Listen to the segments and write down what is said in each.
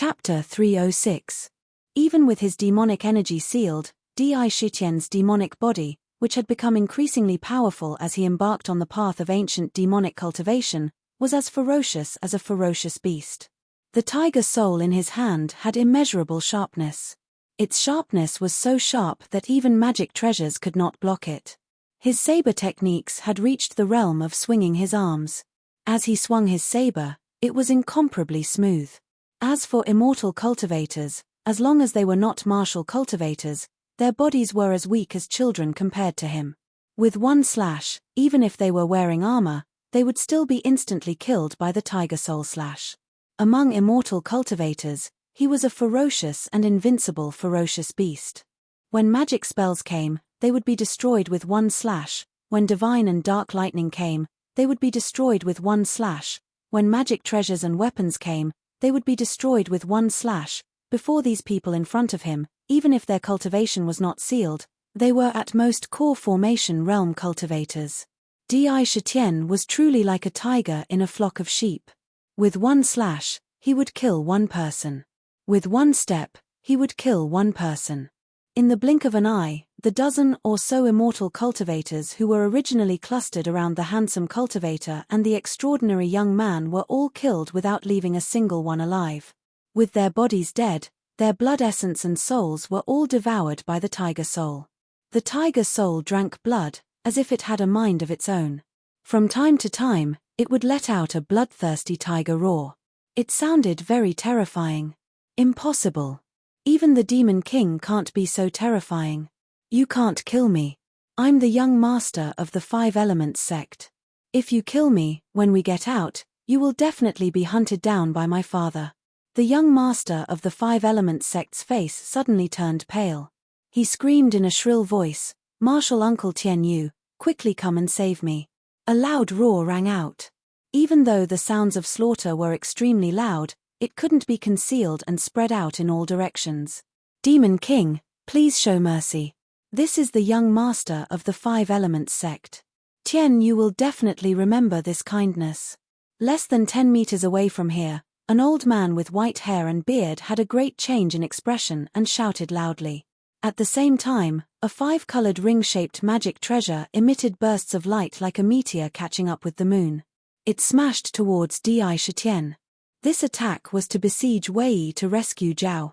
Chapter 306. Even with his demonic energy sealed, Di Shitian's demonic body, which had become increasingly powerful as he embarked on the path of ancient demonic cultivation, was as ferocious as a ferocious beast. The tiger soul in his hand had immeasurable sharpness. Its sharpness was so sharp that even magic treasures could not block it. His saber techniques had reached the realm of swinging his arms. As he swung his saber, it was incomparably smooth. As for immortal cultivators, as long as they were not martial cultivators, their bodies were as weak as children compared to him. With one slash, even if they were wearing armor, they would still be instantly killed by the tiger soul slash. Among immortal cultivators, he was a ferocious and invincible ferocious beast. When magic spells came, they would be destroyed with one slash. When divine and dark lightning came, they would be destroyed with one slash. When magic treasures and weapons came, they would be destroyed with one slash. Before these people in front of him, even if their cultivation was not sealed, they were at most core formation realm cultivators. Di Shitian was truly like a tiger in a flock of sheep. With one slash, he would kill one person. With one step, he would kill one person. In the blink of an eye, the dozen or so immortal cultivators who were originally clustered around the handsome cultivator and the extraordinary young man were all killed without leaving a single one alive. With their bodies dead, their blood essence and souls were all devoured by the tiger soul. The tiger soul drank blood, as if it had a mind of its own. From time to time, it would let out a bloodthirsty tiger roar. It sounded very terrifying. Impossible. Even the Demon King can't be so terrifying. You can't kill me. I'm the young master of the Five Elements sect. If you kill me, when we get out, you will definitely be hunted down by my father. The young master of the Five Elements sect's face suddenly turned pale. He screamed in a shrill voice, "Martial Uncle Tian Yu, quickly come and save me." A loud roar rang out. Even though the sounds of slaughter were extremely loud, it couldn't be concealed and spread out in all directions. "Demon King, please show mercy. This is the young master of the Five Elements sect. Tian Yu will definitely remember this kindness." Less than 10 meters away from here, an old man with white hair and beard had a great change in expression and shouted loudly. At the same time, a 5-colored ring-shaped magic treasure emitted bursts of light like a meteor catching up with the moon. It smashed towards Di Shitian. This attack was to besiege Wei to rescue Zhao.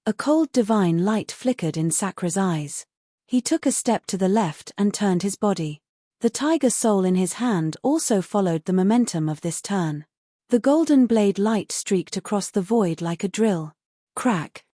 A cold divine light flickered in Sakra's eyes. He took a step to the left and turned his body. The tiger soul in his hand also followed the momentum of this turn. The golden blade light streaked across the void like a drill. Crack.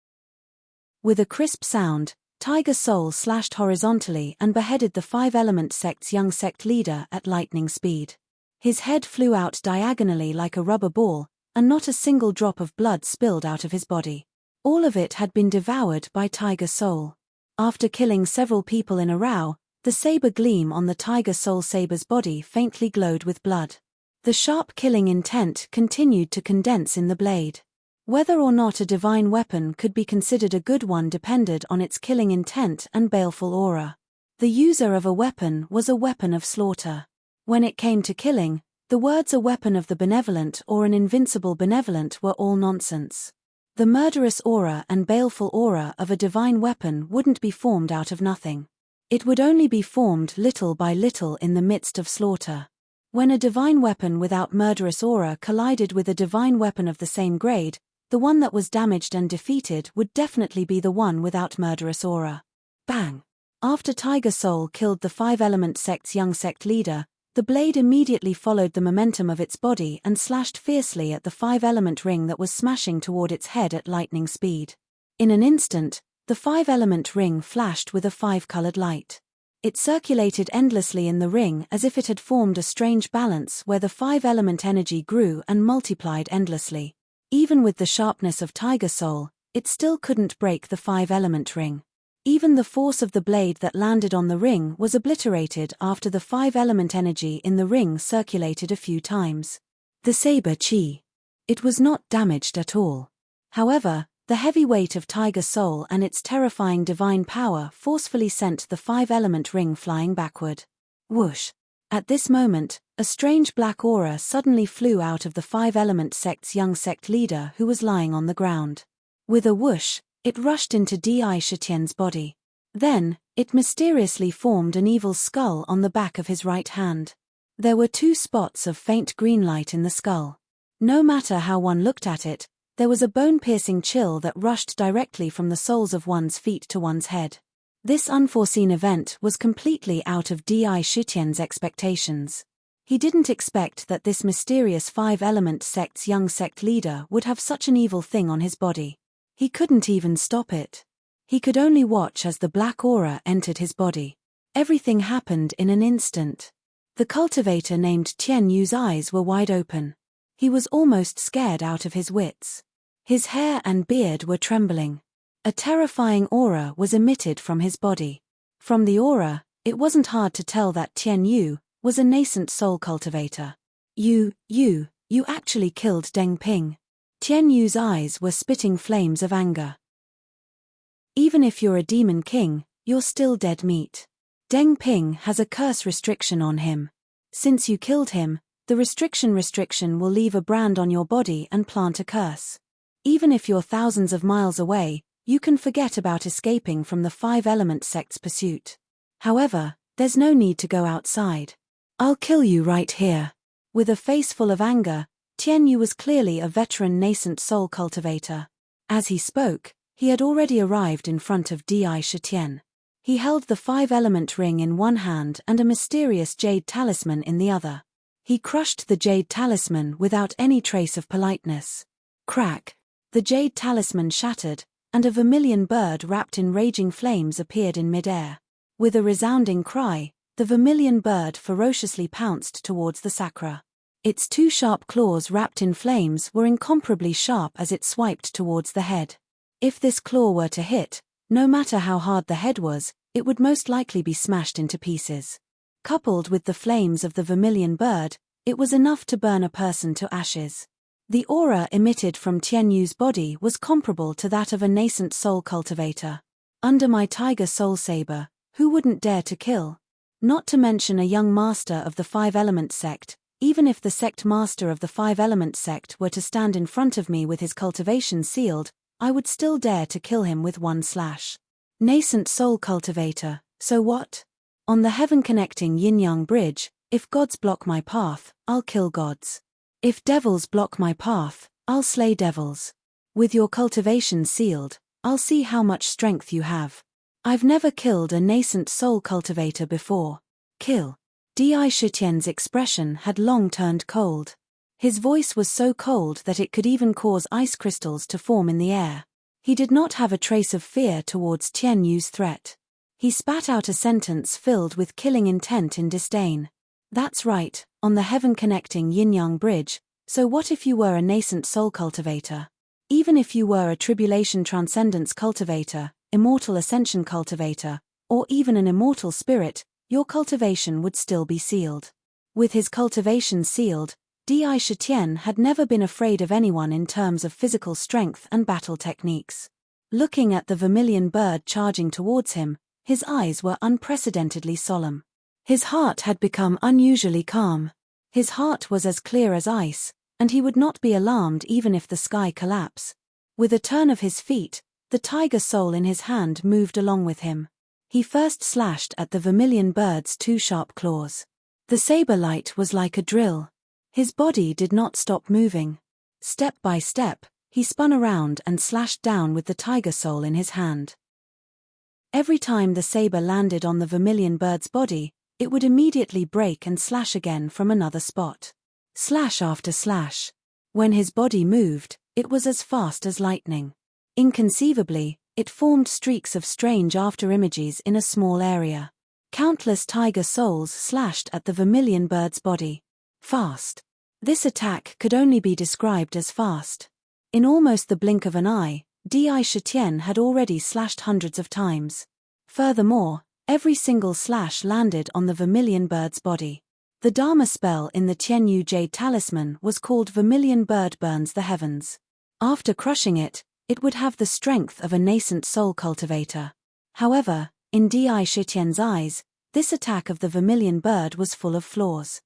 With a crisp sound, Tiger Soul slashed horizontally and beheaded the Five Element sect's young sect leader at lightning speed. His head flew out diagonally like a rubber ball, and not a single drop of blood spilled out of his body. All of it had been devoured by Tiger Soul. After killing several people in a row, the saber gleam on the Tiger Soul saber's body faintly glowed with blood. The sharp killing intent continued to condense in the blade. Whether or not a divine weapon could be considered a good one depended on its killing intent and baleful aura. The user of a weapon was a weapon of slaughter. When it came to killing, the words "a weapon of the benevolent" or "an invincible benevolent" were all nonsense. The murderous aura and baleful aura of a divine weapon wouldn't be formed out of nothing. It would only be formed little by little in the midst of slaughter. When a divine weapon without murderous aura collided with a divine weapon of the same grade, the one that was damaged and defeated would definitely be the one without murderous aura. Bang! After Tiger Soul killed the Five Element sect's young sect leader, the blade immediately followed the momentum of its body and slashed fiercely at the 5-element ring that was smashing toward its head at lightning speed. In an instant, the 5-element ring flashed with a 5-colored light. It circulated endlessly in the ring as if it had formed a strange balance where the 5-element energy grew and multiplied endlessly. Even with the sharpness of Tiger Soul, it still couldn't break the 5-element ring. Even the force of the blade that landed on the ring was obliterated after the 5-element energy in the ring circulated a few times. The saber chi. It was not damaged at all. However, the heavy weight of Tiger Soul and its terrifying divine power forcefully sent the 5-element ring flying backward. Whoosh! At this moment, A strange black aura suddenly flew out of the five-element sect's young sect leader who was lying on the ground. With a whoosh, it rushed into Shitian's body. Then, it mysteriously formed an evil skull on the back of his right hand. There were 2 spots of faint green light in the skull. No matter how one looked at it, there was a bone-piercing chill that rushed directly from the soles of one's feet to one's head. This unforeseen event was completely out of Shitian's expectations. He didn't expect that this mysterious five-element sect's young sect leader would have such an evil thing on his body. He couldn't even stop it. He could only watch as the black aura entered his body. Everything happened in an instant. The cultivator named Tian Yu's eyes were wide open. He was almost scared out of his wits. His hair and beard were trembling. A terrifying aura was emitted from his body. From the aura, it wasn't hard to tell that Tian Yu was a nascent soul cultivator. You actually killed Deng Ping. Tian Yu's eyes were spitting flames of anger. Even if you're a demon king, you're still dead meat. Deng Ping has a curse restriction on him. Since you killed him, the restriction will leave a brand on your body and plant a curse. Even if you're thousands of miles away, you can forget about escaping from the five-element sect's pursuit. However, there's no need to go outside. I'll kill you right here. With a face full of anger, Tian Yu was clearly a veteran nascent soul cultivator. As he spoke, he had already arrived in front of Shitian. He held the five-element ring in one hand and a mysterious jade talisman in the other. He crushed the jade talisman without any trace of politeness. Crack! The jade talisman shattered, and a vermilion bird wrapped in raging flames appeared in midair. With a resounding cry, the vermilion bird ferociously pounced towards the sacra. Its 2 sharp claws wrapped in flames were incomparably sharp as it swiped towards the head. If this claw were to hit, no matter how hard the head was, it would most likely be smashed into pieces. Coupled with the flames of the vermilion bird, it was enough to burn a person to ashes. The aura emitted from Tian Yu's body was comparable to that of a nascent soul cultivator. Under my tiger soul saber, who wouldn't dare to kill? Not to mention a young master of the five-element sect. Even if the sect master of the five-element sect were to stand in front of me with his cultivation sealed, I would still dare to kill him with one slash. Nascent soul cultivator, so what? On the heaven-connecting yin-yang bridge, if gods block my path, I'll kill gods. If devils block my path, I'll slay devils. With your cultivation sealed, I'll see how much strength you have. I've never killed a nascent soul cultivator before. Kill. Shitian's expression had long turned cold. His voice was so cold that it could even cause ice crystals to form in the air. He did not have a trace of fear towards Tian Yu's threat. He spat out a sentence filled with killing intent in disdain. That's right, on the heaven-connecting yin-yang bridge, so what if you were a nascent soul cultivator? Even if you were a tribulation transcendence cultivator, immortal ascension cultivator, or even an immortal spirit, your cultivation would still be sealed. With his cultivation sealed, Shitian had never been afraid of anyone in terms of physical strength and battle techniques. Looking at the vermilion bird charging towards him, his eyes were unprecedentedly solemn. His heart had become unusually calm. His heart was as clear as ice, and he would not be alarmed even if the sky collapsed. With a turn of his feet, the tiger soul in his hand moved along with him. He first slashed at the vermilion bird's 2 sharp claws. The saber light was like a drill. His body did not stop moving. Step by step, he spun around and slashed down with the tiger soul in his hand. Every time the saber landed on the vermilion bird's body, it would immediately break and slash again from another spot. Slash after slash. When his body moved, it was as fast as lightning. Inconceivably, it formed streaks of strange after-images in a small area. Countless tiger souls slashed at the vermilion bird's body. Fast. This attack could only be described as fast. In almost the blink of an eye, Shitian had already slashed hundreds of times. Furthermore, every single slash landed on the vermilion bird's body. The Dharma spell in the Tian Yu Jade Talisman was called Vermilion Bird Burns the Heavens. After crushing it, it would have the strength of a nascent soul cultivator. However, in Shitian's eyes, this attack of the vermilion bird was full of flaws.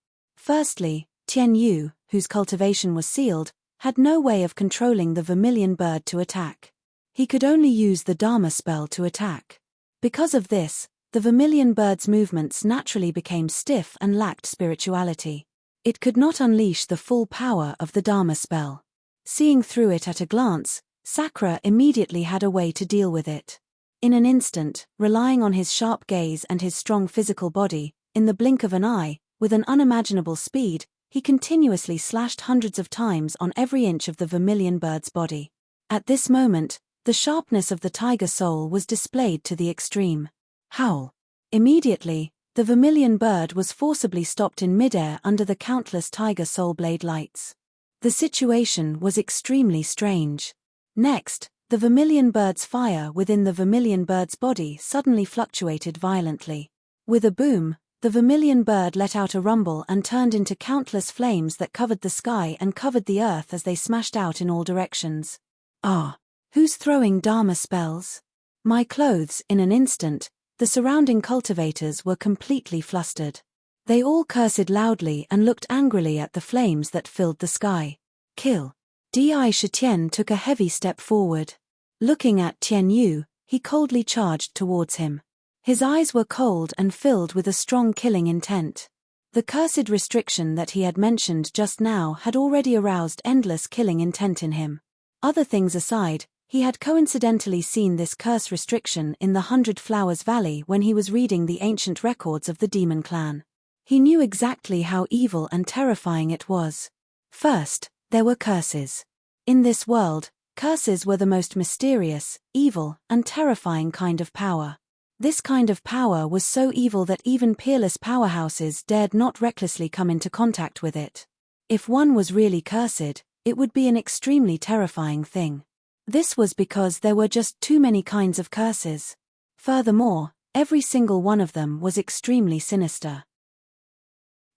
Firstly, Tian Yu, whose cultivation was sealed, had no way of controlling the vermilion bird to attack. He could only use the Dharma spell to attack. Because of this, the vermilion bird's movements naturally became stiff and lacked spirituality. It could not unleash the full power of the Dharma spell. Seeing through it at a glance, Sakura immediately had a way to deal with it. In an instant, relying on his sharp gaze and his strong physical body, in the blink of an eye, with an unimaginable speed, he continuously slashed hundreds of times on every inch of the vermilion bird's body. At this moment, the sharpness of the tiger soul was displayed to the extreme. Howl! Immediately, the vermilion bird was forcibly stopped in midair under the countless tiger soul blade lights. The situation was extremely strange. Next, the vermilion bird's fire within the vermilion bird's body suddenly fluctuated violently. With a boom, the vermilion bird let out a rumble and turned into countless flames that covered the sky and covered the earth as they smashed out in all directions. Ah! Who's throwing Dharma spells? My clothes! In an instant, the surrounding cultivators were completely flustered. They all cursed loudly and looked angrily at the flames that filled the sky. Kill! Di Shitian took a heavy step forward. Looking at Tian Yu, he coldly charged towards him. His eyes were cold and filled with a strong killing intent. The cursed restriction that he had mentioned just now had already aroused endless killing intent in him. Other things aside, he had coincidentally seen this curse restriction in the 100 Flowers Valley when he was reading the ancient records of the demon clan. He knew exactly how evil and terrifying it was. First, there were curses. In this world, curses were the most mysterious, evil, and terrifying kind of power. This kind of power was so evil that even peerless powerhouses dared not recklessly come into contact with it. If one was really cursed, it would be an extremely terrifying thing. This was because there were just too many kinds of curses. Furthermore, every single one of them was extremely sinister.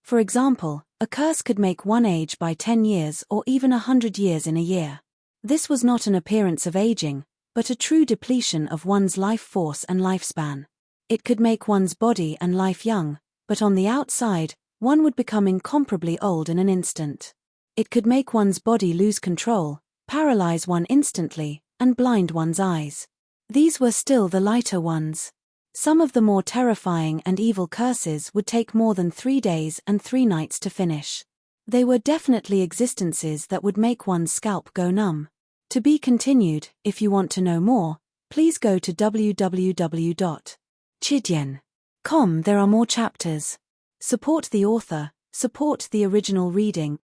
For example, a curse could make one age by 10 years or even 100 years in a year. This was not an appearance of aging, but a true depletion of one's life force and lifespan. It could make one's body and life young, but on the outside, one would become incomparably old in an instant. It could make one's body lose control, paralyze one instantly, and blind one's eyes. These were still the lighter ones. Some of the more terrifying and evil curses would take more than 3 days and 3 nights to finish. They were definitely existences that would make one's scalp go numb. To be continued. If you want to know more, please go to www.chidian.com. There are more chapters. Support the author, support the original reading.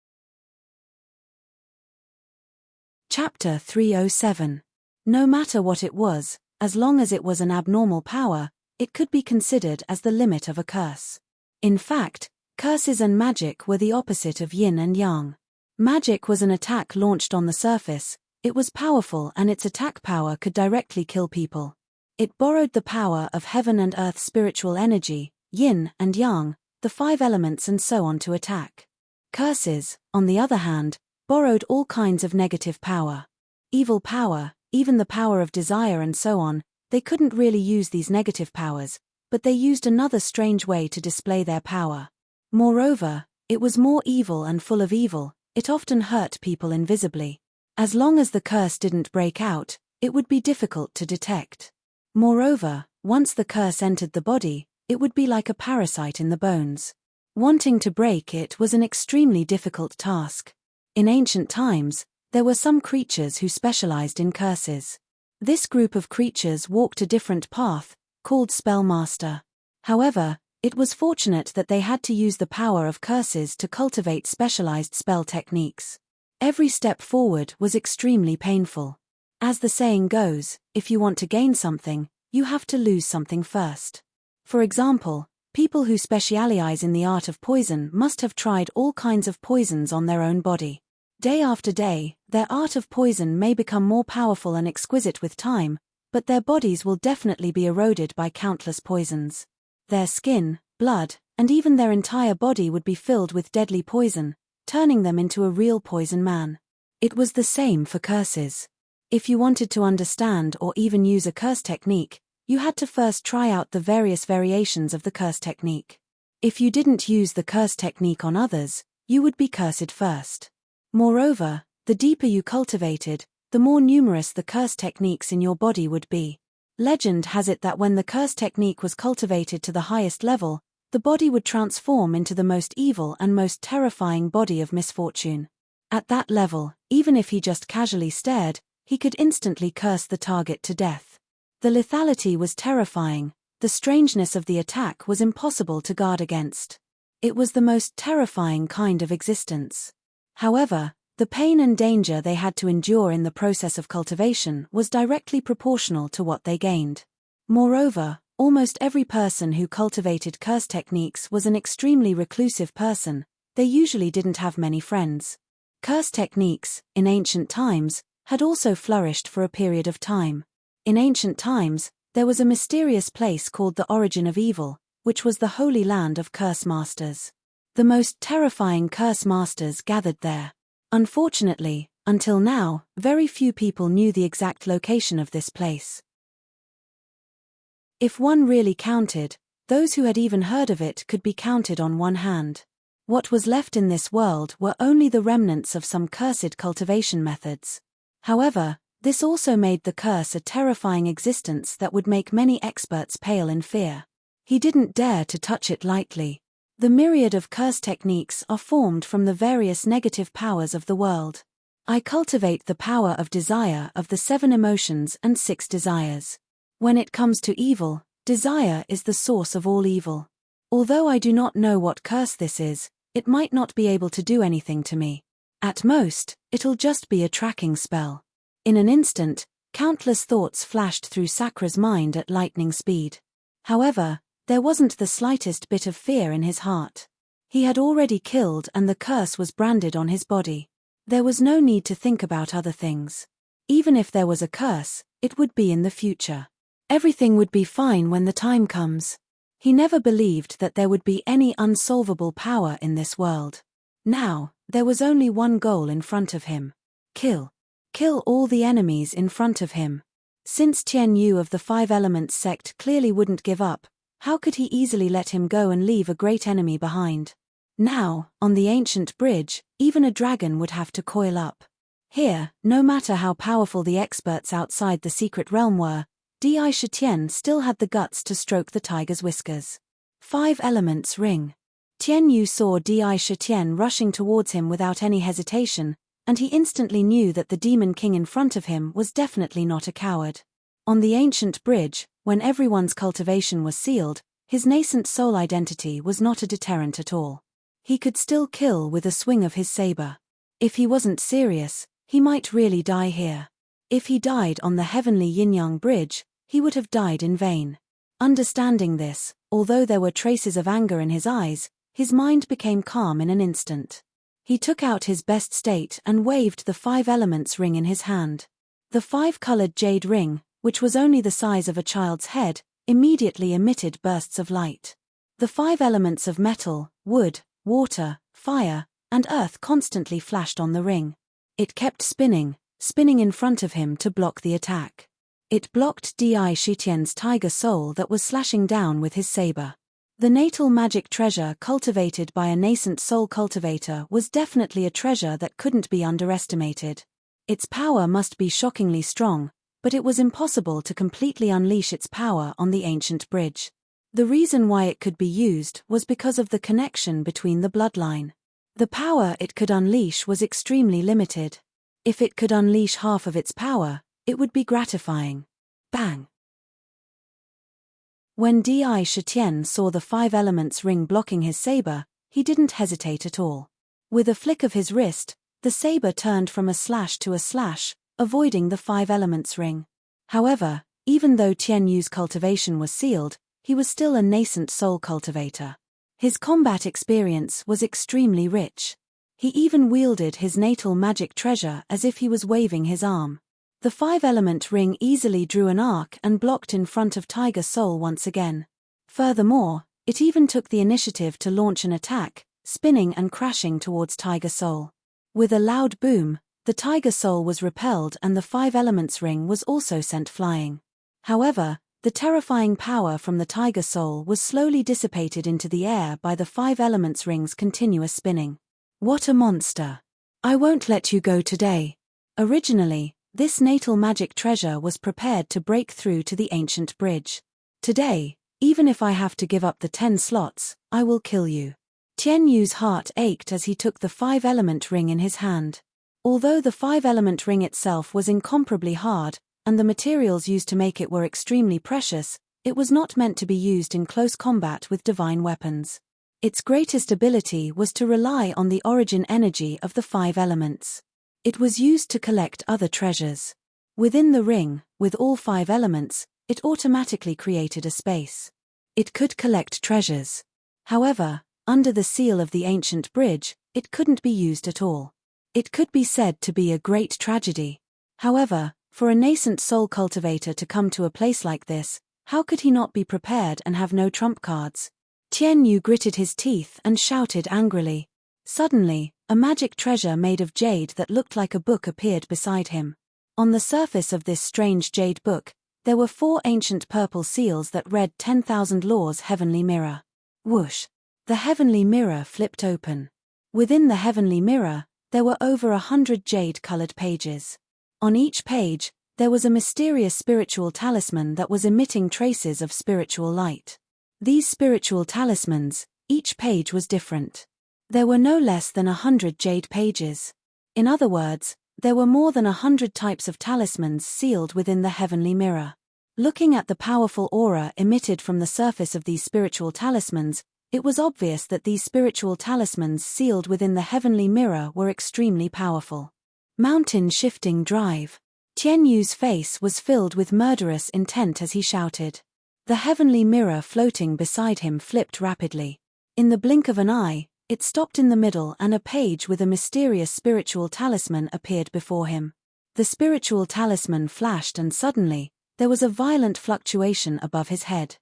Chapter 307. No matter what it was, as long as it was an abnormal power, it could be considered as the limit of a curse. In fact, curses and magic were the opposite of yin and yang. Magic was an attack launched on the surface. It was powerful and its attack power could directly kill people. It borrowed the power of heaven and earth's spiritual energy, yin and yang, the 5 elements and so on to attack. Curses, on the other hand, borrowed all kinds of negative power. Evil power, even the power of desire and so on. They couldn't really use these negative powers, but they used another strange way to display their power. Moreover, it was more evil and full of evil. It often hurt people invisibly. As long as the curse didn't break out, it would be difficult to detect. Moreover, once the curse entered the body, it would be like a parasite in the bones. Wanting to break it was an extremely difficult task. In ancient times, there were some creatures who specialized in curses. This group of creatures walked a different path, called Spellmaster. However, it was fortunate that they had to use the power of curses to cultivate specialized spell techniques. Every step forward was extremely painful. As the saying goes, if you want to gain something, you have to lose something first. For example, people who specialize in the art of poison must have tried all kinds of poisons on their own body. Day after day, their art of poison may become more powerful and exquisite with time, but their bodies will definitely be eroded by countless poisons. Their skin, blood, and even their entire body would be filled with deadly poison, turning them into a real poison man. It was the same for curses. If you wanted to understand or even use a curse technique, you had to first try out the various variations of the curse technique. If you didn't use the curse technique on others, you would be cursed first. Moreover, the deeper you cultivated, the more numerous the curse techniques in your body would be. Legend has it that when the curse technique was cultivated to the highest level, the body would transform into the most evil and most terrifying body of misfortune. At that level, even if he just casually stared, he could instantly curse the target to death. The lethality was terrifying, the strangeness of the attack was impossible to guard against. It was the most terrifying kind of existence. However, the pain and danger they had to endure in the process of cultivation was directly proportional to what they gained. Moreover, almost every person who cultivated curse techniques was an extremely reclusive person. They usually didn't have many friends. Curse techniques, in ancient times, had also flourished for a period of time. In ancient times, there was a mysterious place called the Origin of Evil, which was the holy land of curse masters. The most terrifying curse masters gathered there. Unfortunately, until now, very few people knew the exact location of this place. If one really counted, those who had even heard of it could be counted on one hand. What was left in this world were only the remnants of some cursed cultivation methods. However, this also made the curse a terrifying existence that would make many experts pale in fear. He didn't dare to touch it lightly. The myriad of curse techniques are formed from the various negative powers of the world. I cultivate the power of desire of the 7 emotions and 6 desires. When it comes to evil, desire is the source of all evil. Although I do not know what curse this is, it might not be able to do anything to me. At most, it'll just be a tracking spell. In an instant, countless thoughts flashed through Sakra's mind at lightning speed. However, there wasn't the slightest bit of fear in his heart. He had already killed and the curse was branded on his body. There was no need to think about other things. Even if there was a curse, it would be in the future. Everything would be fine when the time comes. He never believed that there would be any unsolvable power in this world. Now, there was only one goal in front of him. Kill. Kill all the enemies in front of him. Since Tian Yu of the 5 Elements sect clearly wouldn't give up, how could he easily let him go and leave a great enemy behind? Now, on the ancient bridge, even a dragon would have to coil up. Here, no matter how powerful the experts outside the secret realm were, Di Shitian still had the guts to stroke the tiger's whiskers. 5 Elements ring. Tian Yu saw Di Shitian rushing towards him without any hesitation, and he instantly knew that the demon king in front of him was definitely not a coward. On the ancient bridge, when everyone's cultivation was sealed, his nascent soul identity was not a deterrent at all. He could still kill with a swing of his saber. If he wasn't serious, he might really die here. If he died on the heavenly yin-yang bridge, he would have died in vain. Understanding this, although there were traces of anger in his eyes, his mind became calm in an instant. He took out his best state and waved the 5 Elements ring in his hand. The 5-colored jade ring, which was only the size of a child's head, immediately emitted bursts of light. The 5 elements of metal, wood, water, fire, and earth constantly flashed on the ring. It kept spinning in front of him to block the attack. It blocked Di Shitian's tiger soul that was slashing down with his saber. The natal magic treasure cultivated by a nascent soul cultivator was definitely a treasure that couldn't be underestimated. Its power must be shockingly strong, but it was impossible to completely unleash its power on the ancient bridge. The reason why it could be used was because of the connection between the bloodline. The power it could unleash was extremely limited. If it could unleash half of its power, it would be gratifying. Bang! When Di Shitian saw the 5 Elements ring blocking his saber, he didn't hesitate at all. With a flick of his wrist, the saber turned from a slash to a slash, avoiding the 5 Elements ring. However, even though Tian Yu's cultivation was sealed, he was still a nascent soul cultivator. His combat experience was extremely rich. He even wielded his natal magic treasure as if he was waving his arm. The 5-element ring easily drew an arc and blocked in front of Tiger Soul once again. Furthermore, it even took the initiative to launch an attack, spinning and crashing towards Tiger Soul. With a loud boom, the Tiger Soul was repelled and the 5 elements ring was also sent flying. However, The terrifying power from the tiger soul was slowly dissipated into the air by the 5 elements ring's continuous spinning. What a monster! I won't let you go today. Originally, this natal magic treasure was prepared to break through to the ancient bridge. Today, even if I have to give up the 10 slots, I will kill you. Tian Yu's heart ached as he took the 5-element ring in his hand. Although the 5-element ring itself was incomparably hard, and the materials used to make it were extremely precious, it was not meant to be used in close combat with divine weapons. Its greatest ability was to rely on the origin energy of the 5 elements. It was used to collect other treasures. Within the ring, with all 5 elements, it automatically created a space. It could collect treasures. However, under the seal of the ancient bridge, it couldn't be used at all. It could be said to be a great tragedy. However, for a nascent soul cultivator to come to a place like this, how could he not be prepared and have no trump cards? Tian Yu gritted his teeth and shouted angrily. Suddenly, a magic treasure made of jade that looked like a book appeared beside him. On the surface of this strange jade book, there were 4 ancient purple seals that read 10,000 Laws Heavenly Mirror. Whoosh! The heavenly mirror flipped open. Within the heavenly mirror, there were over 100 jade-colored pages. On each page, there was a mysterious spiritual talisman that was emitting traces of spiritual light. These spiritual talismans, each page was different. There were no less than 100 jade pages. In other words, there were more than 100 types of talismans sealed within the heavenly mirror. Looking at the powerful aura emitted from the surface of these spiritual talismans, it was obvious that these spiritual talismans sealed within the heavenly mirror were extremely powerful. Mountain shifting drive. Tian Yu's face was filled with murderous intent as he shouted. The heavenly mirror floating beside him flipped rapidly. In the blink of an eye, it stopped in the middle and a page with a mysterious spiritual talisman appeared before him. The spiritual talisman flashed and suddenly, there was a violent fluctuation above his head.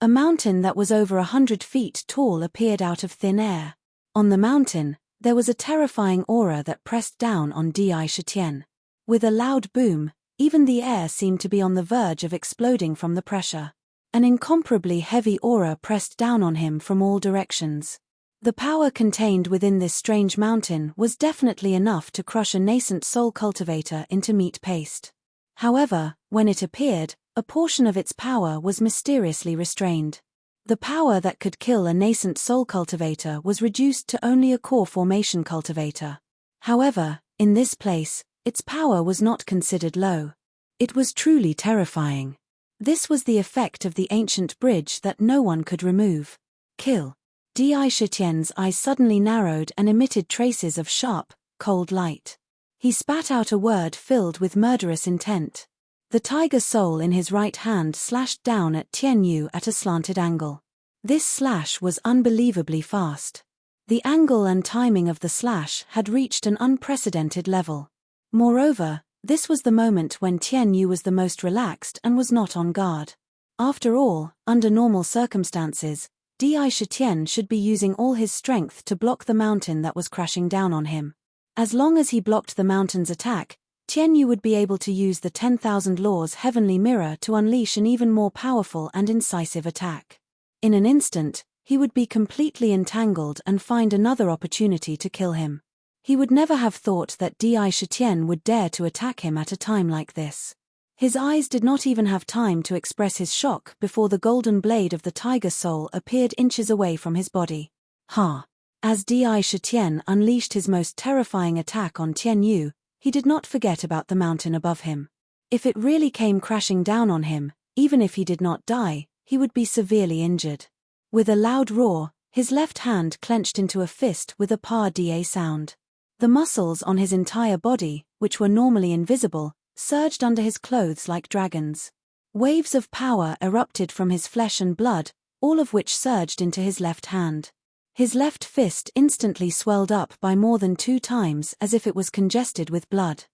A mountain that was over 100 feet tall appeared out of thin air. On the mountain, there was a terrifying aura that pressed down on Di Shitian. With a loud boom, even the air seemed to be on the verge of exploding from the pressure. An incomparably heavy aura pressed down on him from all directions. The power contained within this strange mountain was definitely enough to crush a nascent soul cultivator into meat paste. However, when it appeared, a portion of its power was mysteriously restrained. The power that could kill a nascent soul cultivator was reduced to only a core formation cultivator. However, in this place, its power was not considered low. It was truly terrifying. This was the effect of the ancient bridge that no one could remove. Kill. Di Shitian's eyes suddenly narrowed and emitted traces of sharp, cold light. He spat out a word filled with murderous intent. The tiger soul in his right hand slashed down at Tian Yu at a slanted angle. This slash was unbelievably fast. The angle and timing of the slash had reached an unprecedented level. Moreover, this was the moment when Tian Yu was the most relaxed and was not on guard. After all, under normal circumstances, Di Shitian should be using all his strength to block the mountain that was crashing down on him. As long as he blocked the mountain's attack, Tian Yu would be able to use the 10,000 Laws Heavenly Mirror to unleash an even more powerful and incisive attack. In an instant, he would be completely entangled and find another opportunity to kill him. He would never have thought that Di Shitian would dare to attack him at a time like this. His eyes did not even have time to express his shock before the golden blade of the tiger soul appeared inches away from his body. Ha! As Di Shitian unleashed his most terrifying attack on Tian Yu, he did not forget about the mountain above him. If it really came crashing down on him, even if he did not die, he would be severely injured. With a loud roar, his left hand clenched into a fist with a pa-da sound. The muscles on his entire body, which were normally invisible, surged under his clothes like dragons. Waves of power erupted from his flesh and blood, all of which surged into his left hand. His left fist instantly swelled up by more than 2 times as if it was congested with blood.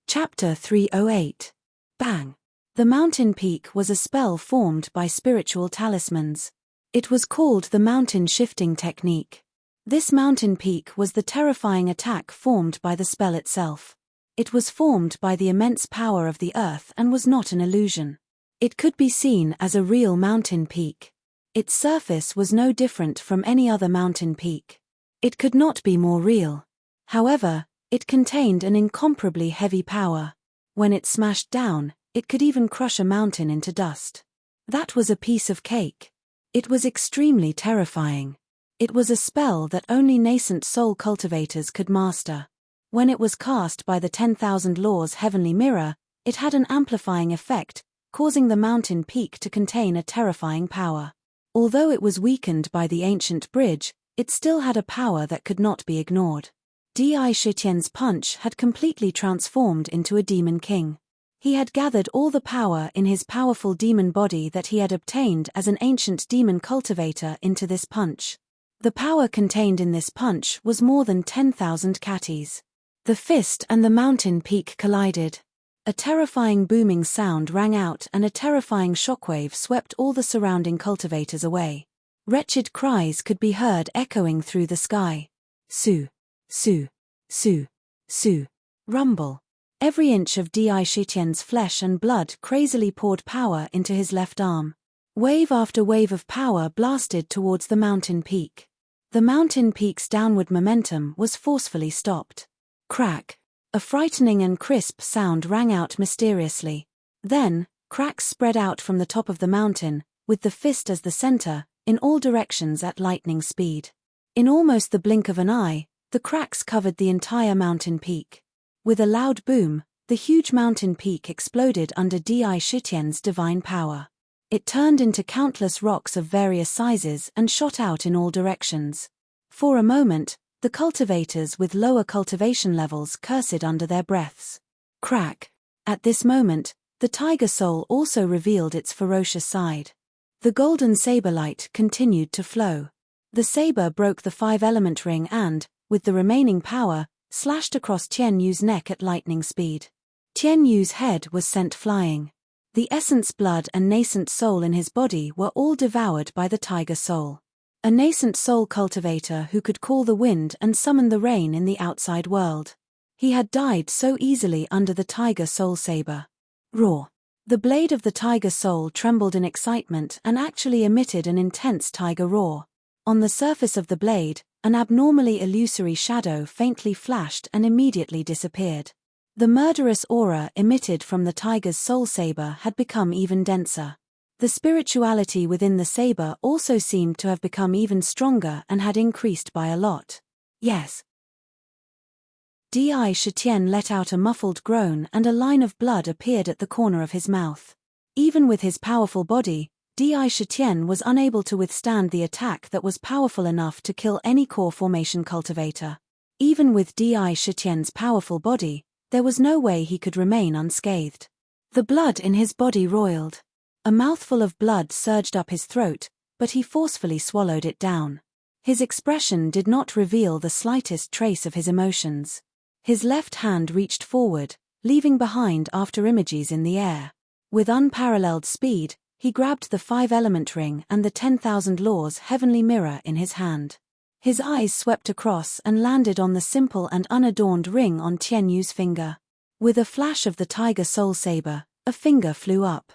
Chapter 308. Bang! The mountain peak was a spell formed by spiritual talismans. It was called the mountain shifting technique. This mountain peak was the terrifying attack formed by the spell itself. It was formed by the immense power of the earth and was not an illusion. It could be seen as a real mountain peak. Its surface was no different from any other mountain peak. It could not be more real. However, it contained an incomparably heavy power. When it smashed down, it could even crush a mountain into dust. That was a piece of cake. It was extremely terrifying. It was a spell that only nascent soul cultivators could master. When it was cast by the 10,000 Laws heavenly mirror, it had an amplifying effect, causing the mountain peak to contain a terrifying power. Although it was weakened by the ancient bridge, it still had a power that could not be ignored. Di Shitian's punch had completely transformed into a demon king. He had gathered all the power in his powerful demon body that he had obtained as an ancient demon cultivator into this punch. The power contained in this punch was more than 10,000 katis. The fist and the mountain peak collided. A terrifying booming sound rang out and a terrifying shockwave swept all the surrounding cultivators away. Wretched cries could be heard echoing through the sky. Su, su, su, su, rumble. Every inch of Di Shitian's flesh and blood crazily poured power into his left arm. Wave after wave of power blasted towards the mountain peak. The mountain peak's downward momentum was forcefully stopped. Crack. A frightening and crisp sound rang out mysteriously. Then, cracks spread out from the top of the mountain, with the fist as the center, in all directions at lightning speed. In almost the blink of an eye, the cracks covered the entire mountain peak. With a loud boom, the huge mountain peak exploded under Di Shitian's divine power. It turned into countless rocks of various sizes and shot out in all directions. For a moment, the cultivators with lower cultivation levels cursed under their breaths. Crack. At this moment, the tiger soul also revealed its ferocious side. The golden saber light continued to flow. The saber broke the 5-element ring and, with the remaining power, slashed across Tian Yu's neck at lightning speed. Tian Yu's head was sent flying. The essence blood and nascent soul in his body were all devoured by the tiger soul. A nascent soul cultivator who could call the wind and summon the rain in the outside world. He had died so easily under the tiger soul saber. Roar. The blade of the tiger soul trembled in excitement and actually emitted an intense tiger roar. On the surface of the blade, an abnormally illusory shadow faintly flashed and immediately disappeared. The murderous aura emitted from the tiger's soul saber had become even denser. The spirituality within the saber also seemed to have become even stronger and had increased by a lot. Yes. Di Shitian let out a muffled groan and a line of blood appeared at the corner of his mouth. Even with his powerful body, Di Shitian was unable to withstand the attack that was powerful enough to kill any core formation cultivator. Even with Di Shitian's powerful body, there was no way he could remain unscathed. The blood in his body roiled. A mouthful of blood surged up his throat, but he forcefully swallowed it down. His expression did not reveal the slightest trace of his emotions. His left hand reached forward, leaving behind afterimages in the air. With unparalleled speed, he grabbed the 5-element ring and the 10,000 Laws heavenly mirror in his hand. His eyes swept across and landed on the simple and unadorned ring on Tian Yu's finger. With a flash of the tiger soul saber, a finger flew up.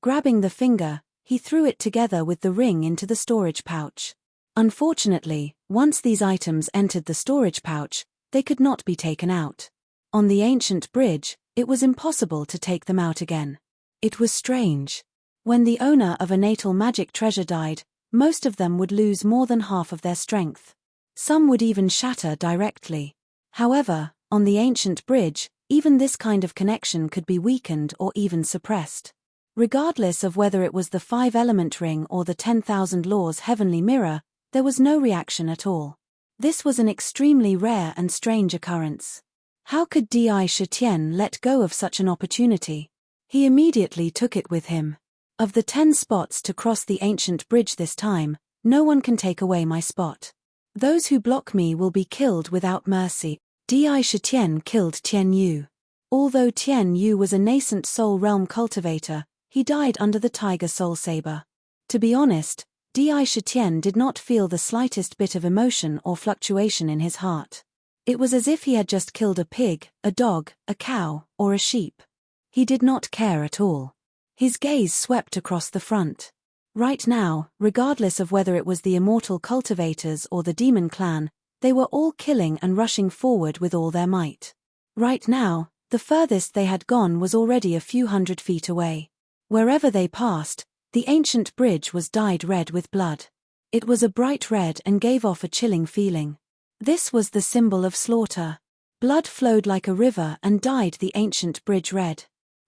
Grabbing the finger, he threw it together with the ring into the storage pouch. Unfortunately, once these items entered the storage pouch, they could not be taken out. On the ancient bridge, it was impossible to take them out again. It was strange. When the owner of a natal magic treasure died, most of them would lose more than half of their strength. Some would even shatter directly. However, on the ancient bridge, even this kind of connection could be weakened or even suppressed. Regardless of whether it was the 5-element ring or the 10,000 Laws heavenly mirror, there was no reaction at all. This was an extremely rare and strange occurrence. How could Di Shitian let go of such an opportunity? He immediately took it with him. Of the 10 spots to cross the ancient bridge this time, no one can take away my spot. Those who block me will be killed without mercy. Di Shitian killed Tian Yu. Although Tian Yu was a nascent soul realm cultivator, he died under the tiger soul saber. To be honest, Di Shitian did not feel the slightest bit of emotion or fluctuation in his heart. It was as if he had just killed a pig, a dog, a cow, or a sheep. He did not care at all. His gaze swept across the front. Right now, regardless of whether it was the immortal cultivators or the demon clan, they were all killing and rushing forward with all their might. Right now, the furthest they had gone was already a few 100 feet away. Wherever they passed, the ancient bridge was dyed red with blood. It was a bright red and gave off a chilling feeling. This was the symbol of slaughter. Blood flowed like a river and dyed the ancient bridge red.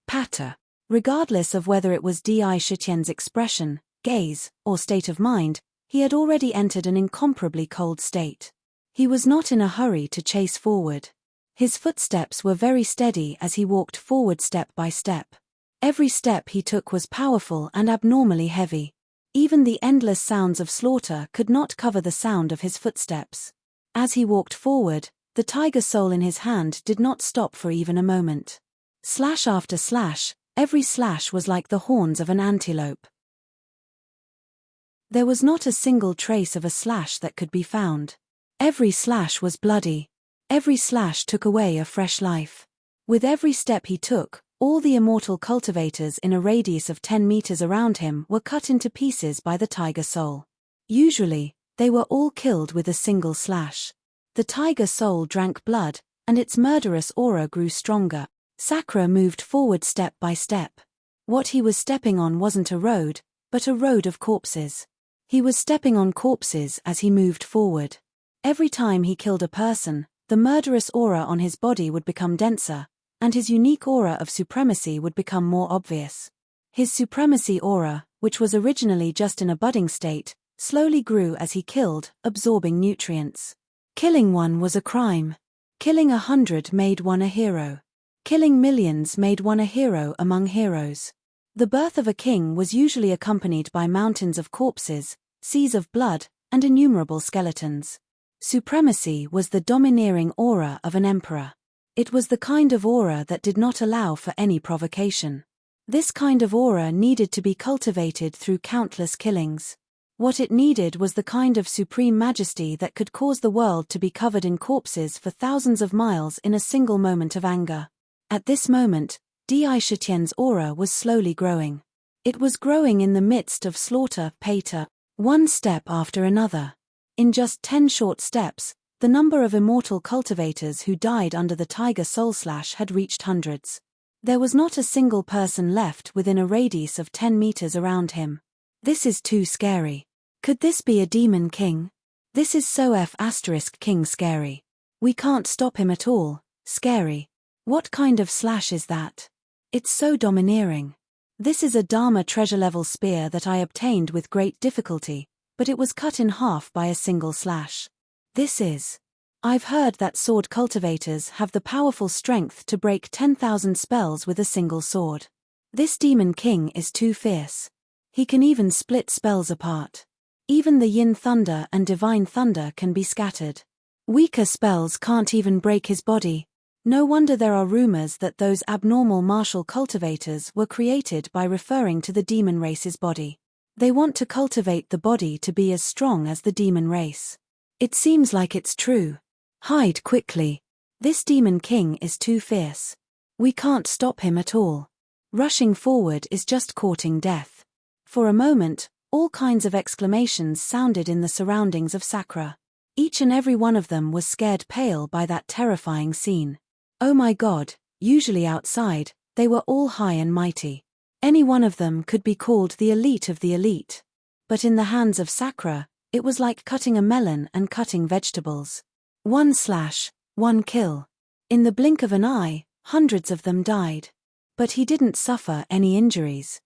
Patter. Regardless of whether it was Di Shitien's expression, gaze, or state of mind, he had already entered an incomparably cold state. He was not in a hurry to chase forward. His footsteps were very steady as he walked forward step by step. Every step he took was powerful and abnormally heavy. Even the endless sounds of slaughter could not cover the sound of his footsteps. As he walked forward, the tiger soul in his hand did not stop for even a moment. Slash after slash, every slash was like the horns of an antelope. There was not a single trace of a slash that could be found. Every slash was bloody. Every slash took away a fresh life. With every step he took, all the immortal cultivators in a radius of 10 meters around him were cut into pieces by the tiger soul. Usually, they were all killed with a single slash. The tiger soul drank blood, and its murderous aura grew stronger. Sakura moved forward step by step. What he was stepping on wasn't a road, but a road of corpses. He was stepping on corpses as he moved forward. Every time he killed a person, the murderous aura on his body would become denser, and his unique aura of supremacy would become more obvious. His supremacy aura, which was originally just in a budding state, slowly grew as he killed, absorbing nutrients. Killing one was a crime. Killing 100 made one a hero. Killing millions made one a hero among heroes. The birth of a king was usually accompanied by mountains of corpses, seas of blood, and innumerable skeletons. Supremacy was the domineering aura of an emperor. It was the kind of aura that did not allow for any provocation. This kind of aura needed to be cultivated through countless killings. What it needed was the kind of supreme majesty that could cause the world to be covered in corpses for thousands of miles in a single moment of anger. At this moment, Di Shitien's aura was slowly growing. It was growing in the midst of slaughter, pater, one step after another. In just 10 short steps, the number of immortal cultivators who died under the tiger soul slash had reached hundreds. There was not a single person left within a radius of 10 meters around him. This is too scary. Could this be a demon king? This is so *king scary. We can't stop him at all. Scary. What kind of slash is that? It's so domineering. This is a Dharma treasure-level spear that I obtained with great difficulty, but it was cut in half by a single slash. This is. I've heard that sword cultivators have the powerful strength to break 10,000 spells with a single sword. This demon king is too fierce. He can even split spells apart. Even the yin thunder and divine thunder can be scattered. Weaker spells can't even break his body. No wonder there are rumors that those abnormal martial cultivators were created by referring to the demon race's body. They want to cultivate the body to be as strong as the demon race. It seems like it's true. Hide quickly. This demon king is too fierce. We can't stop him at all. Rushing forward is just courting death. For a moment, all kinds of exclamations sounded in the surroundings of Sakura. Each and every one of them was scared pale by that terrifying scene. Oh my God, usually outside, they were all high and mighty. Any one of them could be called the elite of the elite. But in the hands of Sakura, it was like cutting a melon and cutting vegetables. One slash, one kill. In the blink of an eye, hundreds of them died. But he didn't suffer any injuries.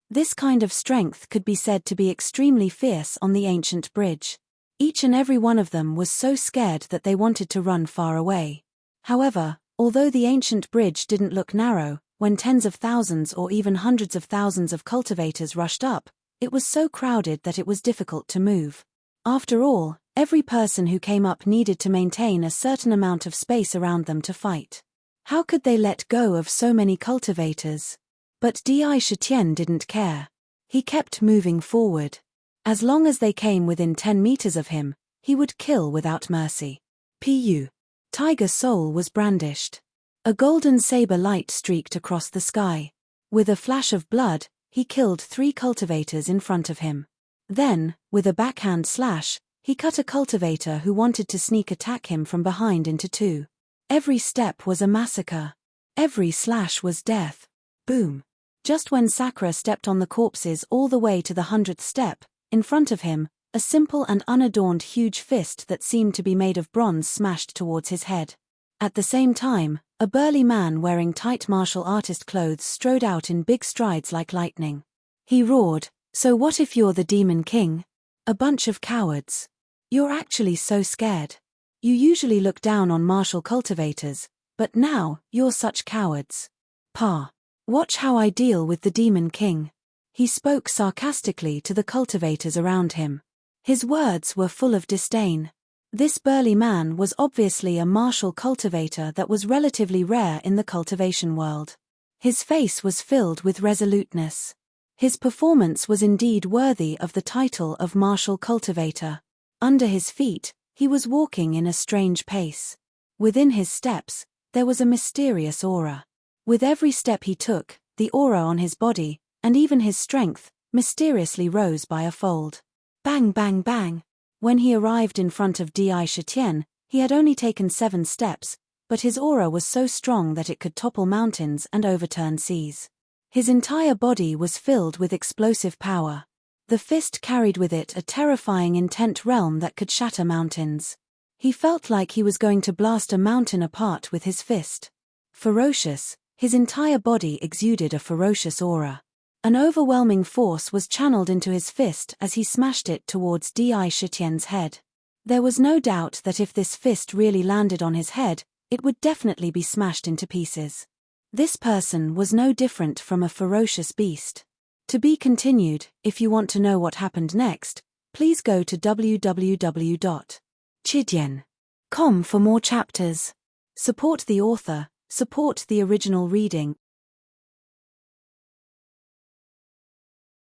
This kind of strength could be said to be extremely fierce on the ancient bridge. Each and every one of them was so scared that they wanted to run far away. However, although the ancient bridge didn't look narrow, when tens of thousands or even hundreds of thousands of cultivators rushed up, it was so crowded that it was difficult to move. After all, every person who came up needed to maintain a certain amount of space around them to fight. How could they let go of so many cultivators? But Di Shitian didn't care. He kept moving forward. As long as they came within 10 meters of him, he would kill without mercy. Pu. Tiger soul was brandished. A golden saber light streaked across the sky. With a flash of blood, he killed 3 cultivators in front of him. Then, with a backhand slash, he cut a cultivator who wanted to sneak attack him from behind into 2. Every step was a massacre. Every slash was death. Boom. Just when Sakura stepped on the corpses all the way to the 100th step, in front of him, a simple and unadorned huge fist that seemed to be made of bronze smashed towards his head. At the same time, a burly man wearing tight martial artist clothes strode out in big strides like lightning. He roared, "So what if you're the Demon King? A bunch of cowards. You're actually so scared. You usually look down on martial cultivators, but now, you're such cowards. Pa. Watch how I deal with the Demon King." He spoke sarcastically to the cultivators around him. His words were full of disdain. This burly man was obviously a martial cultivator that was relatively rare in the cultivation world. His face was filled with resoluteness. His performance was indeed worthy of the title of martial cultivator. Under his feet, he was walking in a strange pace. Within his steps, there was a mysterious aura. With every step he took, the aura on his body, and even his strength, mysteriously rose by a fold. Bang bang bang. When he arrived in front of Di Shitian, he had only taken 7 steps, but his aura was so strong that it could topple mountains and overturn seas. His entire body was filled with explosive power. The fist carried with it a terrifying intent realm that could shatter mountains. He felt like he was going to blast a mountain apart with his fist. Ferocious, his entire body exuded a ferocious aura. An overwhelming force was channeled into his fist as he smashed it towards Di Shitian's head. There was no doubt that if this fist really landed on his head, it would definitely be smashed into pieces. This person was no different from a ferocious beast. To be continued. If you want to know what happened next, please go to www.chidian.com for more chapters. Support the author, support the original reading.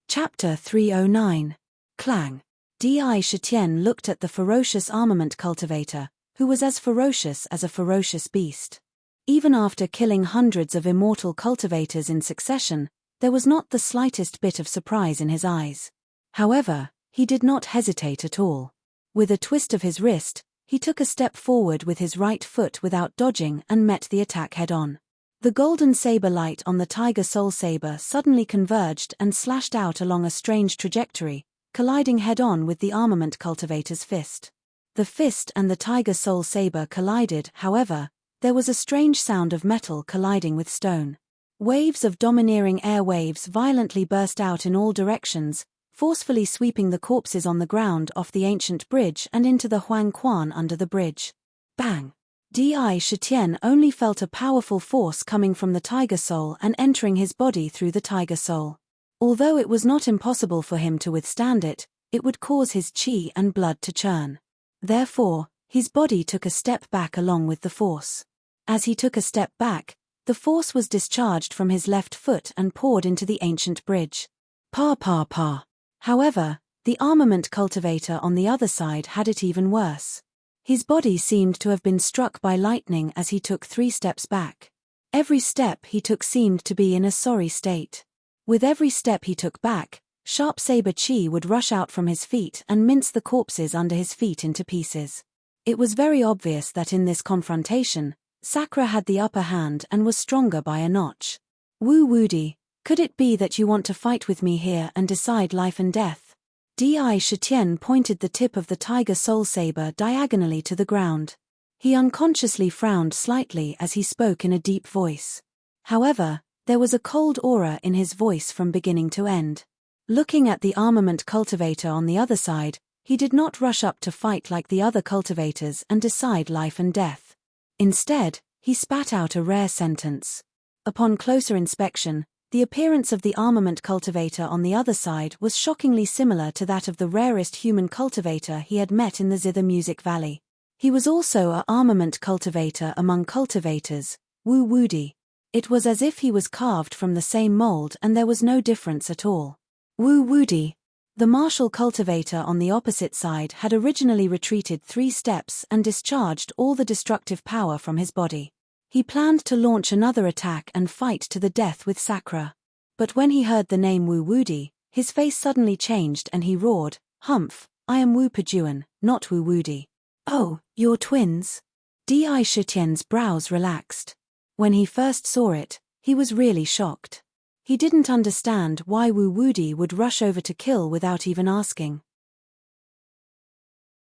Chapter 309. Clang. Di Shitian looked at the ferocious armament cultivator, who was as ferocious as a ferocious beast. Even after killing hundreds of immortal cultivators in succession, there was not the slightest bit of surprise in his eyes. However, he did not hesitate at all. With a twist of his wrist, he took a step forward with his right foot without dodging and met the attack head-on. The golden saber light on the tiger soul saber suddenly converged and slashed out along a strange trajectory, colliding head-on with the armament cultivator's fist. The fist and the tiger soul saber collided. However, there was a strange sound of metal colliding with stone. Waves of domineering air waves violently burst out in all directions, forcefully sweeping the corpses on the ground off the ancient bridge and into the Huang Quan under the bridge. Bang! Di Shitian only felt a powerful force coming from the tiger soul and entering his body through the tiger soul. Although it was not impossible for him to withstand it, it would cause his qi and blood to churn. Therefore, his body took a step back along with the force. As he took a step back, the force was discharged from his left foot and poured into the ancient bridge. Pa pa pa. However, the armament cultivator on the other side had it even worse. His body seemed to have been struck by lightning as he took 3 steps back. Every step he took seemed to be in a sorry state. With every step he took back, sharp saber chi would rush out from his feet and mince the corpses under his feet into pieces. It was very obvious that in this confrontation, Sakura had the upper hand and was stronger by a notch. Wu Wudi, could it be that you want to fight with me here and decide life and death? Di Shitian pointed the tip of the tiger soul saber diagonally to the ground. He unconsciously frowned slightly as he spoke in a deep voice. However, there was a cold aura in his voice from beginning to end. Looking at the armament cultivator on the other side, he did not rush up to fight like the other cultivators and decide life and death. Instead, he spat out a rare sentence. Upon closer inspection, the appearance of the armament cultivator on the other side was shockingly similar to that of the rarest human cultivator he had met in the Zither Music Valley. He was also an armament cultivator among cultivators, Wu Wudi. It was as if he was carved from the same mold and there was no difference at all. Wu Wudi. The martial cultivator on the opposite side had originally retreated 3 steps and discharged all the destructive power from his body. He planned to launch another attack and fight to the death with Sakura. But when he heard the name Wu Wudi, his face suddenly changed and he roared, "Humph, I am Wu Pajuan, not Wu Wudi." "Oh, you're twins?" Di Shutian's brows relaxed. When he first saw it, he was really shocked. He didn't understand why Wu Wudi would rush over to kill without even asking.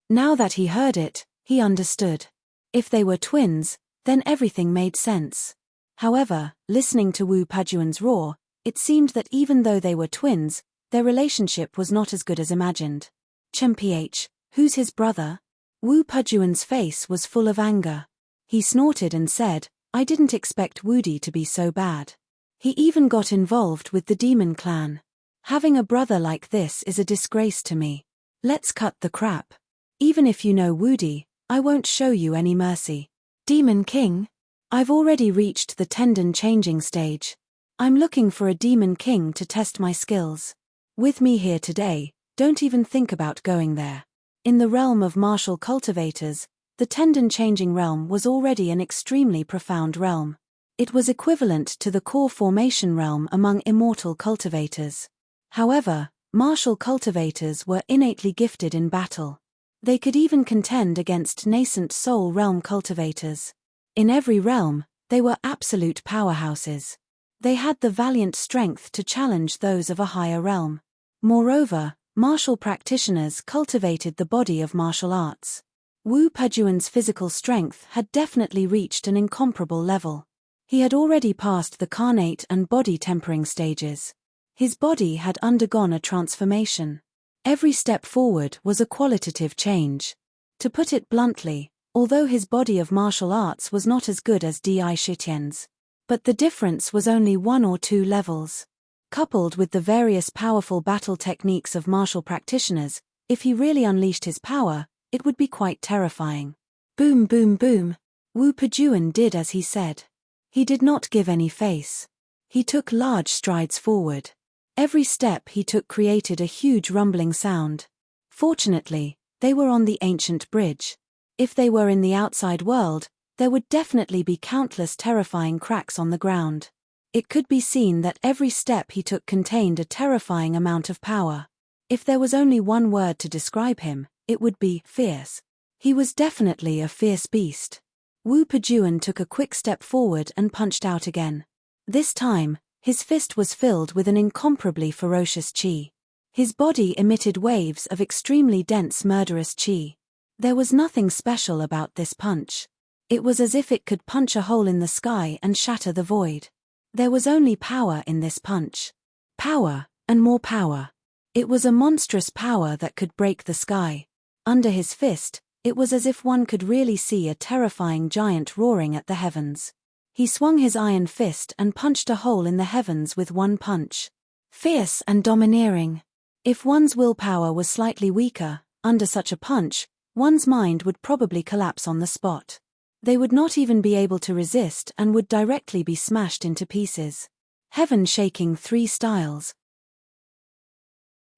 Now that he heard it, he understood. If they were twins, then everything made sense. However, listening to Wu Pajuan's roar, it seemed that even though they were twins, their relationship was not as good as imagined. "Chen-ph, who's his brother?" Wu Pajuan's face was full of anger. He snorted and said, "I didn't expect Wudi to be so bad. He even got involved with the demon clan. Having a brother like this is a disgrace to me. Let's cut the crap. Even if you know Wudi, I won't show you any mercy." "Demon King? I've already reached the tendon changing stage. I'm looking for a Demon King to test my skills. With me here today, don't even think about going there." In the realm of martial cultivators, the tendon changing realm was already an extremely profound realm. It was equivalent to the core formation realm among immortal cultivators. However, martial cultivators were innately gifted in battle. They could even contend against nascent soul realm cultivators. In every realm, they were absolute powerhouses. They had the valiant strength to challenge those of a higher realm. Moreover, martial practitioners cultivated the body of martial arts. Wu Pajuan's physical strength had definitely reached an incomparable level. He had already passed the carnate and body tempering stages. His body had undergone a transformation. Every step forward was a qualitative change. To put it bluntly, although his body of martial arts was not as good as Di Shutian's, but the difference was only 1 or 2 levels. Coupled with the various powerful battle techniques of martial practitioners, if he really unleashed his power, it would be quite terrifying. Boom boom boom. Wu Pajuan did as he said. He did not give any face. He took large strides forward. Every step he took created a huge rumbling sound. Fortunately, they were on the ancient bridge. If they were in the outside world, there would definitely be countless terrifying cracks on the ground. It could be seen that every step he took contained a terrifying amount of power. If there was only one word to describe him, it would be fierce. He was definitely a fierce beast. Wu Pajuan took a quick step forward and punched out again. This time, his fist was filled with an incomparably ferocious qi. His body emitted waves of extremely dense murderous qi. There was nothing special about this punch. It was as if it could punch a hole in the sky and shatter the void. There was only power in this punch. Power, and more power. It was a monstrous power that could break the sky. Under his fist, it was as if one could really see a terrifying giant roaring at the heavens. He swung his iron fist and punched a hole in the heavens with one punch. Fierce and domineering. If one's willpower was slightly weaker, under such a punch, one's mind would probably collapse on the spot. They would not even be able to resist and would directly be smashed into pieces. Heaven-shaking 3 styles.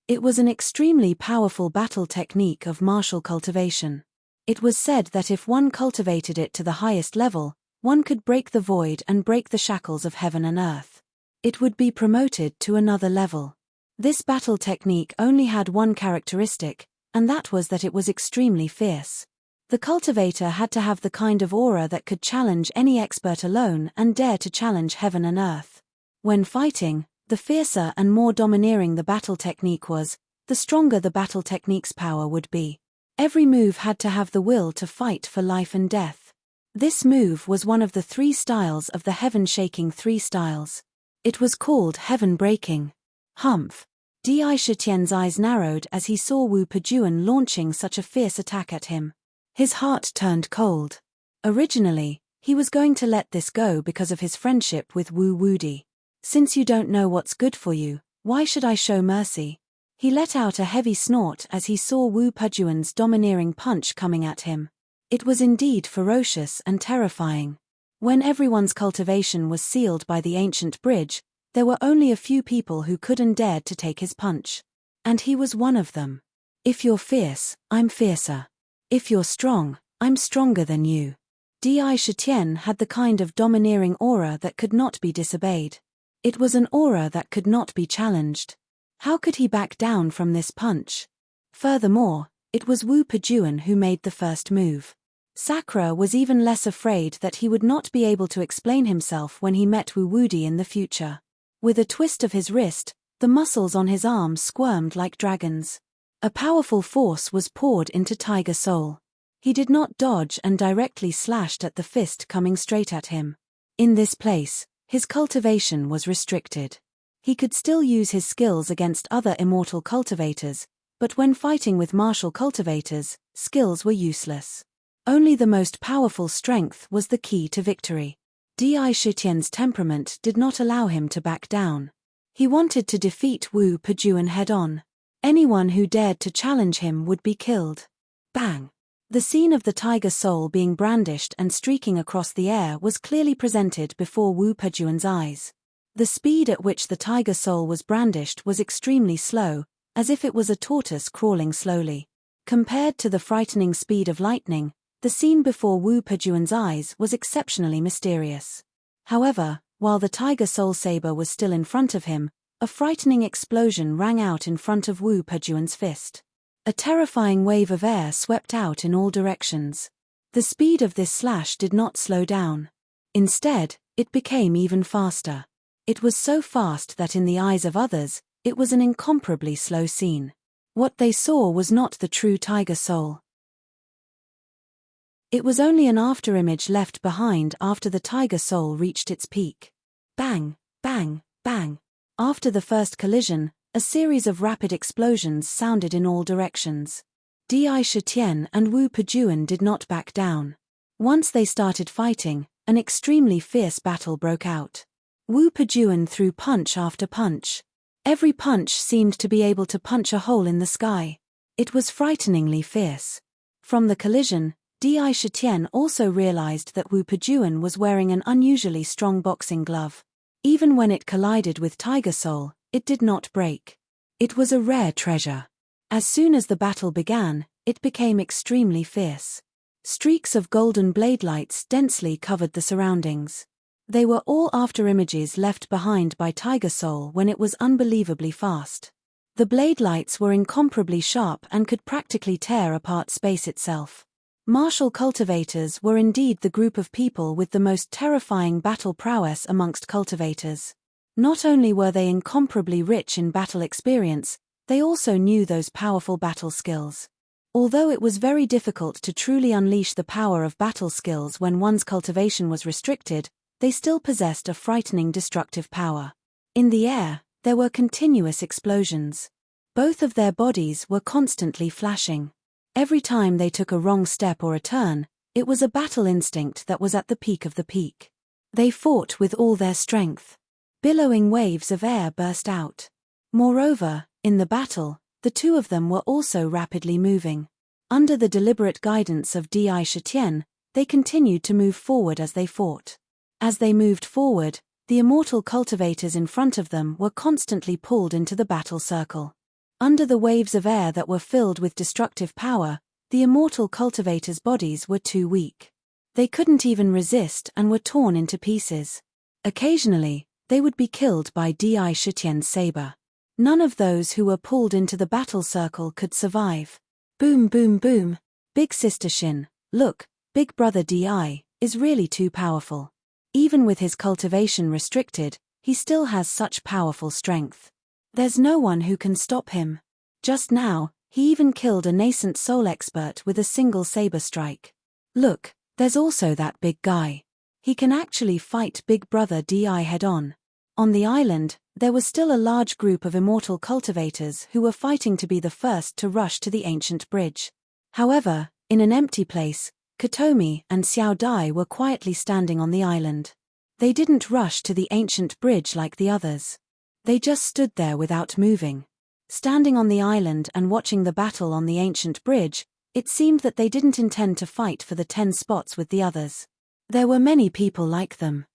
It was an extremely powerful battle technique of martial cultivation. It was said that if one cultivated it to the highest level, one could break the void and break the shackles of heaven and earth. It would be promoted to another level. This battle technique only had one characteristic, and that was that it was extremely fierce. The cultivator had to have the kind of aura that could challenge any expert alone and dare to challenge heaven and earth. When fighting, the fiercer and more domineering the battle technique was, the stronger the battle technique's power would be. Every move had to have the will to fight for life and death. This move was one of the 3 styles of the heaven-shaking 3 styles. It was called heaven-breaking. Humph. Di Shutian's eyes narrowed as he saw Wu Pajuan launching such a fierce attack at him. His heart turned cold. Originally, he was going to let this go because of his friendship with Wu Wudi. Since you don't know what's good for you, why should I show mercy? He let out a heavy snort as he saw Wu Pajuan's domineering punch coming at him. It was indeed ferocious and terrifying. When everyone's cultivation was sealed by the ancient bridge, there were only a few people who could and dared to take his punch. And he was one of them. If you're fierce, I'm fiercer. If you're strong, I'm stronger than you. Di Shitian had the kind of domineering aura that could not be disobeyed. It was an aura that could not be challenged. How could he back down from this punch? Furthermore, it was Wu Pejuan who made the first move. Sakura was even less afraid that he would not be able to explain himself when he met Wu Wudi in the future. With a twist of his wrist, the muscles on his arm squirmed like dragons. A powerful force was poured into Tiger Soul. He did not dodge and directly slashed at the fist coming straight at him. In this place, his cultivation was restricted. He could still use his skills against other immortal cultivators, but when fighting with martial cultivators, skills were useless. Only the most powerful strength was the key to victory. Di Shitian's temperament did not allow him to back down. He wanted to defeat Wu Pejuan head-on. Anyone who dared to challenge him would be killed. Bang! The scene of the Tiger Soul being brandished and streaking across the air was clearly presented before Wu Pejuan's eyes. The speed at which the Tiger Soul was brandished was extremely slow, as if it was a tortoise crawling slowly. Compared to the frightening speed of lightning, the scene before Wu Pejuan's eyes was exceptionally mysterious. However, while the Tiger Soul saber was still in front of him, a frightening explosion rang out in front of Wu Pejuan's fist. A terrifying wave of air swept out in all directions. The speed of this slash did not slow down. Instead, it became even faster. It was so fast that in the eyes of others, it was an incomparably slow scene. What they saw was not the true Tiger Soul. It was only an afterimage left behind after the Tiger Soul reached its peak. Bang, bang, bang. After the first collision, a series of rapid explosions sounded in all directions. Di Shitian and Wu Pejuan did not back down. Once they started fighting, an extremely fierce battle broke out. Wu Pejuan threw punch after punch. Every punch seemed to be able to punch a hole in the sky. It was frighteningly fierce. From the collision, Di Shitian also realized that Wu Pejuan was wearing an unusually strong boxing glove. Even when it collided with Tiger Soul, it did not break. It was a rare treasure. As soon as the battle began, it became extremely fierce. Streaks of golden blade lights densely covered the surroundings. They were all afterimages left behind by Tiger Soul when it was unbelievably fast. The blade lights were incomparably sharp and could practically tear apart space itself. Martial cultivators were indeed the group of people with the most terrifying battle prowess amongst cultivators. Not only were they incomparably rich in battle experience, they also knew those powerful battle skills. Although it was very difficult to truly unleash the power of battle skills when one's cultivation was restricted, they still possessed a frightening destructive power. In the air, there were continuous explosions. Both of their bodies were constantly flashing. Every time they took a wrong step or a turn, it was a battle instinct that was at the peak of the peak. They fought with all their strength. Billowing waves of air burst out. Moreover, in the battle, the two of them were also rapidly moving. Under the deliberate guidance of Di Shitian, they continued to move forward as they fought. As they moved forward, the immortal cultivators in front of them were constantly pulled into the battle circle. Under the waves of air that were filled with destructive power, the immortal cultivators' bodies were too weak. They couldn't even resist and were torn into pieces. Occasionally, they would be killed by Di Shitian's saber. None of those who were pulled into the battle circle could survive. Boom boom boom. Big Sister Shin, look, Big Brother Di, is really too powerful. Even with his cultivation restricted, he still has such powerful strength. There's no one who can stop him. Just now, he even killed a nascent soul expert with a single saber strike. Look, there's also that big guy. He can actually fight Big Brother Di head-on. On the island, there was still a large group of immortal cultivators who were fighting to be the first to rush to the ancient bridge. However, in an empty place, Kotomi and Xiao Dai were quietly standing on the island. They didn't rush to the ancient bridge like the others. They just stood there without moving. Standing on the island and watching the battle on the ancient bridge, it seemed that they didn't intend to fight for the 10 spots with the others. There were many people like them.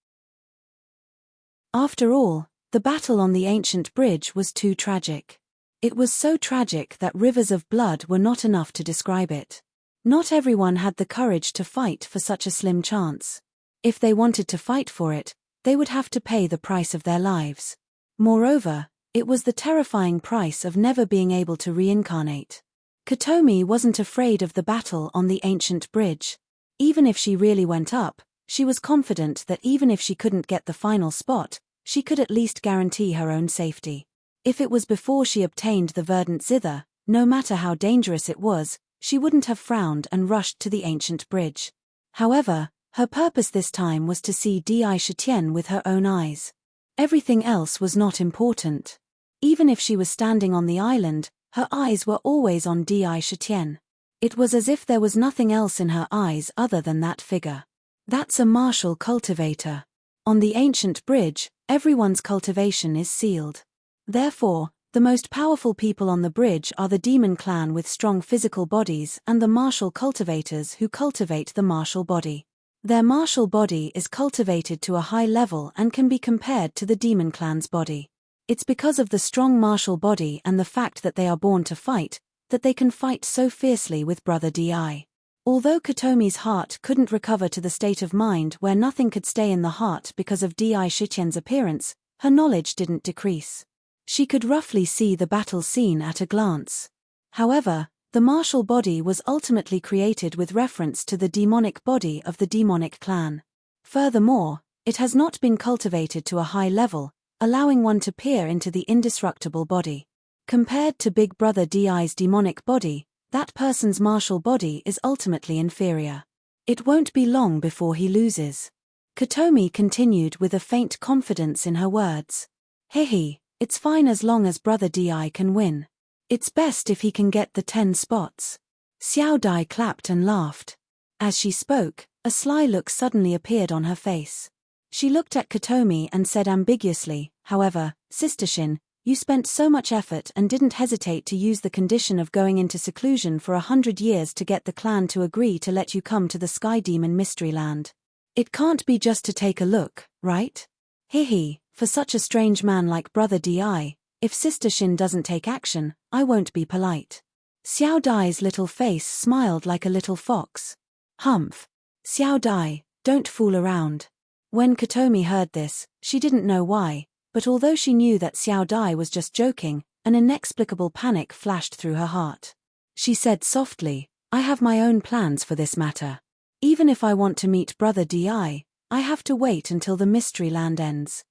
After all, the battle on the ancient bridge was too tragic. It was so tragic that rivers of blood were not enough to describe it. Not everyone had the courage to fight for such a slim chance. If they wanted to fight for it, they would have to pay the price of their lives. Moreover, it was the terrifying price of never being able to reincarnate. Kotomi wasn't afraid of the battle on the ancient bridge. Even if she really went up, she was confident that even if she couldn't get the final spot, she could at least guarantee her own safety. If it was before she obtained the verdant zither, no matter how dangerous it was, she wouldn't have frowned and rushed to the ancient bridge. However, her purpose this time was to see Di Shitian with her own eyes. Everything else was not important. Even if she was standing on the island, her eyes were always on Di Shitian. It was as if there was nothing else in her eyes other than that figure. That's a martial cultivator. On the ancient bridge, everyone's cultivation is sealed. Therefore, the most powerful people on the bridge are the demon clan with strong physical bodies and the martial cultivators who cultivate the martial body. Their martial body is cultivated to a high level and can be compared to the demon clan's body. It's because of the strong martial body and the fact that they are born to fight, that they can fight so fiercely with Brother Di. Although Kotomi's heart couldn't recover to the state of mind where nothing could stay in the heart because of Di Shitian's appearance, her knowledge didn't decrease. She could roughly see the battle scene at a glance. However, the martial body was ultimately created with reference to the demonic body of the demonic clan. Furthermore, it has not been cultivated to a high level, allowing one to peer into the indestructible body. Compared to Big Brother Di's demonic body, that person's martial body is ultimately inferior. It won't be long before he loses. Kotomi continued with a faint confidence in her words. Hehe, it's fine as long as Brother Di can win. It's best if he can get the 10 spots. Xiao Dai clapped and laughed. As she spoke, a sly look suddenly appeared on her face. She looked at Kotomi and said ambiguously, however, Sister Shin, you spent so much effort and didn't hesitate to use the condition of going into seclusion for 100 years to get the clan to agree to let you come to the Sky Demon Mystery Land. It can't be just to take a look, right? Hehe, for such a strange man like Brother Di, if Sister Shin doesn't take action, I won't be polite. Xiao Dai's little face smiled like a little fox. Humph. Xiao Dai, don't fool around. When Kotomi heard this, she didn't know why, but although she knew that Xiao Dai was just joking, an inexplicable panic flashed through her heart. She said softly, I have my own plans for this matter. Even if I want to meet Brother Di, I have to wait until the Mystery Land ends.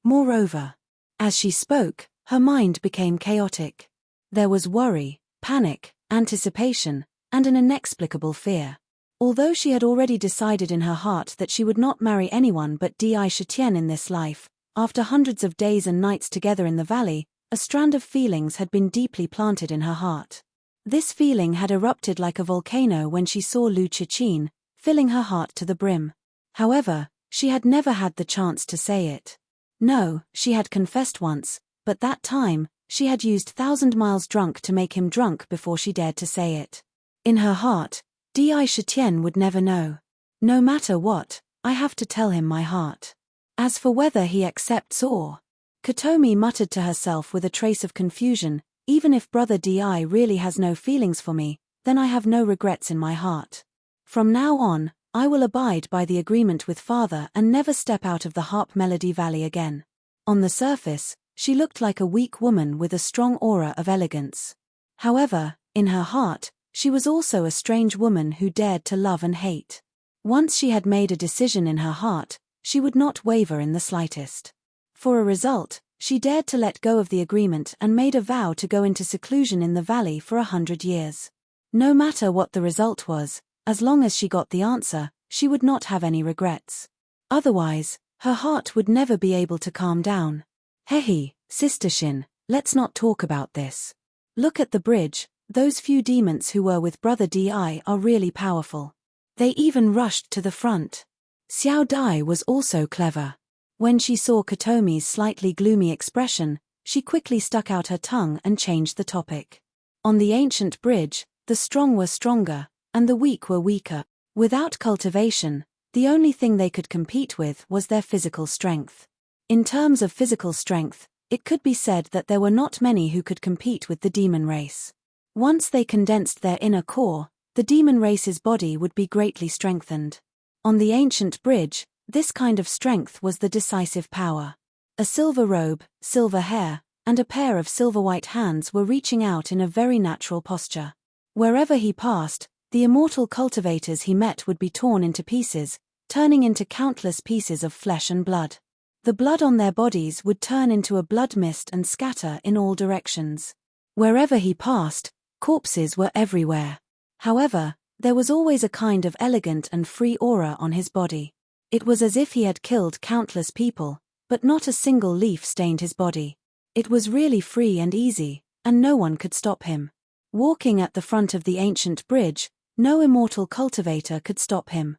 Moreover, as she spoke, her mind became chaotic. There was worry, panic, anticipation, and an inexplicable fear. Although she had already decided in her heart that she would not marry anyone but Di Shitian in this life, after hundreds of days and nights together in the valley, a strand of feelings had been deeply planted in her heart. This feeling had erupted like a volcano when she saw Lu Chichin, filling her heart to the brim. However, she had never had the chance to say it. No, she had confessed once, but that time, she had used 1,000 miles drunk to make him drunk before she dared to say it. In her heart, Di Shitian would never know. No matter what, I have to tell him my heart. As for whether he accepts or... Kotomi muttered to herself with a trace of confusion, even if Brother Di really has no feelings for me, then I have no regrets in my heart. From now on, I will abide by the agreement with Father and never step out of the Harp Melody Valley again. On the surface, she looked like a weak woman with a strong aura of elegance. However, in her heart, she was also a strange woman who dared to love and hate. Once she had made a decision in her heart, she would not waver in the slightest. For a result, she dared to let go of the agreement and made a vow to go into seclusion in the valley for 100 years. No matter what the result was, as long as she got the answer, she would not have any regrets. Otherwise, her heart would never be able to calm down. Hehe, Sister Shin, let's not talk about this. Look at the bridge, those few demons who were with Brother Di are really powerful. They even rushed to the front. Xiao Dai was also clever. When she saw Kotomi's slightly gloomy expression, she quickly stuck out her tongue and changed the topic. On the ancient bridge, the strong were stronger, and the weak were weaker. Without cultivation, the only thing they could compete with was their physical strength. In terms of physical strength, It could be said that there were not many who could compete with the demon race. Once they condensed their inner core, the demon race's body would be greatly strengthened. On the ancient bridge, this kind of strength was the decisive power. A silver robe, silver hair, and a pair of silver-white hands were reaching out in a very natural posture. Wherever he passed, the immortal cultivators he met would be torn into pieces, turning into countless pieces of flesh and blood. The blood on their bodies would turn into a blood mist and scatter in all directions. Wherever he passed, corpses were everywhere. However, there was always a kind of elegant and free aura on his body. It was as if he had killed countless people, but not a single leaf stained his body. It was really free and easy, and no one could stop him. Walking at the front of the ancient bridge, no immortal cultivator could stop him.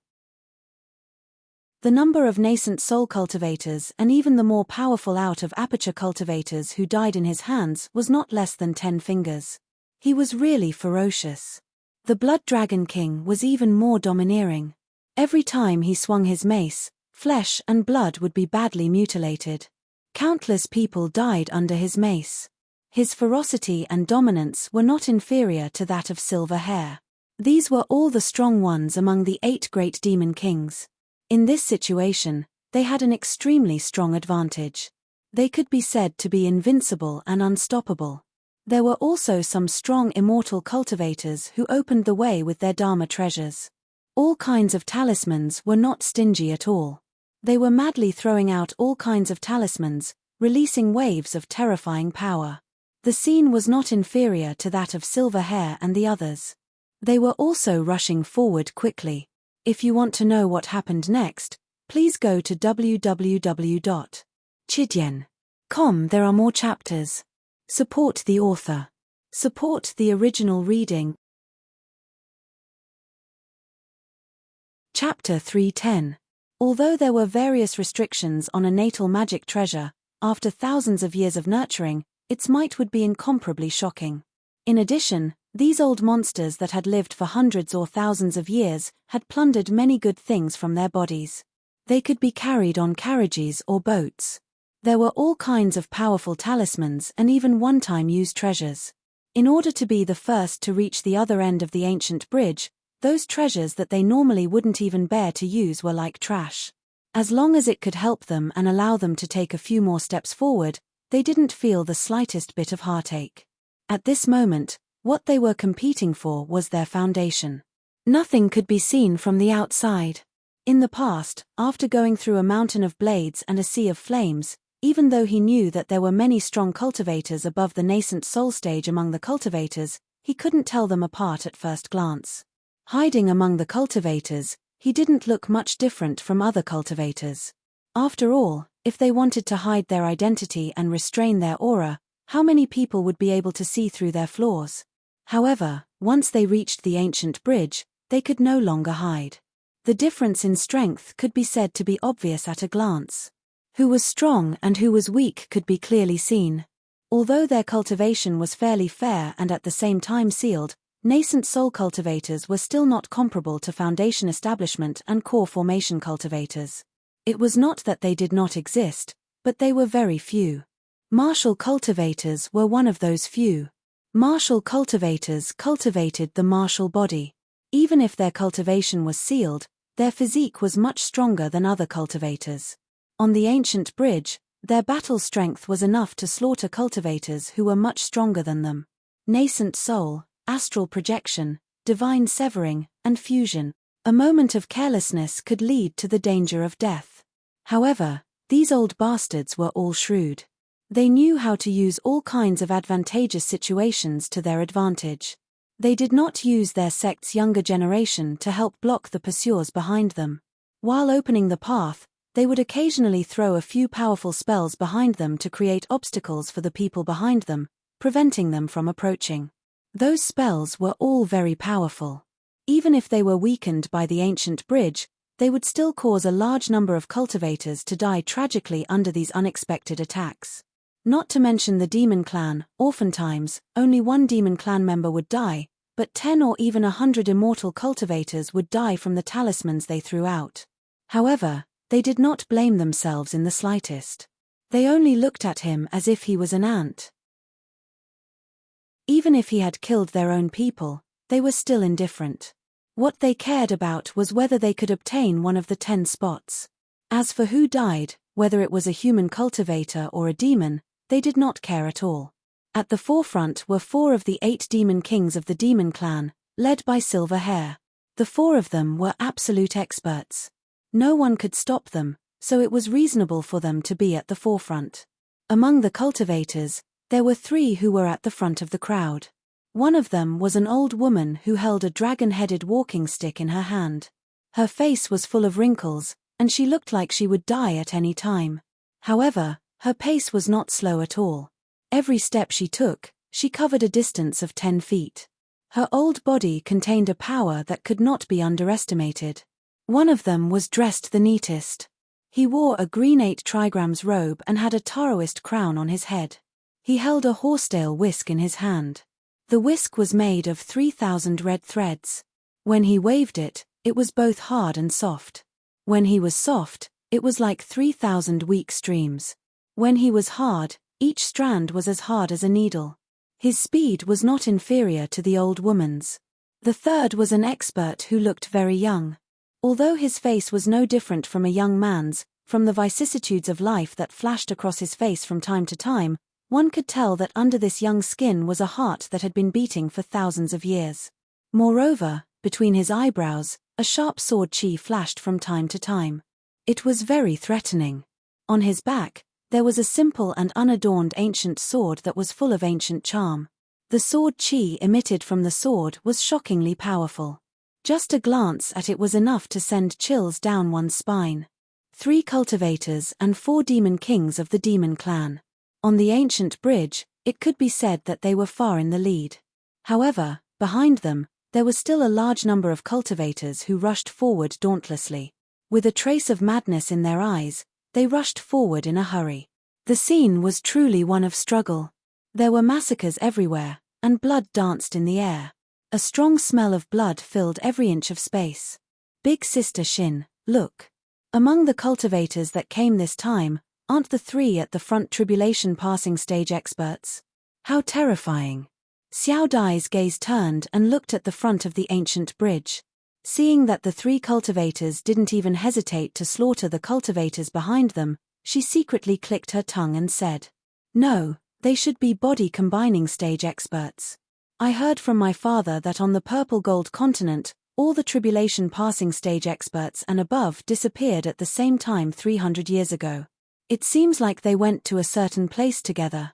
The number of nascent soul cultivators and even the more powerful out-of-aperture cultivators who died in his hands was not less than 10 fingers. He was really ferocious. The Blood Dragon King was even more domineering. Every time he swung his mace, flesh and blood would be badly mutilated. Countless people died under his mace. His ferocity and dominance were not inferior to that of Silver Hair. These were all the strong ones among the 8 great demon kings. In this situation, they had an extremely strong advantage. They could be said to be invincible and unstoppable. There were also some strong immortal cultivators who opened the way with their Dharma treasures. All kinds of talismans were not stingy at all. They were madly throwing out all kinds of talismans, releasing waves of terrifying power. The scene was not inferior to that of Silver Hair and the others. They were also rushing forward quickly. If you want to know what happened next, please go to www.chidyen.com. There are more chapters. Support the author. Support the original reading. Chapter 310. Although there were various restrictions on a natal magic treasure, after thousands of years of nurturing, its might would be incomparably shocking. In addition, these old monsters that had lived for hundreds or thousands of years had plundered many good things from their bodies. They could be carried on carriages or boats. There were all kinds of powerful talismans and even one-time use treasures. In order to be the first to reach the other end of the ancient bridge, those treasures that they normally wouldn't even bear to use were like trash. As long as it could help them and allow them to take a few more steps forward, they didn't feel the slightest bit of heartache. At this moment, what they were competing for was their foundation. Nothing could be seen from the outside. In the past, after going through a mountain of blades and a sea of flames, even though he knew that there were many strong cultivators above the nascent soul stage among the cultivators, he couldn't tell them apart at first glance. Hiding among the cultivators, he didn't look much different from other cultivators. After all, if they wanted to hide their identity and restrain their aura, how many people would be able to see through their flaws? However, once they reached the ancient bridge, they could no longer hide. The difference in strength could be said to be obvious at a glance. Who was strong and who was weak could be clearly seen. Although their cultivation was fairly fair and at the same time sealed, nascent soul cultivators were still not comparable to foundation establishment and core formation cultivators. It was not that they did not exist, but they were very few. Martial cultivators were one of those few. Martial cultivators cultivated the martial body. Even if their cultivation was sealed, their physique was much stronger than other cultivators. On the ancient bridge, their battle strength was enough to slaughter cultivators who were much stronger than them. Nascent soul, astral projection, divine severing, and fusion. A moment of carelessness could lead to the danger of death. However, these old bastards were all shrewd. They knew how to use all kinds of advantageous situations to their advantage. They did not use their sect's younger generation to help block the pursuers behind them. While opening the path, they would occasionally throw a few powerful spells behind them to create obstacles for the people behind them, preventing them from approaching. Those spells were all very powerful. Even if they were weakened by the ancient bridge, they would still cause a large number of cultivators to die tragically under these unexpected attacks. Not to mention the demon clan, oftentimes, only one demon clan member would die, but 10 or even 100 immortal cultivators would die from the talismans they threw out. However, they did not blame themselves in the slightest. They only looked at him as if he was an ant. Even if he had killed their own people, they were still indifferent. What they cared about was whether they could obtain one of the 10 spots. As for who died, whether it was a human cultivator or a demon, they did not care at all. At the forefront were 4 of the 8 demon kings of the demon clan, led by Silver Hair. The 4 of them were absolute experts. No one could stop them, so it was reasonable for them to be at the forefront. Among the cultivators, there were 3 who were at the front of the crowd. One of them was an old woman who held a dragon-headed walking stick in her hand. Her face was full of wrinkles, and she looked like she would die at any time. However, her pace was not slow at all. Every step she took, she covered a distance of 10 feet. Her old body contained a power that could not be underestimated. One of them was dressed the neatest. He wore a green 8 trigrams robe and had a Taoist crown on his head. He held a horsetail whisk in his hand. The whisk was made of 3,000 red threads. When he waved it, it was both hard and soft. When he was soft, it was like 3,000 weak streams. When he was hard, each strand was as hard as a needle. His speed was not inferior to the old woman's. The third was an expert who looked very young. Although his face was no different from a young man's, from the vicissitudes of life that flashed across his face from time to time, one could tell that under this young skin was a heart that had been beating for thousands of years. Moreover, between his eyebrows, a sharp sword chi flashed from time to time. It was very threatening. On his back, there was a simple and unadorned ancient sword that was full of ancient charm. The sword chi emitted from the sword was shockingly powerful. Just a glance at it was enough to send chills down one's spine. 3 cultivators and 4 demon kings of the demon clan. On the ancient bridge, it could be said that they were far in the lead. However, behind them, there was still a large number of cultivators who rushed forward dauntlessly. With a trace of madness in their eyes, they rushed forward in a hurry. The scene was truly one of struggle. There were massacres everywhere, and blood danced in the air. A strong smell of blood filled every inch of space. Big Sister Shin, look. Among the cultivators that came this time, aren't the 3 at the front tribulation passing stage experts? How terrifying. Xiao Dai's gaze turned and looked at the front of the ancient bridge. Seeing that the 3 cultivators didn't even hesitate to slaughter the cultivators behind them, she secretly clicked her tongue and said, "No, they should be body combining stage experts. I heard from my father that on the purple gold continent, all the tribulation passing stage experts and above disappeared at the same time 300 years ago. It seems like they went to a certain place together.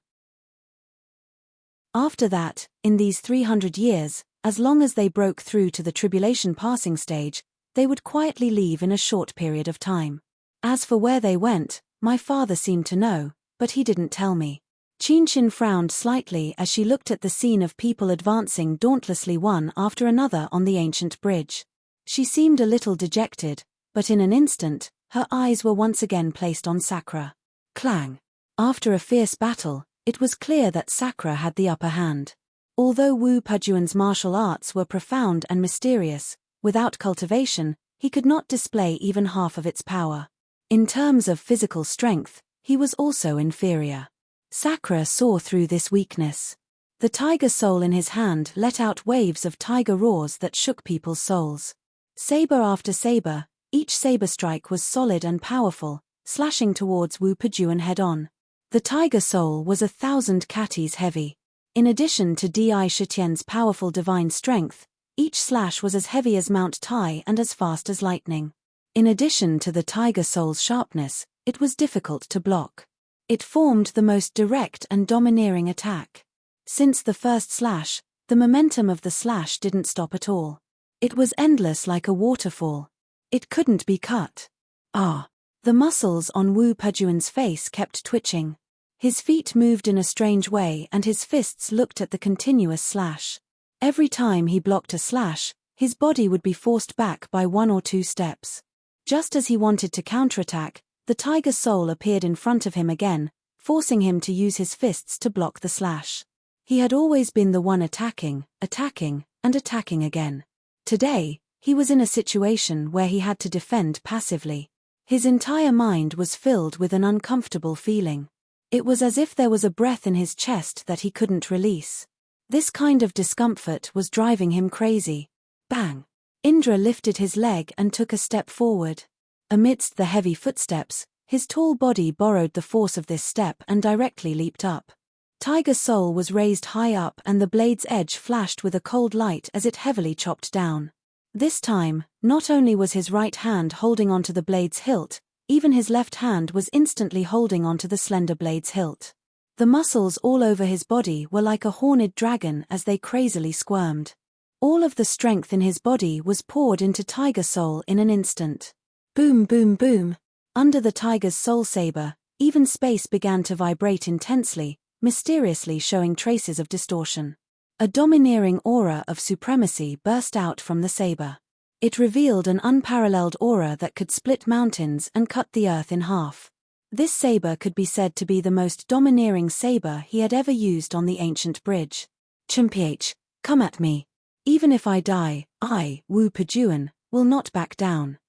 After that, in these 300 years, as long as they broke through to the tribulation passing stage, they would quietly leave in a short period of time. As for where they went, my father seemed to know, but he didn't tell me." Qinshin frowned slightly as she looked at the scene of people advancing dauntlessly one after another on the ancient bridge. She seemed a little dejected, but in an instant, her eyes were once again placed on Sakura. Clang! After a fierce battle, it was clear that Sakura had the upper hand. Although Wu Pejuan's martial arts were profound and mysterious, without cultivation, he could not display even half of its power. In terms of physical strength, he was also inferior. Sakura saw through this weakness. The tiger soul in his hand let out waves of tiger roars that shook people's souls. Saber after saber, each saber strike was solid and powerful, slashing towards Wu Pejuan head-on. The tiger soul was 1,000 katis heavy. In addition to Di Shitian's powerful divine strength, each slash was as heavy as Mount Tai and as fast as lightning. In addition to the tiger soul's sharpness, it was difficult to block. It formed the most direct and domineering attack. Since the first slash, the momentum of the slash didn't stop at all. It was endless like a waterfall. It couldn't be cut. Ah! The muscles on Wu Pejuan's face kept twitching. His feet moved in a strange way and his fists looked at the continuous slash. Every time he blocked a slash, his body would be forced back by 1 or 2 steps. Just as he wanted to counterattack, the tiger soul appeared in front of him again, forcing him to use his fists to block the slash. He had always been the one attacking, and attacking again. Today, he was in a situation where he had to defend passively. His entire mind was filled with an uncomfortable feeling. It was as if there was a breath in his chest that he couldn't release. This kind of discomfort was driving him crazy. Bang! Indra lifted his leg and took a step forward. Amidst the heavy footsteps, his tall body borrowed the force of this step and directly leaped up. Tiger Soul was raised high up and the blade's edge flashed with a cold light as it heavily chopped down. This time, not only was his right hand holding onto the blade's hilt, even his left hand was instantly holding onto the slender blade's hilt. The muscles all over his body were like a horned dragon as they crazily squirmed. All of the strength in his body was poured into Tiger Soul in an instant. Boom, boom, boom. Under the tiger's soul saber, even space began to vibrate intensely, mysteriously showing traces of distortion. A domineering aura of supremacy burst out from the saber. It revealed an unparalleled aura that could split mountains and cut the earth in half. This saber could be said to be the most domineering saber he had ever used on the ancient bridge. Chimph, come at me. Even if I die, I, Wu Pejuan, will not back down.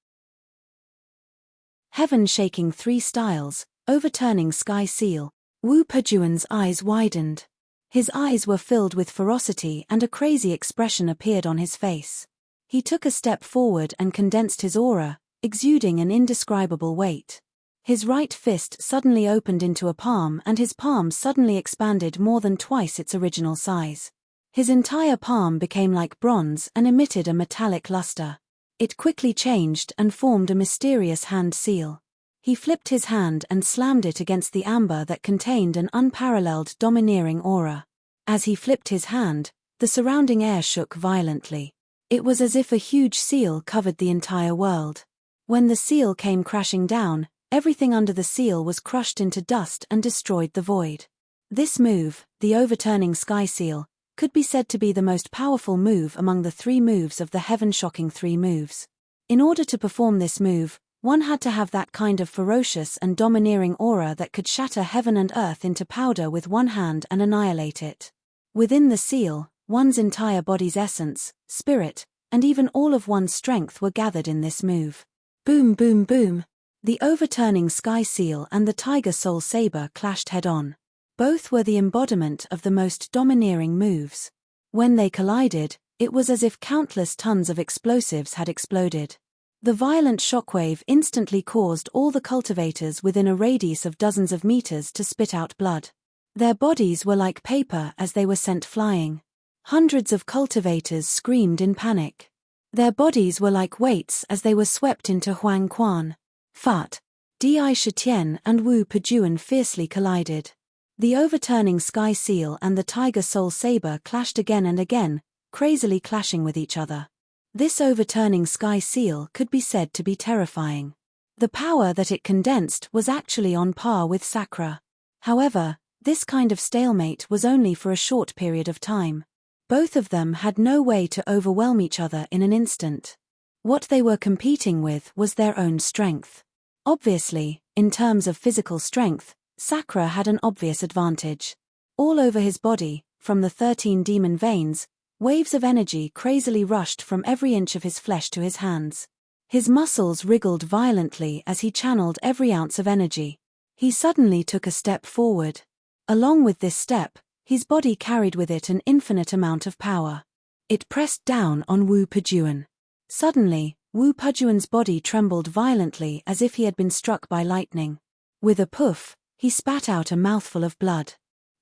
Heaven shaking 3 styles, overturning sky seal. Wu Pejuan's eyes widened. His eyes were filled with ferocity and a crazy expression appeared on his face. He took a step forward and condensed his aura, exuding an indescribable weight. His right fist suddenly opened into a palm and his palm suddenly expanded more than twice its original size. His entire palm became like bronze and emitted a metallic luster. It quickly changed and formed a mysterious hand seal. He flipped his hand and slammed it against the amber that contained an unparalleled domineering aura. As he flipped his hand, the surrounding air shook violently. It was as if a huge seal covered the entire world. When the seal came crashing down, everything under the seal was crushed into dust and destroyed the void. This move, the overturning sky seal, could be said to be the most powerful move among the 3 moves of the heaven-shocking 3 moves. In order to perform this move, one had to have that kind of ferocious and domineering aura that could shatter heaven and earth into powder with one hand and annihilate it. Within the seal, one's entire body's essence, spirit, and even all of one's strength were gathered in this move. Boom, boom, boom. The overturning sky seal and the tiger soul saber clashed head-on. Both were the embodiment of the most domineering moves. When they collided, it was as if countless tons of explosives had exploded. The violent shockwave instantly caused all the cultivators within a radius of dozens of meters to spit out blood. Their bodies were like paper as they were sent flying. Hundreds of cultivators screamed in panic. Their bodies were like weights as they were swept into Huang Quan. Fat, Di Shitian and Wu Pejuan fiercely collided. The overturning sky seal and the tiger soul saber clashed again and again, crazily clashing with each other. This overturning sky seal could be said to be terrifying. The power that it condensed was actually on par with Sakra. However, this kind of stalemate was only for a short period of time. Both of them had no way to overwhelm each other in an instant. What they were competing with was their own strength. Obviously, in terms of physical strength, Sakra had an obvious advantage. All over his body, from the 13 demon veins, waves of energy crazily rushed from every inch of his flesh to his hands. His muscles wriggled violently as he channeled every ounce of energy. He suddenly took a step forward. Along with this step, his body carried with it an infinite amount of power. It pressed down on Wu Pejuan. Suddenly, Wu Pejuan's body trembled violently as if he had been struck by lightning. With a poof, he spat out a mouthful of blood.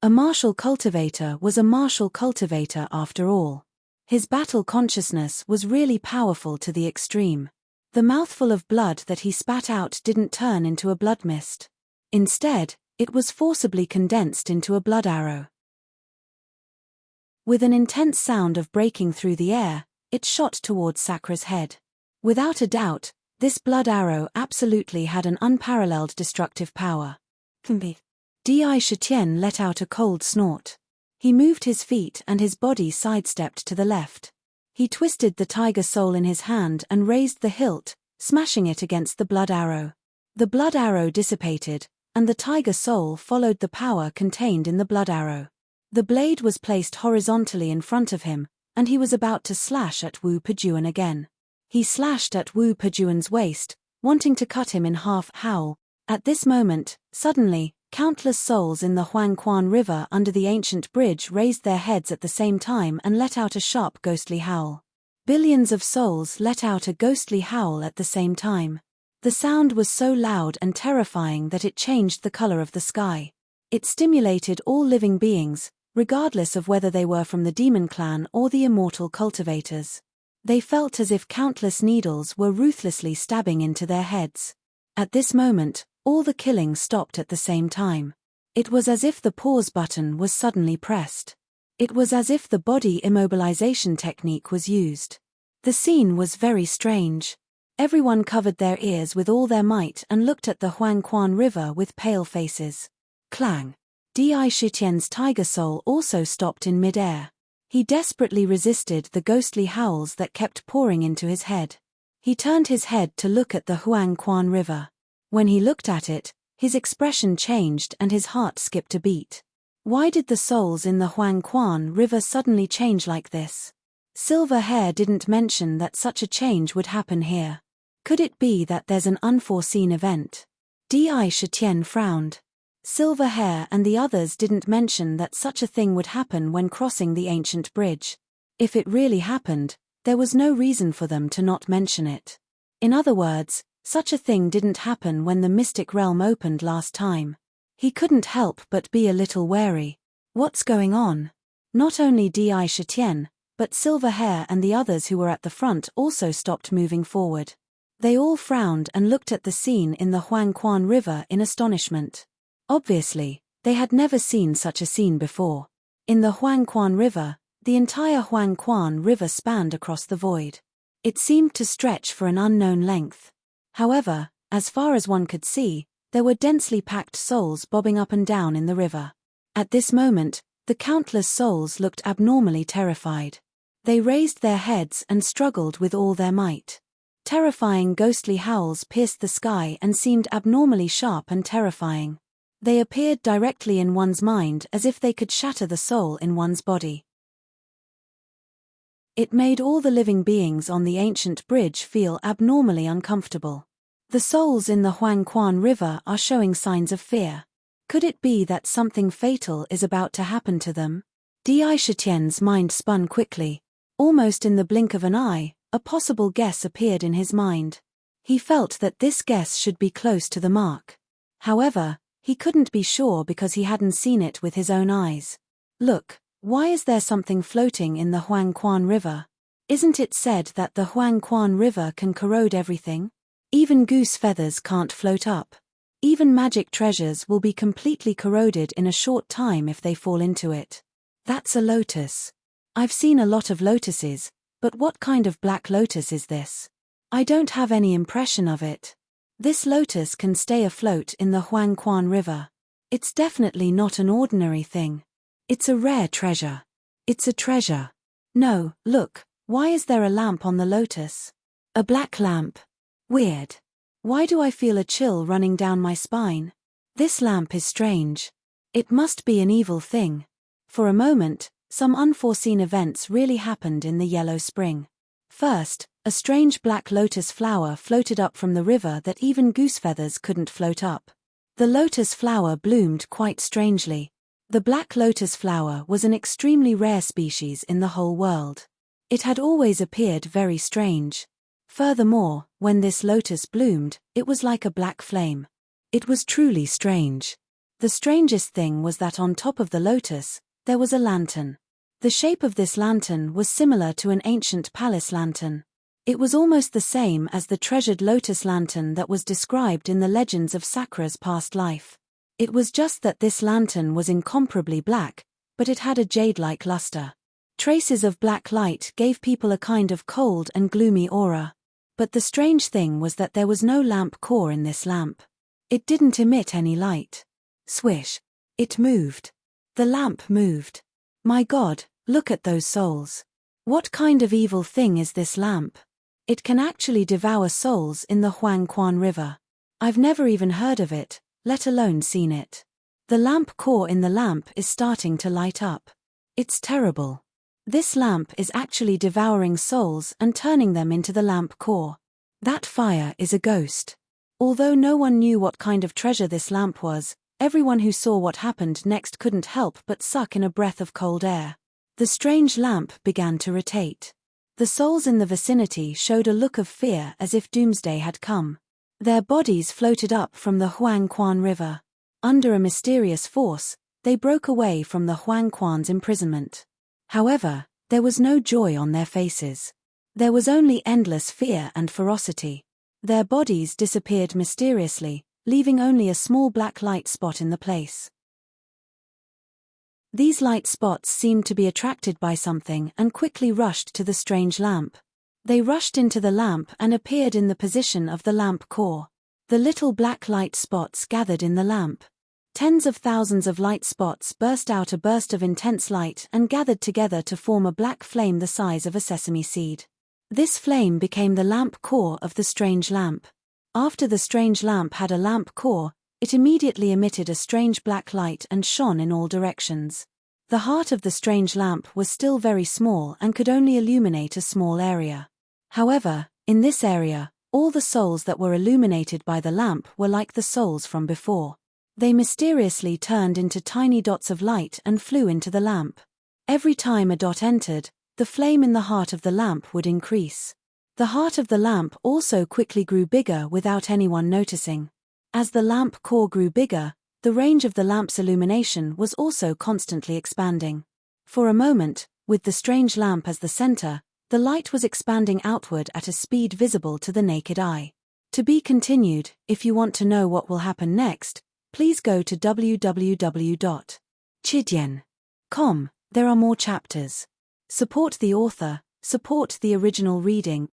A martial cultivator was a martial cultivator after all. His battle consciousness was really powerful to the extreme. The mouthful of blood that he spat out didn't turn into a blood mist. Instead, it was forcibly condensed into a blood arrow. With an intense sound of breaking through the air, it shot towards Sakra's head. Without a doubt, this blood arrow absolutely had an unparalleled destructive power. Di Shitian let out a cold snort. He moved his feet and his body sidestepped to the left. He twisted the tiger soul in his hand and raised the hilt, smashing it against the blood arrow. The blood arrow dissipated, and the tiger soul followed the power contained in the blood arrow. The blade was placed horizontally in front of him, and he was about to slash at Wu Pejuan again. He slashed at Wu Pejuan's waist, wanting to cut him in half. Howl. At this moment, suddenly, countless souls in the Huangquan River under the ancient bridge raised their heads at the same time and let out a sharp ghostly howl. Billions of souls let out a ghostly howl at the same time. The sound was so loud and terrifying that it changed the color of the sky. It stimulated all living beings, regardless of whether they were from the demon clan or the immortal cultivators. They felt as if countless needles were ruthlessly stabbing into their heads. At this moment, all the killing stopped at the same time. It was as if the pause button was suddenly pressed. It was as if the body immobilization technique was used. The scene was very strange. Everyone covered their ears with all their might and looked at the Huangquan River with pale faces. Clang. Di Shitian's tiger soul also stopped in mid-air. He desperately resisted the ghostly howls that kept pouring into his head. He turned his head to look at the Huangquan River. When he looked at it, his expression changed and his heart skipped a beat. Why did the souls in the Huangquan River suddenly change like this? Silver Hair didn't mention that such a change would happen here. Could it be that there's an unforeseen event? Di Shitian frowned. Silver Hair and the others didn't mention that such a thing would happen when crossing the ancient bridge. If it really happened, there was no reason for them to not mention it. In other words, such a thing didn't happen when the mystic realm opened last time. He couldn't help but be a little wary. What's going on? Not only Di Shitian, but Silver Hair and the others who were at the front also stopped moving forward. They all frowned and looked at the scene in the Huangquan River in astonishment. Obviously, they had never seen such a scene before. In the Huangquan River, the entire Huangquan River spanned across the void. It seemed to stretch for an unknown length. However, as far as one could see, there were densely packed souls bobbing up and down in the river. At this moment, the countless souls looked abnormally terrified. They raised their heads and struggled with all their might. Terrifying ghostly howls pierced the sky and seemed abnormally sharp and terrifying. They appeared directly in one's mind as if they could shatter the soul in one's body. It made all the living beings on the ancient bridge feel abnormally uncomfortable. The souls in the Huangquan River are showing signs of fear. Could it be that something fatal is about to happen to them? Di Shitian's mind spun quickly. Almost in the blink of an eye, a possible guess appeared in his mind. He felt that this guess should be close to the mark. However, he couldn't be sure because he hadn't seen it with his own eyes. Look, why is there something floating in the Huangquan River? Isn't it said that the Huangquan River can corrode everything? Even goose feathers can't float up. Even magic treasures will be completely corroded in a short time if they fall into it. That's a lotus. I've seen a lot of lotuses, but what kind of black lotus is this? I don't have any impression of it. This lotus can stay afloat in the Huangquan River. It's definitely not an ordinary thing. It's a rare treasure. It's a treasure. No, look, why is there a lamp on the lotus? A black lamp. Weird. Why do I feel a chill running down my spine? This lamp is strange. It must be an evil thing. For a moment, some unforeseen events really happened in the yellow spring. First, a strange black lotus flower floated up from the river that even goose feathers couldn't float up. The lotus flower bloomed quite strangely. The black lotus flower was an extremely rare species in the whole world. It had always appeared very strange. Furthermore, when this lotus bloomed, it was like a black flame. It was truly strange. The strangest thing was that on top of the lotus, there was a lantern. The shape of this lantern was similar to an ancient palace lantern. It was almost the same as the treasured lotus lantern that was described in the legends of Sakura's past life. It was just that this lantern was incomparably black, but it had a jade-like luster. Traces of black light gave people a kind of cold and gloomy aura. But the strange thing was that there was no lamp core in this lamp. It didn't emit any light. Swish. It moved. The lamp moved. My God, look at those souls. What kind of evil thing is this lamp? It can actually devour souls in the Huangquan River. I've never even heard of it, let alone seen it. The lamp core in the lamp is starting to light up. It's terrible. This lamp is actually devouring souls and turning them into the lamp core. That fire is a ghost. Although no one knew what kind of treasure this lamp was, everyone who saw what happened next couldn't help but suck in a breath of cold air. The strange lamp began to rotate. The souls in the vicinity showed a look of fear as if doomsday had come. Their bodies floated up from the Huangquan River. Under a mysterious force, they broke away from the Huangquan's imprisonment. However, there was no joy on their faces. There was only endless fear and ferocity. Their bodies disappeared mysteriously, leaving only a small black light spot in the place. These light spots seemed to be attracted by something and quickly rushed to the strange lamp. They rushed into the lamp and appeared in the position of the lamp core. The little black light spots gathered in the lamp. Tens of thousands of light spots burst out a burst of intense light and gathered together to form a black flame the size of a sesame seed. This flame became the lamp core of the strange lamp. After the strange lamp had a lamp core, it immediately emitted a strange black light and shone in all directions. The heart of the strange lamp was still very small and could only illuminate a small area. However, in this area, all the souls that were illuminated by the lamp were like the souls from before. They mysteriously turned into tiny dots of light and flew into the lamp. Every time a dot entered, the flame in the heart of the lamp would increase. The heart of the lamp also quickly grew bigger without anyone noticing. As the lamp core grew bigger, the range of the lamp's illumination was also constantly expanding. For a moment, with the strange lamp as the center, the light was expanding outward at a speed visible to the naked eye. To be continued. If you want to know what will happen next, please go to www.chidian.com. There are more chapters. Support the author, support the original reading.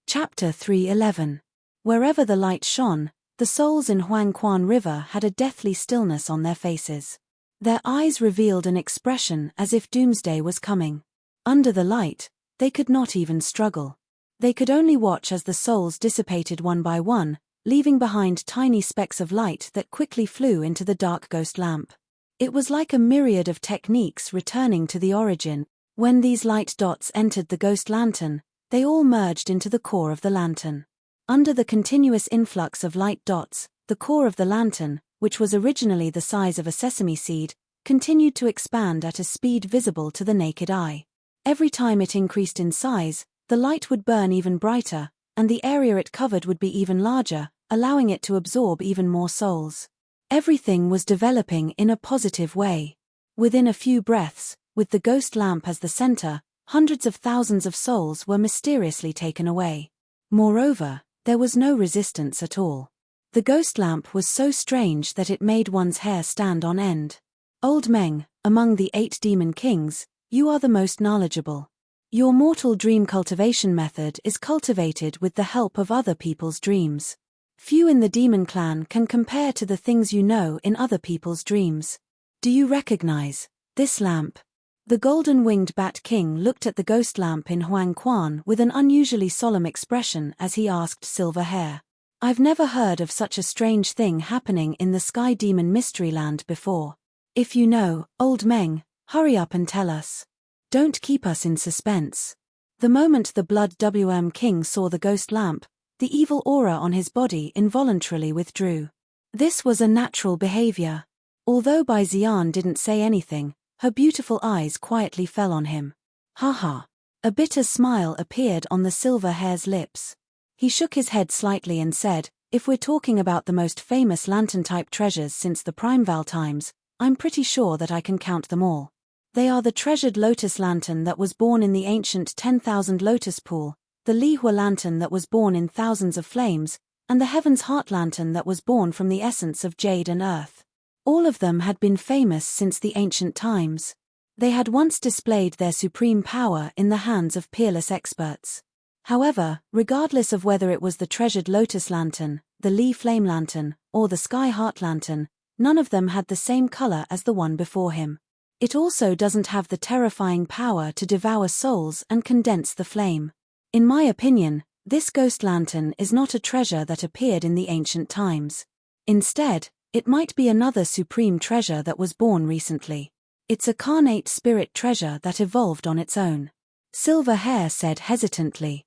Chapter 3:11. Wherever the light shone, the souls in Huangquan River had a deathly stillness on their faces. Their eyes revealed an expression as if doomsday was coming. Under the light, they could not even struggle. They could only watch as the souls dissipated one by one, leaving behind tiny specks of light that quickly flew into the dark ghost lamp. It was like a myriad of techniques returning to the origin. When these light dots entered the ghost lantern, they all merged into the core of the lantern. Under the continuous influx of light dots, the core of the lantern, which was originally the size of a sesame seed, continued to expand at a speed visible to the naked eye. Every time it increased in size, the light would burn even brighter, and the area it covered would be even larger, allowing it to absorb even more souls. Everything was developing in a positive way. Within a few breaths, with the ghost lamp as the center, hundreds of thousands of souls were mysteriously taken away. Moreover, there was no resistance at all. The ghost lamp was so strange that it made one's hair stand on end. Old Meng, among the 8 demon kings, you are the most knowledgeable. Your mortal dream cultivation method is cultivated with the help of other people's dreams. Few in the demon clan can compare to the things you know in other people's dreams. Do you recognize this lamp? The golden-winged bat king looked at the ghost lamp in Huangquan with an unusually solemn expression as he asked Silver Hair. I've never heard of such a strange thing happening in the Sky Demon Mystery Land before. If you know, Old Meng, hurry up and tell us. Don't keep us in suspense. The moment the Blood King saw the ghost lamp, the evil aura on his body involuntarily withdrew. This was a natural behavior. Although Bai Xian didn't say anything, her beautiful eyes quietly fell on him. Haha. A bitter smile appeared on the Silver Hair's lips. He shook his head slightly and said, if we're talking about the most famous lantern-type treasures since the Primeval times, I'm pretty sure that I can count them all. They are the treasured lotus lantern that was born in the ancient 10,000 lotus pool, the Lihua lantern that was born in thousands of flames, and the Heaven's Heart lantern that was born from the essence of jade and earth. All of them had been famous since the ancient times. They had once displayed their supreme power in the hands of peerless experts. However, regardless of whether it was the treasured lotus lantern, the Li flame lantern, or the sky heart lantern, none of them had the same color as the one before him. It also doesn't have the terrifying power to devour souls and condense the flame. In my opinion, this ghost lantern is not a treasure that appeared in the ancient times. Instead, it might be another supreme treasure that was born recently. It's a carnate spirit treasure that evolved on its own. Silverhair said hesitantly.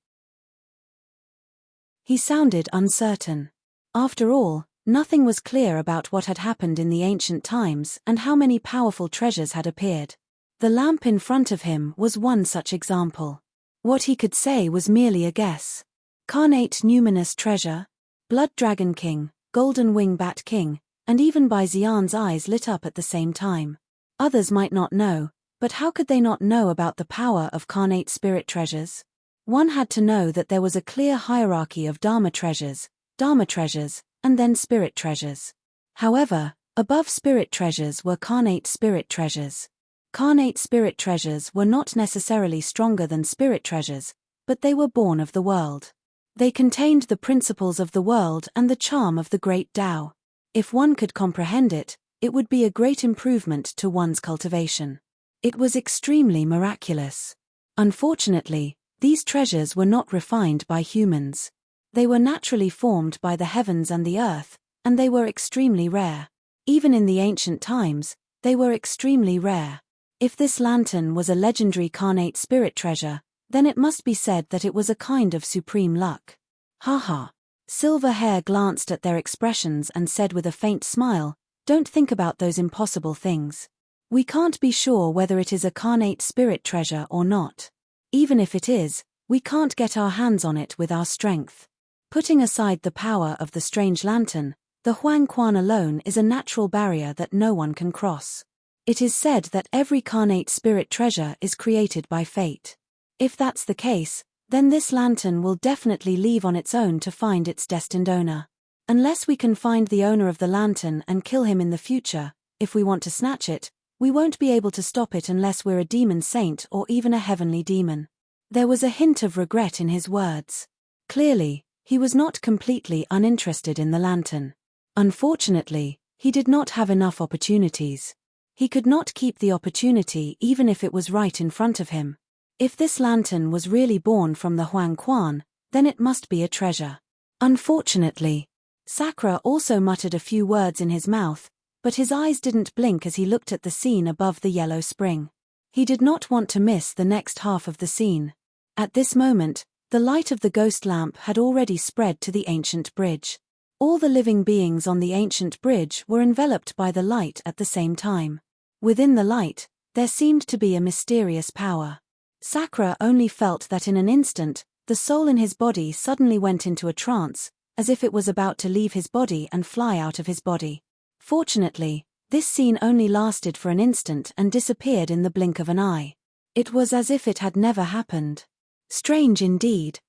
He sounded uncertain. After all, nothing was clear about what had happened in the ancient times and how many powerful treasures had appeared. The lamp in front of him was one such example. What he could say was merely a guess. Carnate numinous treasure? Blood Dragon King, Golden Wing Bat King, and even Bai Xian's eyes lit up at the same time. Others might not know, but how could they not know about the power of carnate spirit treasures? One had to know that there was a clear hierarchy of Dharma treasures, and then spirit treasures. However, above spirit treasures were carnate spirit treasures. Carnate spirit treasures were not necessarily stronger than spirit treasures, but they were born of the world. They contained the principles of the world and the charm of the great Tao. If one could comprehend it, it would be a great improvement to one's cultivation. It was extremely miraculous. Unfortunately, these treasures were not refined by humans. They were naturally formed by the heavens and the earth, and they were extremely rare. Even in the ancient times, they were extremely rare. If this lantern was a legendary carnate spirit treasure, then it must be said that it was a kind of supreme luck. Haha. Silverhair glanced at their expressions and said with a faint smile, "Don't think about those impossible things. We can't be sure whether it is a carnate spirit treasure or not. Even if it is, we can't get our hands on it with our strength. Putting aside the power of the strange lantern, the Huang Quan alone is a natural barrier that no one can cross. It is said that every carnate spirit treasure is created by fate. If that's the case, then this lantern will definitely leave on its own to find its destined owner. Unless we can find the owner of the lantern and kill him in the future, if we want to snatch it, we won't be able to stop it unless we're a demon saint or even a heavenly demon." There was a hint of regret in his words. Clearly, he was not completely uninterested in the lantern. Unfortunately, he did not have enough opportunities. He could not keep the opportunity even if it was right in front of him. If this lantern was really born from the Huang Quan, then it must be a treasure. Unfortunately. Sakura also muttered a few words in his mouth, but his eyes didn't blink as he looked at the scene above the yellow spring. He did not want to miss the next half of the scene. At this moment, the light of the ghost lamp had already spread to the ancient bridge. All the living beings on the ancient bridge were enveloped by the light at the same time. Within the light, there seemed to be a mysterious power. Sakura only felt that in an instant, the soul in his body suddenly went into a trance, as if it was about to leave his body and fly out of his body. Fortunately, this scene only lasted for an instant and disappeared in the blink of an eye. It was as if it had never happened. Strange indeed.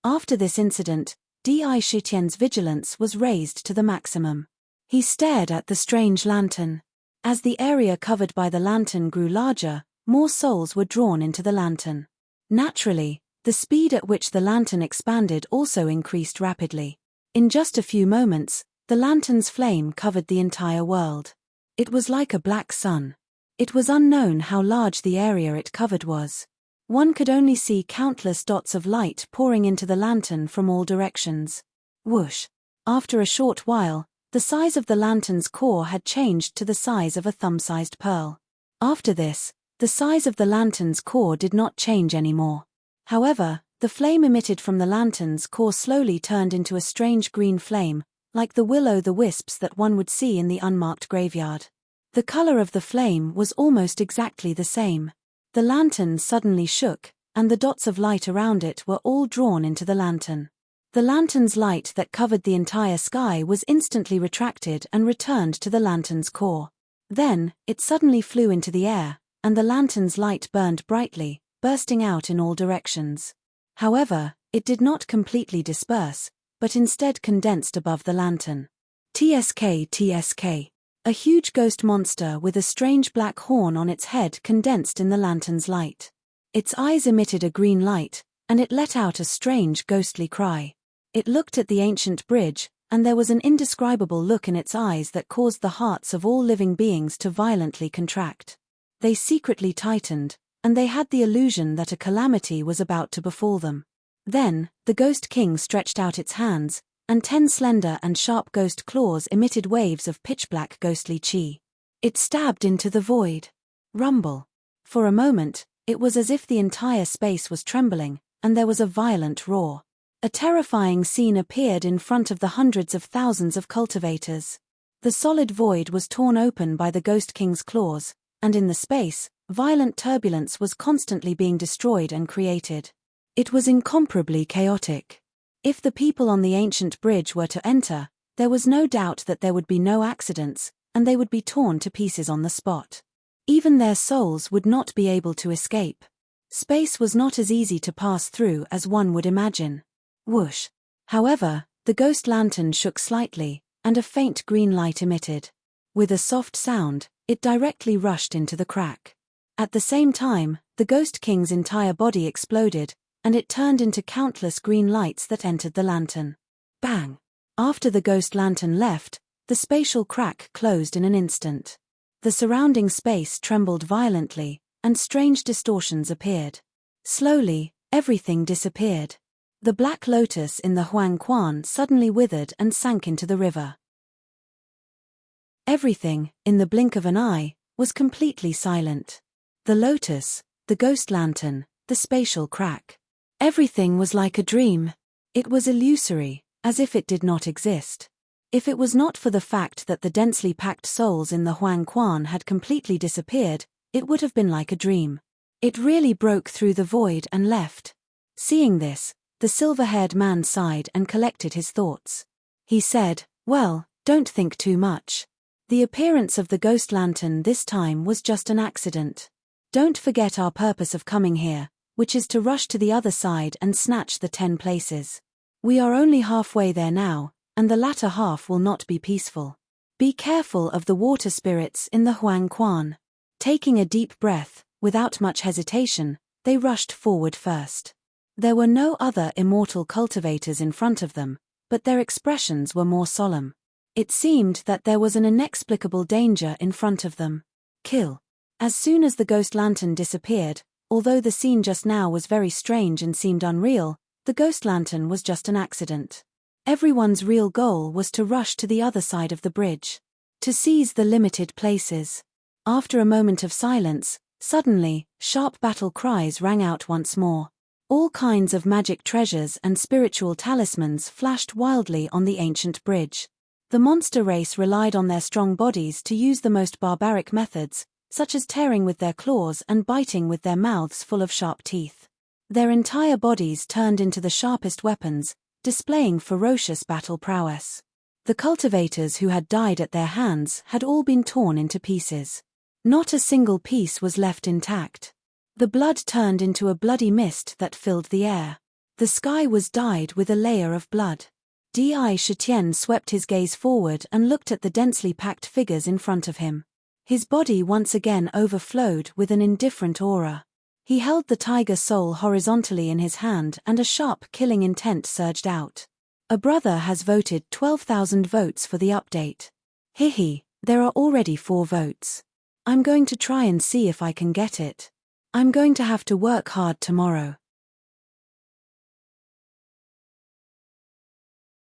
After this incident, Di Shitian's vigilance was raised to the maximum. He stared at the strange lantern. As the area covered by the lantern grew larger, more souls were drawn into the lantern. Naturally, the speed at which the lantern expanded also increased rapidly. In just a few moments, the lantern's flame covered the entire world. It was like a black sun. It was unknown how large the area it covered was. One could only see countless dots of light pouring into the lantern from all directions. Whoosh! After a short while, the size of the lantern's core had changed to the size of a thumb-sized pearl. After this, the size of the lantern's core did not change anymore. However, the flame emitted from the lantern's core slowly turned into a strange green flame, like the will-o'-the-wisps that one would see in the unmarked graveyard. The color of the flame was almost exactly the same. The lantern suddenly shook, and the dots of light around it were all drawn into the lantern. The lantern's light that covered the entire sky was instantly retracted and returned to the lantern's core. Then, it suddenly flew into the air, and the lantern's light burned brightly, bursting out in all directions. However, it did not completely disperse, but instead condensed above the lantern. TSK. A huge ghost monster with a strange black horn on its head condensed in the lantern's light. Its eyes emitted a green light, and it let out a strange ghostly cry. It looked at the ancient bridge, and there was an indescribable look in its eyes that caused the hearts of all living beings to violently contract. They secretly tightened, and they had the illusion that a calamity was about to befall them. Then, the Ghost King stretched out its hands, and 10 slender and sharp ghost claws emitted waves of pitch-black ghostly chi. It stabbed into the void. Rumble. For a moment, It was as if the entire space was trembling, and there was a violent roar. A terrifying scene appeared in front of the hundreds of thousands of cultivators. The solid void was torn open by the Ghost King's claws, and in the space, violent turbulence was constantly being destroyed and created. It was incomparably chaotic. If the people on the ancient bridge were to enter, there was no doubt that there would be no accidents, and they would be torn to pieces on the spot. Even their souls would not be able to escape. Space was not as easy to pass through as one would imagine. Whoosh! However, the ghost lantern shook slightly, and a faint green light emitted. With a soft sound, it directly rushed into the crack. At the same time, the Ghost King's entire body exploded, and it turned into countless green lights that entered the lantern. Bang! After the ghost lantern left, the spatial crack closed in an instant. The surrounding space trembled violently, and strange distortions appeared. Slowly, everything disappeared. The black lotus in the Huang Quan suddenly withered and sank into the river. Everything, in the blink of an eye, was completely silent. The lotus, the ghost lantern, the spatial crack. Everything was like a dream. It was illusory, as if it did not exist. If it was not for the fact that the densely packed souls in the Huang Quan had completely disappeared, it would have been like a dream. It really broke through the void and left. Seeing this, the silver-haired man sighed and collected his thoughts. He said, "Well, don't think too much. The appearance of the ghost lantern this time was just an accident. Don't forget our purpose of coming here, which is to rush to the other side and snatch the 10 places. We are only halfway there now, and the latter half will not be peaceful. Be careful of the water spirits in the Huang Quan." Taking a deep breath, without much hesitation, they rushed forward first. There were no other immortal cultivators in front of them, but their expressions were more solemn. It seemed that there was an inexplicable danger in front of them. Kill. As soon as the ghost lantern disappeared, although the scene just now was very strange and seemed unreal, the ghost lantern was just an accident. Everyone's real goal was to rush to the other side of the bridge. To seize the limited places. After a moment of silence, suddenly, sharp battle cries rang out once more. All kinds of magic treasures and spiritual talismans flashed wildly on the ancient bridge. The monster race relied on their strong bodies to use the most barbaric methods, such as tearing with their claws and biting with their mouths full of sharp teeth. Their entire bodies turned into the sharpest weapons, displaying ferocious battle prowess. The cultivators who had died at their hands had all been torn into pieces. Not a single piece was left intact. The blood turned into a bloody mist that filled the air. The sky was dyed with a layer of blood. Di Shitian swept his gaze forward and looked at the densely packed figures in front of him. His body once again overflowed with an indifferent aura. He held the tiger soul horizontally in his hand and a sharp killing intent surged out. A brother has voted 12,000 votes for the update. Hihi, there are already 4 votes. I'm going to try and see if I can get it. I'm going to have to work hard tomorrow.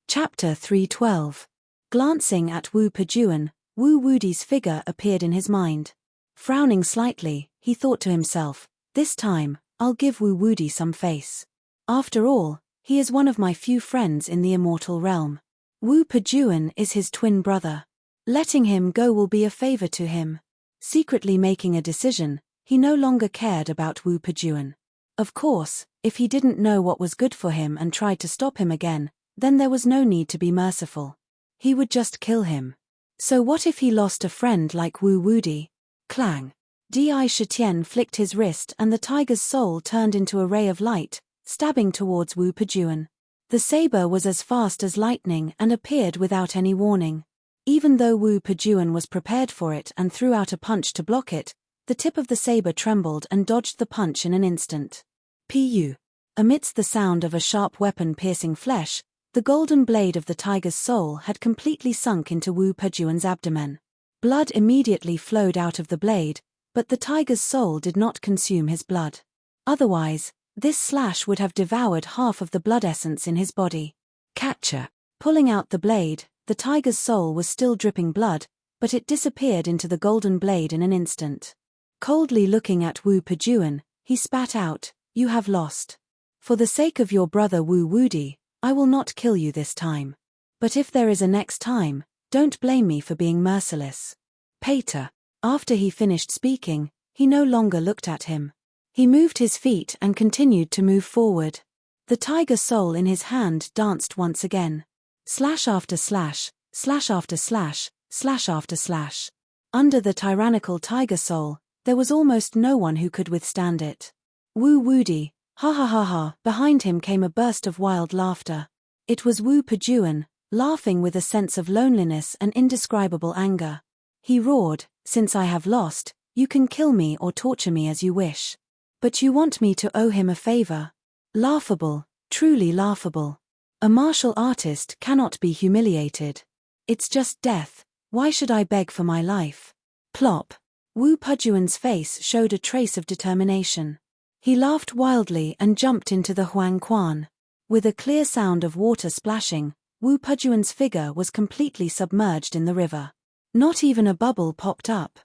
Chapter 312. Glancing at Wu Pejuan, Wu Wudi's figure appeared in his mind. Frowning slightly, he thought to himself, "This time, I'll give Wu Wudi some face. After all, he is one of my few friends in the immortal realm. Wu Pejuan is his twin brother. Letting him go will be a favor to him." Secretly making a decision, he no longer cared about Wu Pejuan. Of course, if he didn't know what was good for him and tried to stop him again, then there was no need to be merciful. He would just kill him. So what if he lost a friend like Wu Wudi? Clang. Di Shitian flicked his wrist and the tiger's soul turned into a ray of light, stabbing towards Wu Pejuan. The saber was as fast as lightning and appeared without any warning. Even though Wu Pejuan was prepared for it and threw out a punch to block it, the tip of the saber trembled and dodged the punch in an instant. Pu. Amidst the sound of a sharp weapon piercing flesh, the golden blade of the tiger's soul had completely sunk into Wu Pejuan's abdomen. Blood immediately flowed out of the blade, but the tiger's soul did not consume his blood. Otherwise, this slash would have devoured half of the blood essence in his body. Catcher. Pulling out the blade, the tiger's soul was still dripping blood, but it disappeared into the golden blade in an instant. Coldly looking at Wu Pejuan, He spat out, "You have lost. For the sake of your brother Wu Wudi, I will not kill you this time. But if there is a next time, don't blame me for being merciless." Pater. After he finished speaking, he no longer looked at him. He moved his feet and continued to move forward. The tiger soul in his hand danced once again. Slash after slash, slash after slash, slash after slash. Under the tyrannical tiger soul, there was almost no one who could withstand it. Wu Wudi, ha ha ha ha. Behind him came a burst of wild laughter. It was Wu Pejuan, laughing with a sense of loneliness and indescribable anger. He roared, "Since I have lost, you can kill me or torture me as you wish. But you want me to owe him a favor? Laughable, truly laughable. A martial artist cannot be humiliated. It's just death, why should I beg for my life?" Plop. Wu Pejuan's face showed a trace of determination. He laughed wildly and jumped into the Huang Quan. With a clear sound of water splashing, Wu Pejuan's figure was completely submerged in the river. Not even a bubble popped up.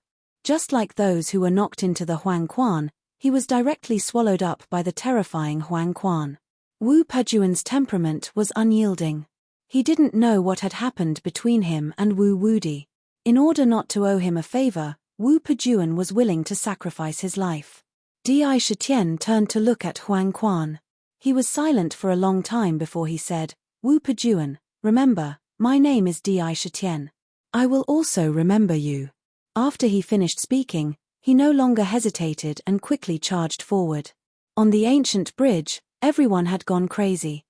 Just like those who were knocked into the Huang Quan, he was directly swallowed up by the terrifying Huang Quan. Wu Pejuan's temperament was unyielding. He didn't know what had happened between him and Wu Wudi. In order not to owe him a favor, Wu Pejuan was willing to sacrifice his life. Di Shitian turned to look at Huang Quan. He was silent for a long time before he said, "Wu Pejuan, remember, my name is Di Shitian. I will also remember you." After he finished speaking, he no longer hesitated and quickly charged forward. On the ancient bridge, everyone had gone crazy.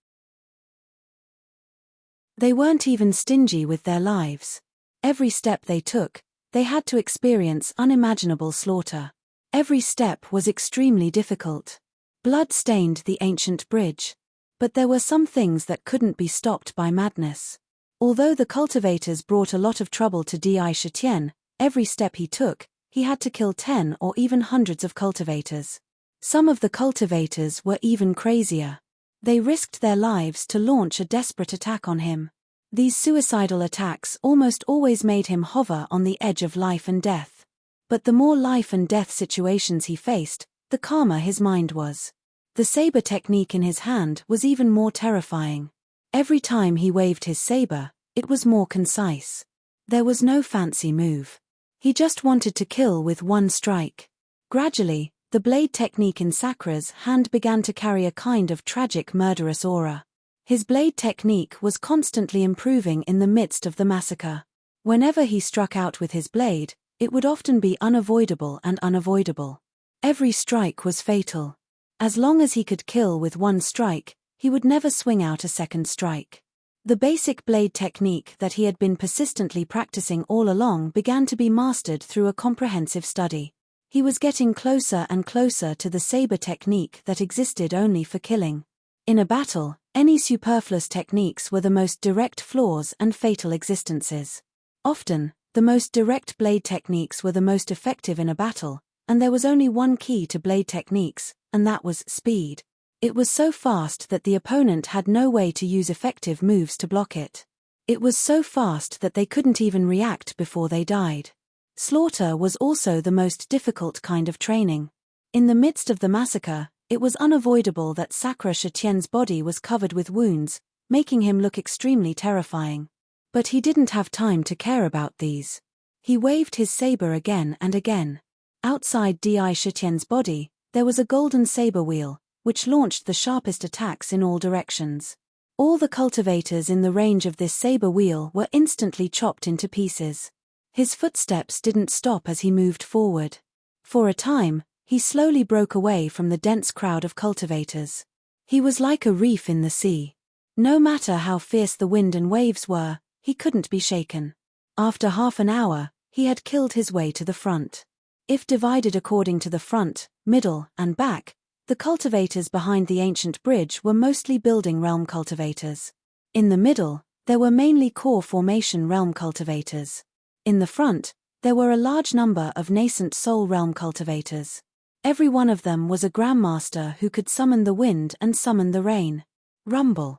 They weren't even stingy with their lives. Every step they took, they had to experience unimaginable slaughter. Every step was extremely difficult. Blood stained the ancient bridge. But there were some things that couldn't be stopped by madness. Although the cultivators brought a lot of trouble to Di Shitian, every step he took, he had to kill 10 or even hundreds of cultivators. Some of the cultivators were even crazier. They risked their lives to launch a desperate attack on him. These suicidal attacks almost always made him hover on the edge of life and death. But the more life and death situations he faced, the calmer his mind was. The saber technique in his hand was even more terrifying. Every time he waved his saber, it was more concise. There was no fancy move. He just wanted to kill with one strike. Gradually, the blade technique in Sakra's hand began to carry a kind of tragic murderous aura. His blade technique was constantly improving in the midst of the massacre. Whenever he struck out with his blade, it would often be unavoidable and unavoidable. Every strike was fatal. As long as he could kill with one strike, he would never swing out a second strike. The basic blade technique that he had been persistently practicing all along began to be mastered through a comprehensive study. He was getting closer and closer to the saber technique that existed only for killing. In a battle, any superfluous techniques were the most direct flaws and fatal existences. Often, the most direct blade techniques were the most effective in a battle, and there was only one key to blade techniques, and that was speed. It was so fast that the opponent had no way to use effective moves to block it. It was so fast that they couldn't even react before they died. Slaughter was also the most difficult kind of training. In the midst of the massacre, it was unavoidable that Sakra Shitian's body was covered with wounds, making him look extremely terrifying. But he didn't have time to care about these. He waved his saber again and again. Outside Di Shitian's body, there was a golden saber wheel, which launched the sharpest attacks in all directions. All the cultivators in the range of this saber wheel were instantly chopped into pieces. His footsteps didn't stop as he moved forward. For a time, he slowly broke away from the dense crowd of cultivators. He was like a reef in the sea. No matter how fierce the wind and waves were, he couldn't be shaken. After half an hour, he had killed his way to the front. If divided according to the front, middle, and back, the cultivators behind the ancient bridge were mostly building realm cultivators. In the middle, there were mainly core formation realm cultivators. In the front, there were a large number of nascent soul realm cultivators. Every one of them was a grandmaster who could summon the wind and summon the rain. Rumble.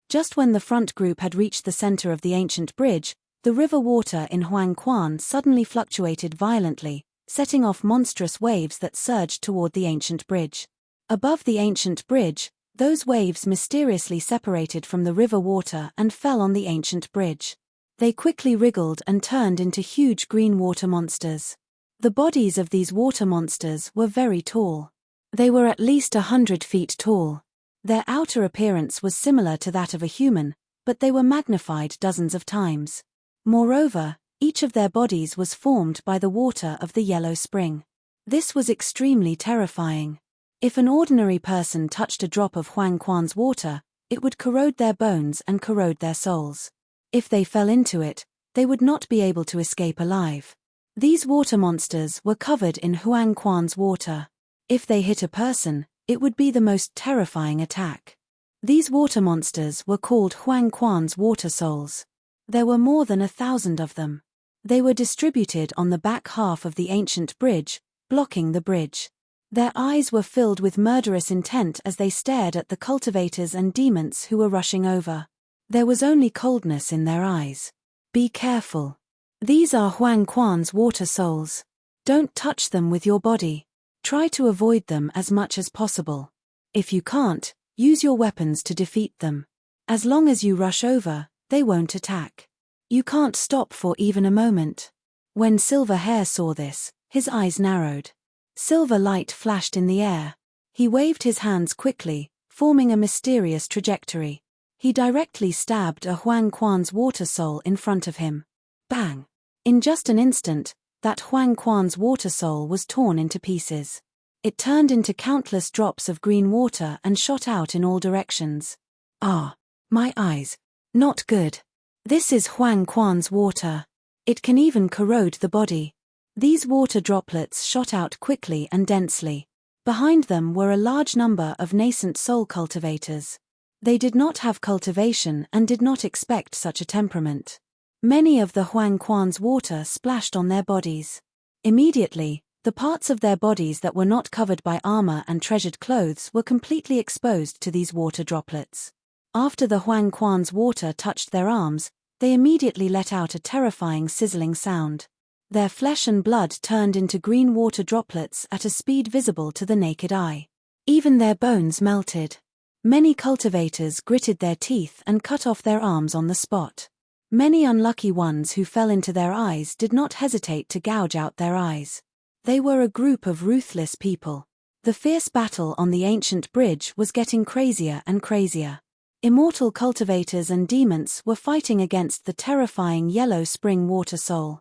Just when the front group had reached the center of the ancient bridge, the river water in Huang Quan suddenly fluctuated violently, setting off monstrous waves that surged toward the ancient bridge. Above the ancient bridge, those waves mysteriously separated from the river water and fell on the ancient bridge. They quickly wriggled and turned into huge green water monsters. The bodies of these water monsters were very tall. They were at least 100 feet tall. Their outer appearance was similar to that of a human, but they were magnified dozens of times. Moreover, each of their bodies was formed by the water of the yellow spring. This was extremely terrifying. If an ordinary person touched a drop of Huang Quan's water, it would corrode their bones and corrode their souls. If they fell into it, they would not be able to escape alive. These water monsters were covered in Huang Quan's water. If they hit a person, it would be the most terrifying attack. These water monsters were called Huang Quan's water souls. There were more than 1,000 of them. They were distributed on the back half of the ancient bridge, blocking the bridge. Their eyes were filled with murderous intent as they stared at the cultivators and demons who were rushing over. There was only coldness in their eyes. Be careful. These are Huang Quan's water souls. Don't touch them with your body. Try to avoid them as much as possible. If you can't, use your weapons to defeat them. As long as you rush over, they won't attack. You can't stop for even a moment. When Silver Hair saw this, his eyes narrowed. Silver light flashed in the air. He waved his hands quickly, forming a mysterious trajectory. He directly stabbed a Huang Quan's water soul in front of him. Bang! In just an instant, that Huang Quan's water soul was torn into pieces. It turned into countless drops of green water and shot out in all directions. Ah! My eyes. Not good. This is Huang Quan's water. It can even corrode the body. These water droplets shot out quickly and densely. Behind them were a large number of nascent soul cultivators. They did not have cultivation and did not expect such a temperament. Many of the Huang Quan's water splashed on their bodies. Immediately, the parts of their bodies that were not covered by armor and treasured clothes were completely exposed to these water droplets. After the Huang Quan's water touched their arms, they immediately let out a terrifying sizzling sound. Their flesh and blood turned into green water droplets at a speed visible to the naked eye. Even their bones melted. Many cultivators gritted their teeth and cut off their arms on the spot. Many unlucky ones who fell into their eyes did not hesitate to gouge out their eyes. They were a group of ruthless people. The fierce battle on the ancient bridge was getting crazier and crazier. Immortal cultivators and demons were fighting against the terrifying yellow spring water soul.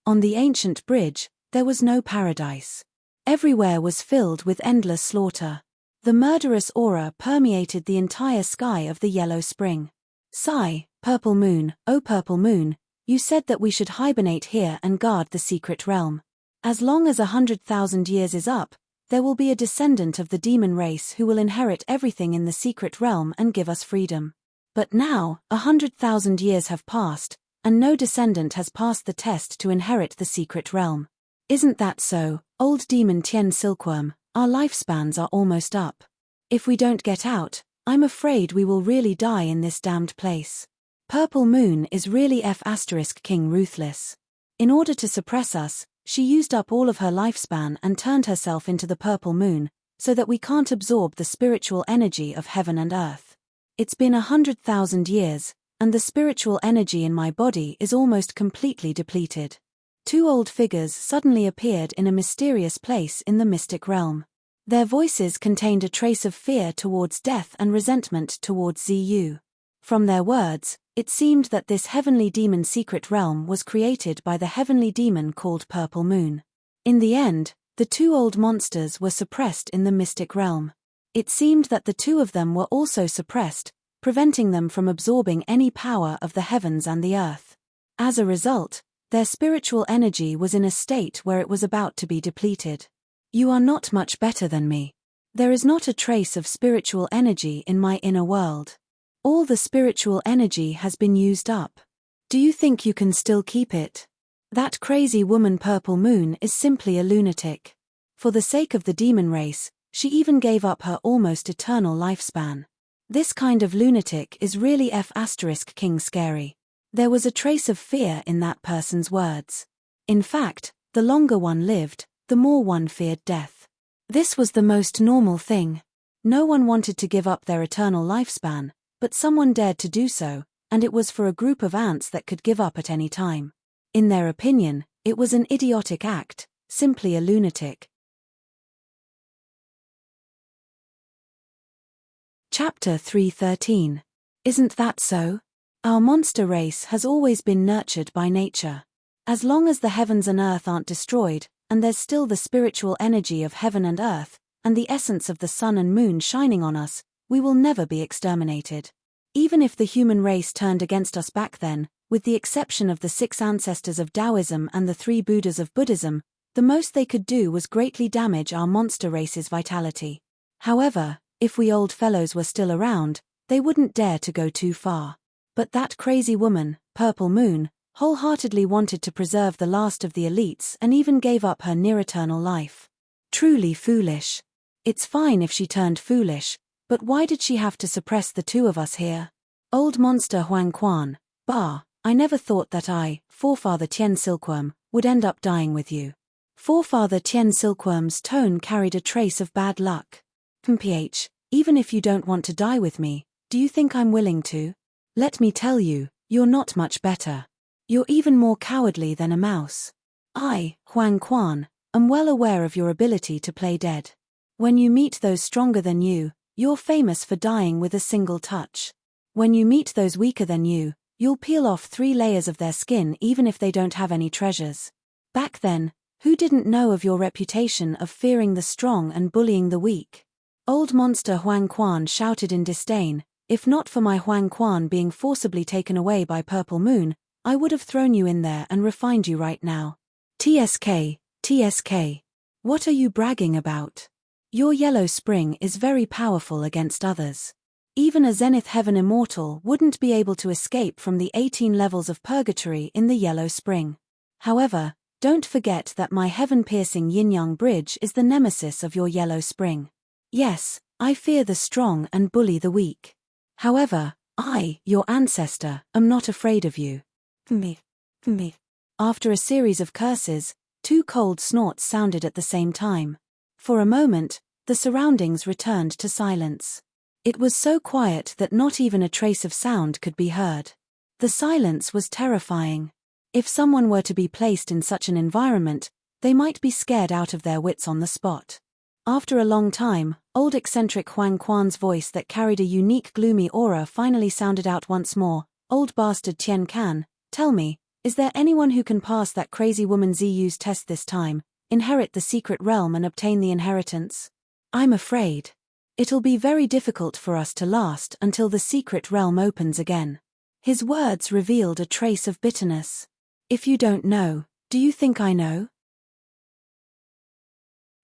On the ancient bridge, there was no paradise. Everywhere was filled with endless slaughter. The murderous aura permeated the entire sky of the yellow spring. Sigh, Purple Moon, oh Purple Moon, you said that we should hibernate here and guard the secret realm. As long as 100,000 years is up, there will be a descendant of the demon race who will inherit everything in the secret realm and give us freedom. But now, 100,000 years have passed, and no descendant has passed the test to inherit the secret realm. Isn't that so, old demon Tien Silkworm? Our lifespans are almost up. If we don't get out, I'm afraid we will really die in this damned place. Purple Moon is really King ruthless. In order to suppress us, she used up all of her lifespan and turned herself into the Purple Moon, so that we can't absorb the spiritual energy of heaven and earth. It's been 100,000 years, and the spiritual energy in my body is almost completely depleted. Two old figures suddenly appeared in a mysterious place in the mystic realm. Their voices contained a trace of fear towards death and resentment towards ZU. From their words, it seemed that this heavenly demon secret realm was created by the heavenly demon called Purple Moon. In the end, the two old monsters were suppressed in the mystic realm. It seemed that the two of them were also suppressed, preventing them from absorbing any power of the heavens and the earth. As a result, their spiritual energy was in a state where it was about to be depleted. You are not much better than me. There is not a trace of spiritual energy in my inner world. All the spiritual energy has been used up. Do you think you can still keep it? That crazy woman Purple Moon is simply a lunatic. For the sake of the demon race, she even gave up her almost eternal lifespan. This kind of lunatic is really King scary. There was a trace of fear in that person's words. In fact, the longer one lived, the more one feared death. This was the most normal thing. No one wanted to give up their eternal lifespan, but someone dared to do so, and it was for a group of ants that could give up at any time. In their opinion, it was an idiotic act, simply a lunatic. Chapter 3:13. Isn't that so? Our monster race has always been nurtured by nature. As long as the heavens and earth aren't destroyed, and there's still the spiritual energy of heaven and earth, and the essence of the sun and moon shining on us, we will never be exterminated. Even if the human race turned against us back then, with the exception of the 6 ancestors of Taoism and the 3 Buddhas of Buddhism, the most they could do was greatly damage our monster race's vitality. However, if we old fellows were still around, they wouldn't dare to go too far. But that crazy woman, Purple Moon, wholeheartedly wanted to preserve the last of the elites and even gave up her near-eternal life. Truly foolish. It's fine if she turned foolish, but why did she have to suppress the 2 of us here? Old monster Huang Quan, bah, I never thought that I, Forefather Tien Silkworm, would end up dying with you. Forefather Tien Silkworm's tone carried a trace of bad luck. Mph, even if you don't want to die with me, do you think I'm willing to? Let me tell you, you're not much better. You're even more cowardly than a mouse. I, Huang Quan, am well aware of your ability to play dead. When you meet those stronger than you, you're famous for dying with a single touch. When you meet those weaker than you, you'll peel off 3 layers of their skin even if they don't have any treasures. Back then, who didn't know of your reputation of fearing the strong and bullying the weak? Old monster Huang Quan shouted in disdain, if not for my Huang Quan being forcibly taken away by Purple Moon, I would have thrown you in there and refined you right now. TSK, TSK. What are you bragging about? Your yellow spring is very powerful against others. Even a Zenith Heaven immortal wouldn't be able to escape from the 18 levels of purgatory in the yellow spring. However, don't forget that my heaven-piercing yin-yang bridge is the nemesis of your yellow spring. Yes, I fear the strong and bully the weak. However, I, your ancestor, am not afraid of you. Me. After a series of curses, 2 cold snorts sounded at the same time. For a moment, the surroundings returned to silence. It was so quiet that not even a trace of sound could be heard. The silence was terrifying. If someone were to be placed in such an environment, they might be scared out of their wits on the spot. After a long time, old eccentric Huang Quan's voice that carried a unique gloomy aura finally sounded out once more. Old bastard Tian Can, tell me, is there anyone who can pass that crazy woman Ziyu's test this time, inherit the secret realm and obtain the inheritance? I'm afraid. It'll be very difficult for us to last until the secret realm opens again. His words revealed a trace of bitterness. If you don't know, do you think I know?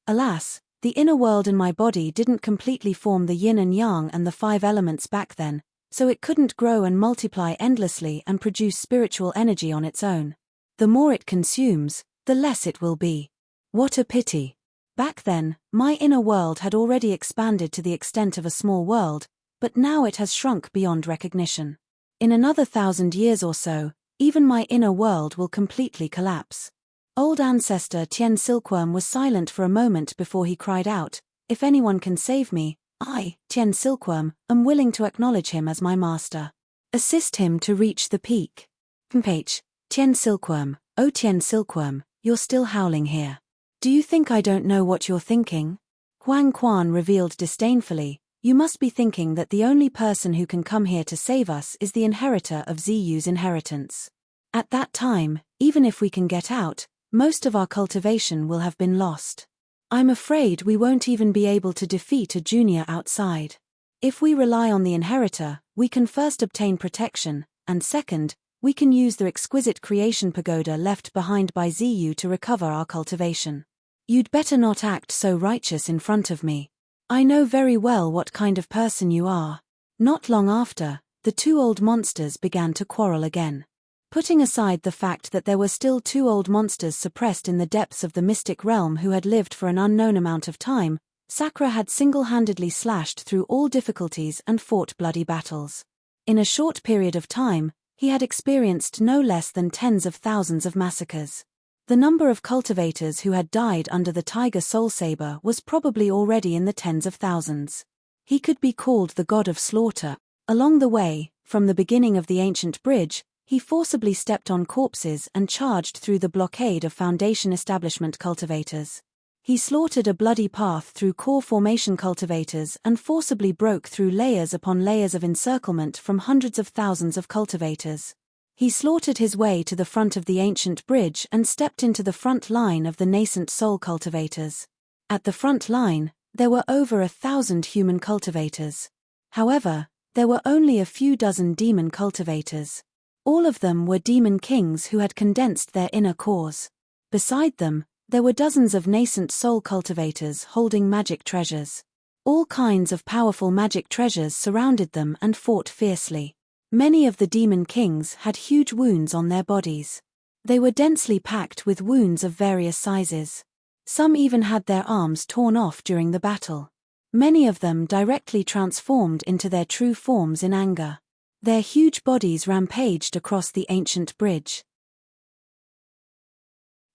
Alas, the inner world in my body didn't completely form the yin and yang and the 5 elements back then, so it couldn't grow and multiply endlessly and produce spiritual energy on its own. The more it consumes, the less it will be. What a pity. Back then, my inner world had already expanded to the extent of a small world, but now it has shrunk beyond recognition. In another 1,000 years or so, even my inner world will completely collapse. Old ancestor Tien Silkworm was silent for a moment before he cried out, if anyone can save me, I, Tien Silkworm, am willing to acknowledge him as my master. Assist him to reach the peak. Mph, Tien Silkworm, oh Tien Silkworm, you're still howling here. Do you think I don't know what you're thinking? Huang Quan revealed disdainfully, you must be thinking that the only person who can come here to save us is the inheritor of Ziyu's inheritance. At that time, even if we can get out, most of our cultivation will have been lost. I'm afraid we won't even be able to defeat a junior outside. If we rely on the inheritor, we can first obtain protection, and second, we can use the exquisite creation pagoda left behind by Ziyu to recover our cultivation. You'd better not act so righteous in front of me. I know very well what kind of person you are. Not long after, the 2 old monsters began to quarrel again. Putting aside the fact that there were still 2 old monsters suppressed in the depths of the mystic realm who had lived for an unknown amount of time, Sakura had single-handedly slashed through all difficulties and fought bloody battles. In a short period of time, he had experienced no less than tens of thousands of massacres. The number of cultivators who had died under the tiger soul saber was probably already in the tens of thousands. He could be called the god of slaughter. Along the way, from the beginning of the ancient bridge, he forcibly stepped on corpses and charged through the blockade of Foundation establishment cultivators. He slaughtered a bloody path through core formation cultivators and forcibly broke through layers upon layers of encirclement from hundreds of thousands of cultivators. He slaughtered his way to the front of the ancient bridge and stepped into the front line of the nascent soul cultivators. At the front line, there were over 1,000 human cultivators. However, there were only a few dozen demon cultivators. All of them were demon kings who had condensed their inner cores. Beside them, there were dozens of nascent soul cultivators holding magic treasures. All kinds of powerful magic treasures surrounded them and fought fiercely. Many of the demon kings had huge wounds on their bodies. They were densely packed with wounds of various sizes. Some even had their arms torn off during the battle. Many of them directly transformed into their true forms in anger. Their huge bodies rampaged across the ancient bridge.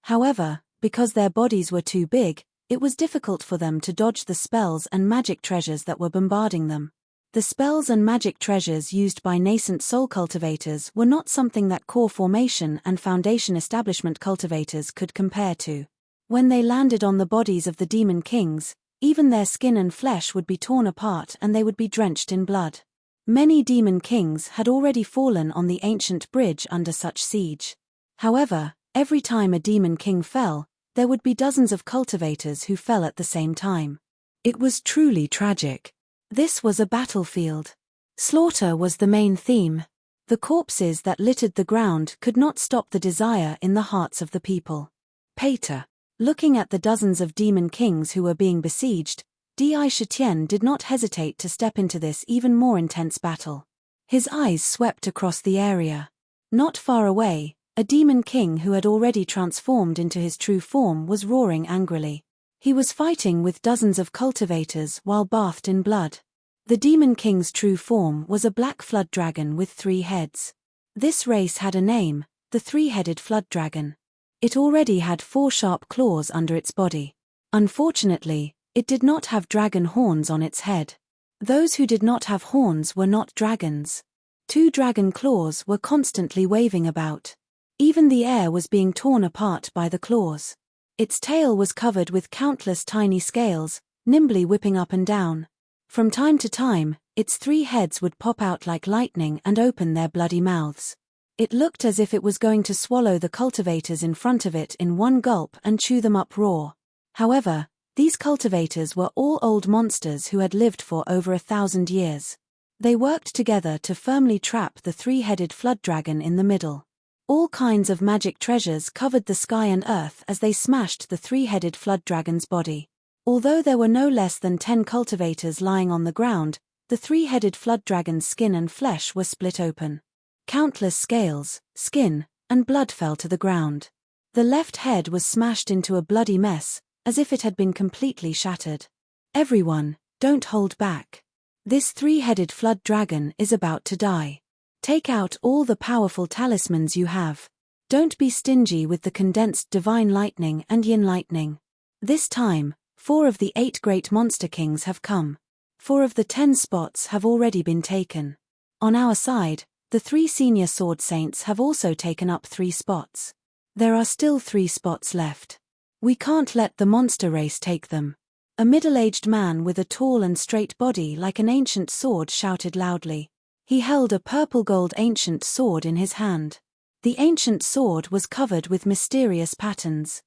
However, because their bodies were too big, it was difficult for them to dodge the spells and magic treasures that were bombarding them. The spells and magic treasures used by nascent soul cultivators were not something that core formation and Foundation establishment cultivators could compare to. When they landed on the bodies of the demon kings, even their skin and flesh would be torn apart and they would be drenched in blood. Many demon kings had already fallen on the ancient bridge under such siege. However, every time a demon king fell, there would be dozens of cultivators who fell at the same time. It was truly tragic. This was a battlefield. Slaughter was the main theme. The corpses that littered the ground could not stop the desire in the hearts of the people. Pater. Looking at the dozens of demon kings who were being besieged, Shitian did not hesitate to step into this even more intense battle. His eyes swept across the area. Not far away, a demon king who had already transformed into his true form was roaring angrily. He was fighting with dozens of cultivators while bathed in blood. The demon king's true form was a black flood dragon with 3 heads. This race had a name, the 3-headed flood dragon. It already had 4 sharp claws under its body. Unfortunately, it did not have dragon horns on its head. Those who did not have horns were not dragons. 2 dragon claws were constantly waving about. Even the air was being torn apart by the claws. Its tail was covered with countless tiny scales, nimbly whipping up and down. From time to time, its 3 heads would pop out like lightning and open their bloody mouths. It looked as if it was going to swallow the cultivators in front of it in one gulp and chew them up raw. However, these cultivators were all old monsters who had lived for over 1,000 years. They worked together to firmly trap the 3-headed flood dragon in the middle. All kinds of magic treasures covered the sky and earth as they smashed the 3-headed flood dragon's body. Although there were no less than 10 cultivators lying on the ground, the 3-headed flood dragon's skin and flesh were split open. Countless scales, skin, and blood fell to the ground. The left head was smashed into a bloody mess, as if it had been completely shattered. Everyone, don't hold back. This 3-headed flood dragon is about to die. Take out all the powerful talismans you have. Don't be stingy with the condensed divine lightning and yin lightning. This time, 4 of the 8 great monster kings have come. 4 of the 10 spots have already been taken. On our side, the 3 senior sword saints have also taken up 3 spots. There are still 3 spots left. We can't let the monster race take them. A middle-aged man with a tall and straight body like an ancient sword shouted loudly. He held a purple-gold ancient sword in his hand. The ancient sword was covered with mysterious patterns.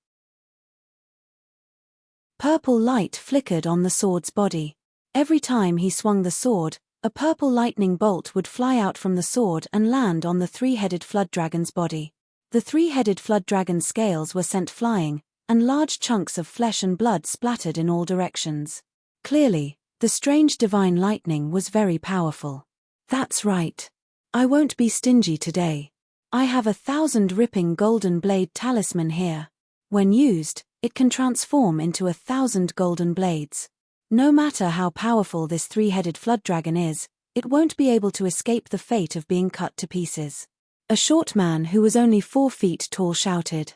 Purple light flickered on the sword's body. Every time he swung the sword, a purple lightning bolt would fly out from the sword and land on the 3-headed flood dragon's body. The 3-headed flood dragon's scales were sent flying, and large chunks of flesh and blood splattered in all directions. Clearly, the strange divine lightning was very powerful. That's right. I won't be stingy today. I have 1,000 ripping golden blade talisman here. When used, it can transform into 1,000 golden blades. No matter how powerful this 3-headed flood dragon is, it won't be able to escape the fate of being cut to pieces. A short man who was only 4 feet tall shouted.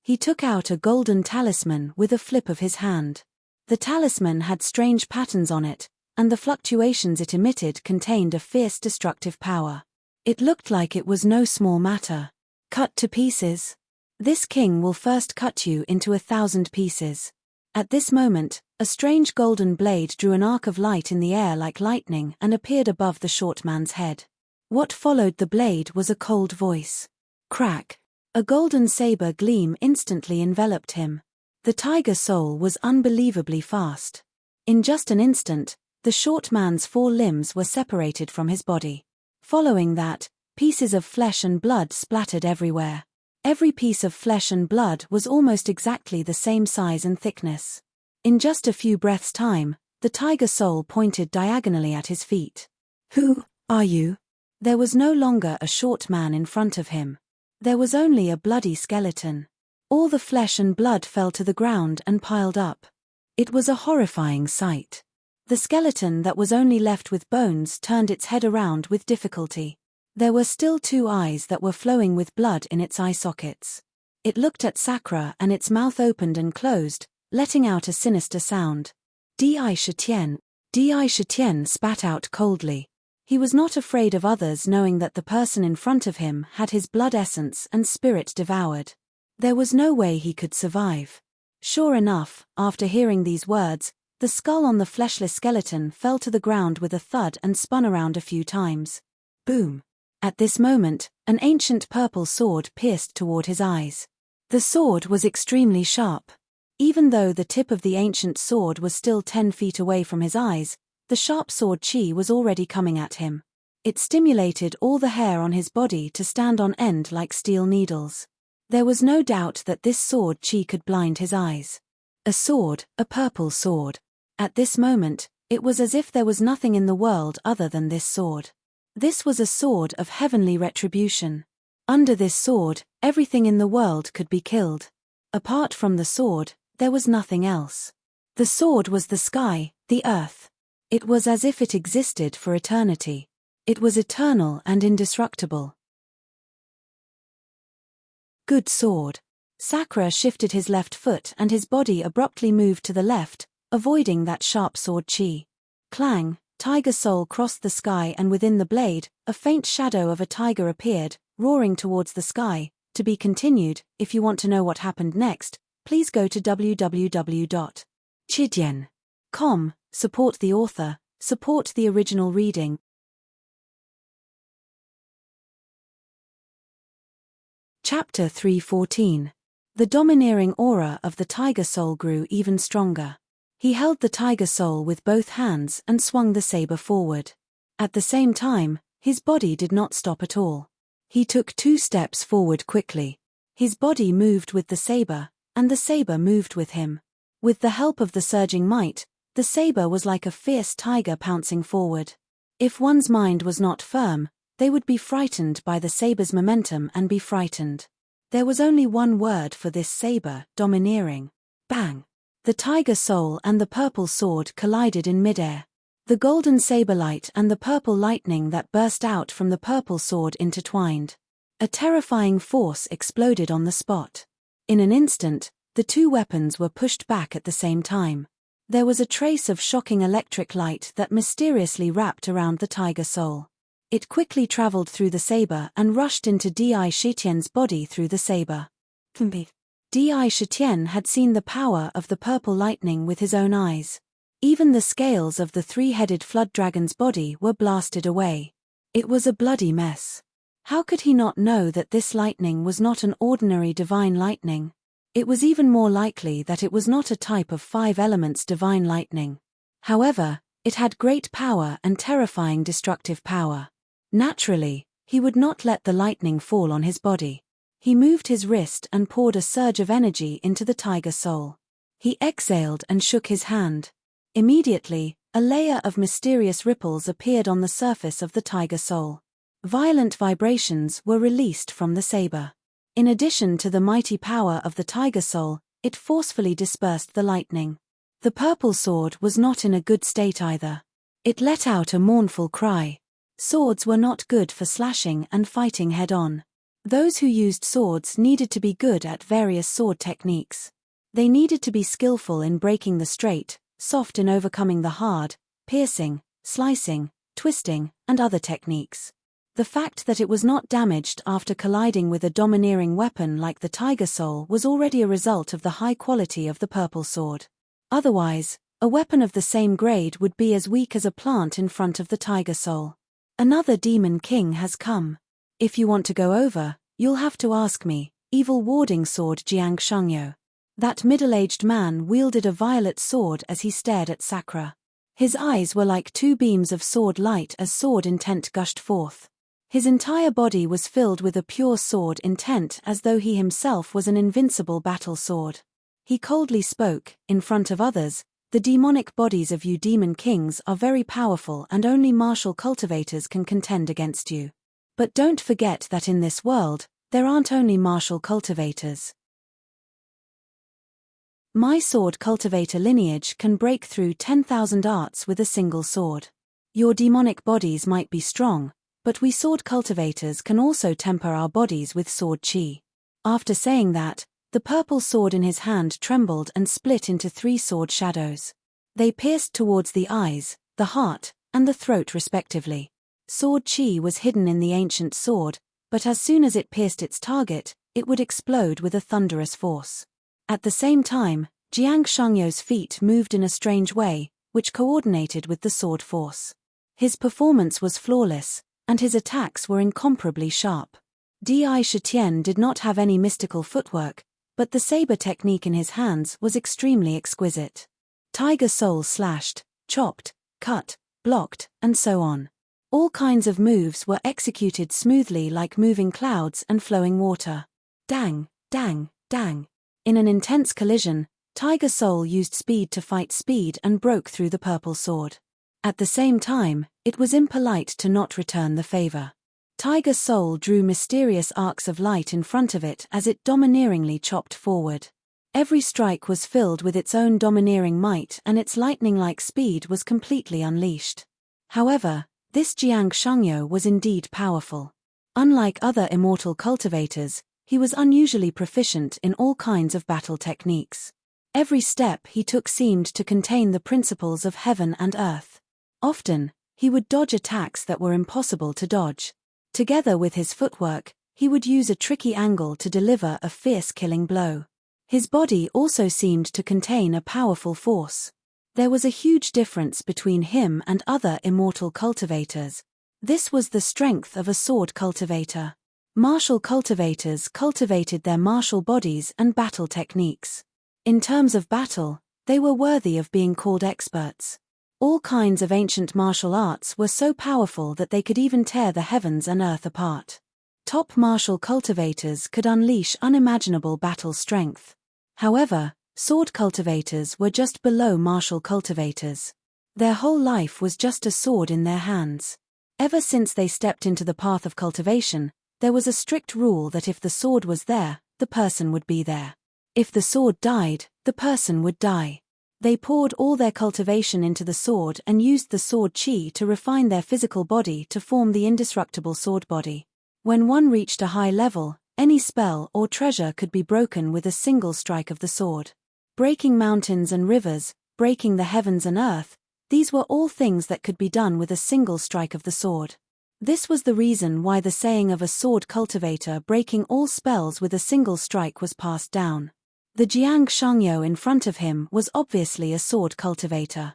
He took out a golden talisman with a flip of his hand. The talisman had strange patterns on it, and the fluctuations it emitted contained a fierce destructive power. It looked like it was no small matter. Cut to pieces. This king will first cut you into 1,000 pieces. At this moment, a strange golden blade drew an arc of light in the air like lightning and appeared above the short man's head. What followed the blade was a cold voice. Crack! A golden saber gleam instantly enveloped him. The tiger soul was unbelievably fast. In just an instant, the short man's 4 limbs were separated from his body. Following that, pieces of flesh and blood splattered everywhere. Every piece of flesh and blood was almost exactly the same size and thickness. In just a few breaths' time, the tiger soul pointed diagonally at his feet. Who are you? There was no longer a short man in front of him. There was only a bloody skeleton. All the flesh and blood fell to the ground and piled up. It was a horrifying sight. The skeleton that was only left with bones turned its head around with difficulty. There were still 2 eyes that were flowing with blood in its eye sockets. It looked at Sakura and its mouth opened and closed, letting out a sinister sound. Di Shitian spat out coldly. He was not afraid of others knowing that the person in front of him had his blood essence and spirit devoured. There was no way he could survive. Sure enough, after hearing these words, the skull on the fleshless skeleton fell to the ground with a thud and spun around a few times. Boom! At this moment, an ancient purple sword pierced toward his eyes. The sword was extremely sharp. Even though the tip of the ancient sword was still 10 feet away from his eyes, the sharp sword chi was already coming at him. It stimulated all the hair on his body to stand on end like steel needles. There was no doubt that this sword chi could blind his eyes. A sword, a purple sword. At this moment, it was as if there was nothing in the world other than this sword. This was a sword of heavenly retribution. Under this sword, everything in the world could be killed. Apart from the sword, there was nothing else. The sword was the sky, the earth. It was as if it existed for eternity. It was eternal and indestructible. Good sword. Sakura shifted his left foot and his body abruptly moved to the left, avoiding that sharp sword chi. Clang! Tiger soul crossed the sky and within the blade, a faint shadow of a tiger appeared, roaring towards the sky. To be continued. If you want to know what happened next, please go to www.chidien.com, support the author, support the original reading. Chapter 3:14. The domineering aura of the tiger soul grew even stronger. He held the tiger soul with both hands and swung the saber forward. At the same time, his body did not stop at all. He took 2 steps forward quickly. His body moved with the saber, and the saber moved with him. With the help of the surging might, the saber was like a fierce tiger pouncing forward. If one's mind was not firm, they would be frightened by the saber's momentum and be frightened. There was only one word for this saber: domineering. Bang! The tiger soul and the purple sword collided in midair. The golden saber light and the purple lightning that burst out from the purple sword intertwined. A terrifying force exploded on the spot. In an instant, the 2 weapons were pushed back at the same time. There was a trace of shocking electric light that mysteriously wrapped around the tiger soul. It quickly traveled through the saber and rushed into Di Shitien's body through the saber. Di Shitien had seen the power of the purple lightning with his own eyes. Even the scales of the 3-headed flood dragon's body were blasted away. It was a bloody mess. How could he not know that this lightning was not an ordinary divine lightning? It was even more likely that it was not a type of 5 elements divine lightning. However, it had great power and terrifying destructive power. Naturally, he would not let the lightning fall on his body. He moved his wrist and poured a surge of energy into the tiger soul. He exhaled and shook his hand. Immediately, a layer of mysterious ripples appeared on the surface of the tiger soul. Violent vibrations were released from the saber. In addition to the mighty power of the tiger soul, it forcefully dispersed the lightning. The purple sword was not in a good state either. It let out a mournful cry. Swords were not good for slashing and fighting head-on. Those who used swords needed to be good at various sword techniques. They needed to be skillful in breaking the straight, soft in overcoming the hard, piercing, slicing, twisting, and other techniques. The fact that it was not damaged after colliding with a domineering weapon like the tiger soul was already a result of the high quality of the purple sword. Otherwise, a weapon of the same grade would be as weak as a plant in front of the tiger soul. Another demon king has come. If you want to go over, you'll have to ask me. Evil warding sword Jiang Shangyo. That middle-aged man wielded a violet sword as he stared at Sakura. His eyes were like two beams of sword light as sword intent gushed forth. His entire body was filled with a pure sword intent as though he himself was an invincible battle sword. He coldly spoke, in front of others, the demonic bodies of you demon kings are very powerful and only martial cultivators can contend against you. But don't forget that in this world, there aren't only martial cultivators. My sword cultivator lineage can break through 10,000 arts with a single sword. Your demonic bodies might be strong, but we sword cultivators can also temper our bodies with sword chi. After saying that, the purple sword in his hand trembled and split into 3 sword shadows. They pierced towards the eyes, the heart, and the throat respectively. Sword chi was hidden in the ancient sword, but as soon as it pierced its target, it would explode with a thunderous force. At the same time, Jiang Shangyo's feet moved in a strange way, which coordinated with the sword force. His performance was flawless, and his attacks were incomparably sharp. Di Shitian did not have any mystical footwork, but the saber technique in his hands was extremely exquisite. Tiger soul slashed, chopped, cut, blocked, and so on. All kinds of moves were executed smoothly like moving clouds and flowing water. Dang, dang, dang. In an intense collision, Tiger Soul used speed to fight speed and broke through the purple sword. At the same time, it was impolite to not return the favor. Tiger Soul drew mysterious arcs of light in front of it as it domineeringly chopped forward. Every strike was filled with its own domineering might and its lightning-like speed was completely unleashed. However, this Jiang Shangyo was indeed powerful. Unlike other immortal cultivators, he was unusually proficient in all kinds of battle techniques. Every step he took seemed to contain the principles of heaven and earth. Often, he would dodge attacks that were impossible to dodge. Together with his footwork, he would use a tricky angle to deliver a fierce killing blow. His body also seemed to contain a powerful force. There was a huge difference between him and other immortal cultivators. This was the strength of a sword cultivator. Martial cultivators cultivated their martial bodies and battle techniques. In terms of battle, they were worthy of being called experts. All kinds of ancient martial arts were so powerful that they could even tear the heavens and earth apart. Top martial cultivators could unleash unimaginable battle strength. However, sword cultivators were just below martial cultivators. Their whole life was just a sword in their hands. Ever since they stepped into the path of cultivation, there was a strict rule that if the sword was there, the person would be there. If the sword died, the person would die. They poured all their cultivation into the sword and used the sword chi to refine their physical body to form the indestructible sword body. When one reached a high level, any spell or treasure could be broken with a single strike of the sword. Breaking mountains and rivers, breaking the heavens and earth, these were all things that could be done with a single strike of the sword. This was the reason why the saying of a sword cultivator breaking all spells with a single strike was passed down. The Jiang Shangyo in front of him was obviously a sword cultivator.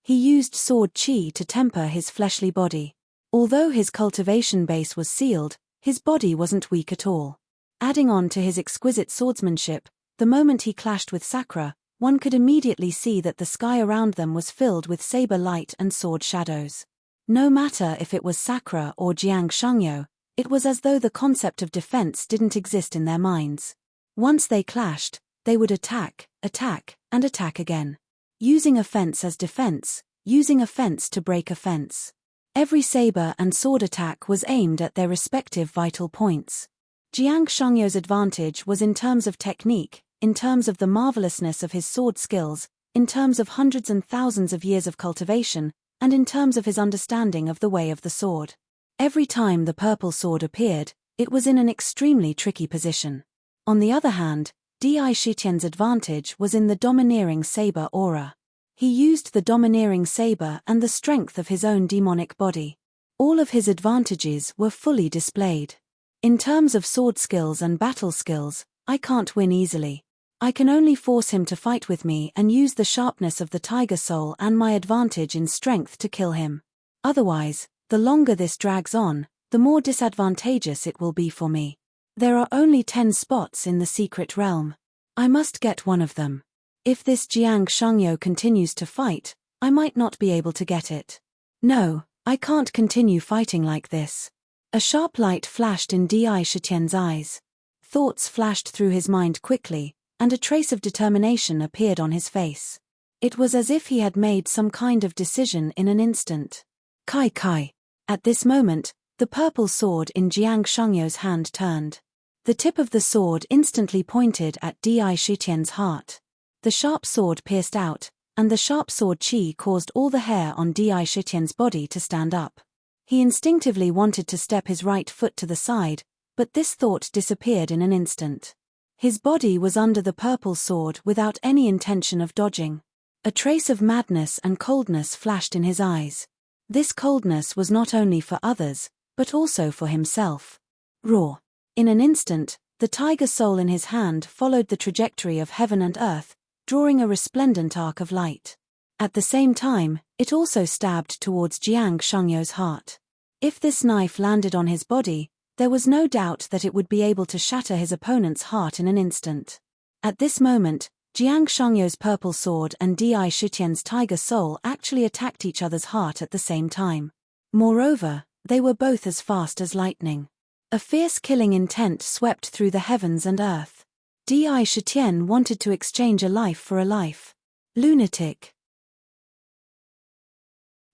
He used sword chi to temper his fleshly body. Although his cultivation base was sealed, his body wasn't weak at all. Adding on to his exquisite swordsmanship, the moment he clashed with Sakura, one could immediately see that the sky around them was filled with saber light and sword shadows. No matter if it was Sakura or Jiang Shangyo, it was as though the concept of defense didn't exist in their minds. Once they clashed, they would attack, and attack again. Using offense as defense, using offense to break offense. Every saber and sword attack was aimed at their respective vital points. Jiang Shangyo's advantage was in terms of technique, in terms of the marvelousness of his sword skills, in terms of hundreds and thousands of years of cultivation, and in terms of his understanding of the way of the sword. Every time the purple sword appeared, it was in an extremely tricky position. On the other hand, Di Shiqian's advantage was in the domineering saber aura. He used the domineering saber and the strength of his own demonic body. All of his advantages were fully displayed. In terms of sword skills and battle skills, I can't win easily. I can only force him to fight with me and use the sharpness of the tiger soul and my advantage in strength to kill him. Otherwise, the longer this drags on, the more disadvantageous it will be for me. There are only 10 spots in the secret realm. I must get one of them. If this Jiang Shangyo continues to fight, I might not be able to get it. No, I can't continue fighting like this. A sharp light flashed in Di Shiqian's eyes. Thoughts flashed through his mind quickly, and a trace of determination appeared on his face. It was as if he had made some kind of decision in an instant. Kai Kai. At this moment, the purple sword in Jiang Shangyo's hand turned. The tip of the sword instantly pointed at Di Shiqian's heart. The sharp sword pierced out, and the sharp sword chi caused all the hair on Di Shiqian's body to stand up. He instinctively wanted to step his right foot to the side, but this thought disappeared in an instant. His body was under the purple sword without any intention of dodging. A trace of madness and coldness flashed in his eyes. This coldness was not only for others, but also for himself. Roar. In an instant, the tiger soul in his hand followed the trajectory of heaven and earth, drawing a resplendent arc of light. At the same time, it also stabbed towards Jiang Shangyo's heart. If this knife landed on his body, there was no doubt that it would be able to shatter his opponent's heart in an instant. At this moment, Jiang Shangyo's purple sword and Di Shiqian's tiger soul actually attacked each other's heart at the same time. Moreover, they were both as fast as lightning. A fierce killing intent swept through the heavens and earth. Di Shiqian wanted to exchange a life for a life. Lunatic.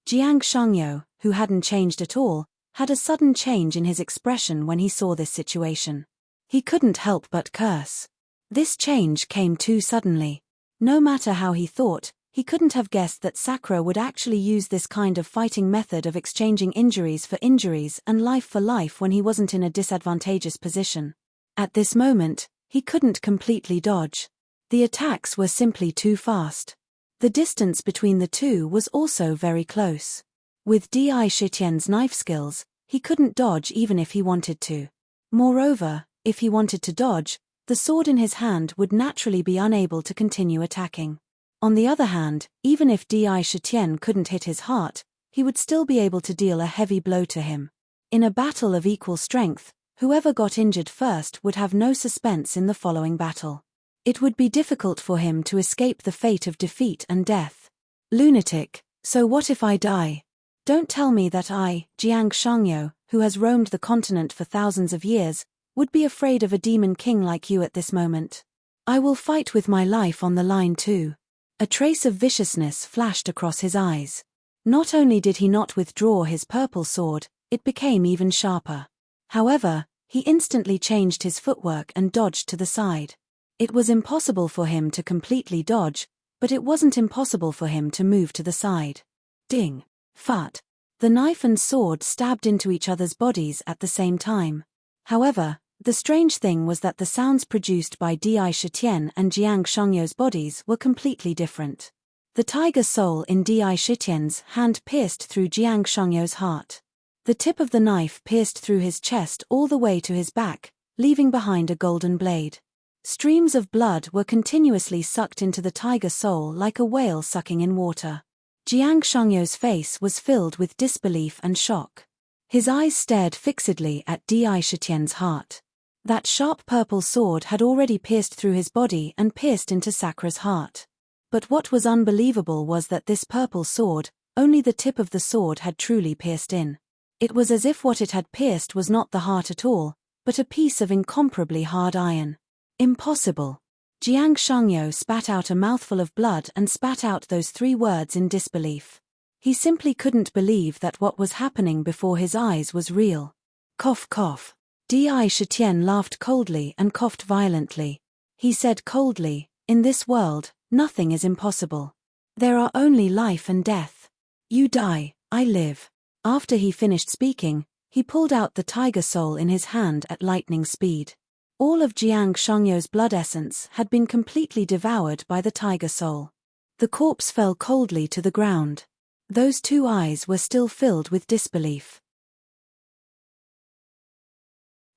Jiang Shangyo, who hadn't changed at all, had a sudden change in his expression when he saw this situation. He couldn't help but curse. This change came too suddenly. No matter how he thought, he couldn't have guessed that Sakura would actually use this kind of fighting method of exchanging injuries for injuries and life for life when he wasn't in a disadvantageous position. At this moment, he couldn't completely dodge. The attacks were simply too fast. The distance between the two was also very close. With Di Shiqian's knife skills, he couldn't dodge even if he wanted to. Moreover, if he wanted to dodge, the sword in his hand would naturally be unable to continue attacking. On the other hand, even if Di Shiqian couldn't hit his heart, he would still be able to deal a heavy blow to him. In a battle of equal strength, whoever got injured first would have no suspense in the following battle. It would be difficult for him to escape the fate of defeat and death. Lunatic, so what if I die? Don't tell me that I, Jiang Shangyo, who has roamed the continent for thousands of years, would be afraid of a demon king like you at this moment. I will fight with my life on the line too. A trace of viciousness flashed across his eyes. Not only did he not withdraw his purple sword, it became even sharper. However, he instantly changed his footwork and dodged to the side. It was impossible for him to completely dodge, but it wasn't impossible for him to move to the side. Ding! Fart! The knife and sword stabbed into each other's bodies at the same time. However, the strange thing was that the sounds produced by Di Shiqian and Jiang Shangyo's bodies were completely different. The tiger soul in Di Shiqian's hand pierced through Jiang Shangyo's heart. The tip of the knife pierced through his chest all the way to his back, leaving behind a golden blade. Streams of blood were continuously sucked into the tiger soul like a whale sucking in water. Jiang Shangyo's face was filled with disbelief and shock. His eyes stared fixedly at Di Shiqian's heart. That sharp purple sword had already pierced through his body and pierced into Sakura's heart. But what was unbelievable was that this purple sword, only the tip of the sword had truly pierced in. It was as if what it had pierced was not the heart at all, but a piece of incomparably hard iron. Impossible. Jiang Shangyo spat out a mouthful of blood and spat out those 3 words in disbelief. He simply couldn't believe that what was happening before his eyes was real. Cough cough. Di Shiqian laughed coldly and coughed violently. He said coldly, "In this world, nothing is impossible. There are only life and death. You die, I live." After he finished speaking, He pulled out the tiger soul in his hand at lightning speed. All of Jiang Shangyo's blood essence had been completely devoured by the tiger soul. The corpse fell coldly to the ground. Those two eyes were still filled with disbelief.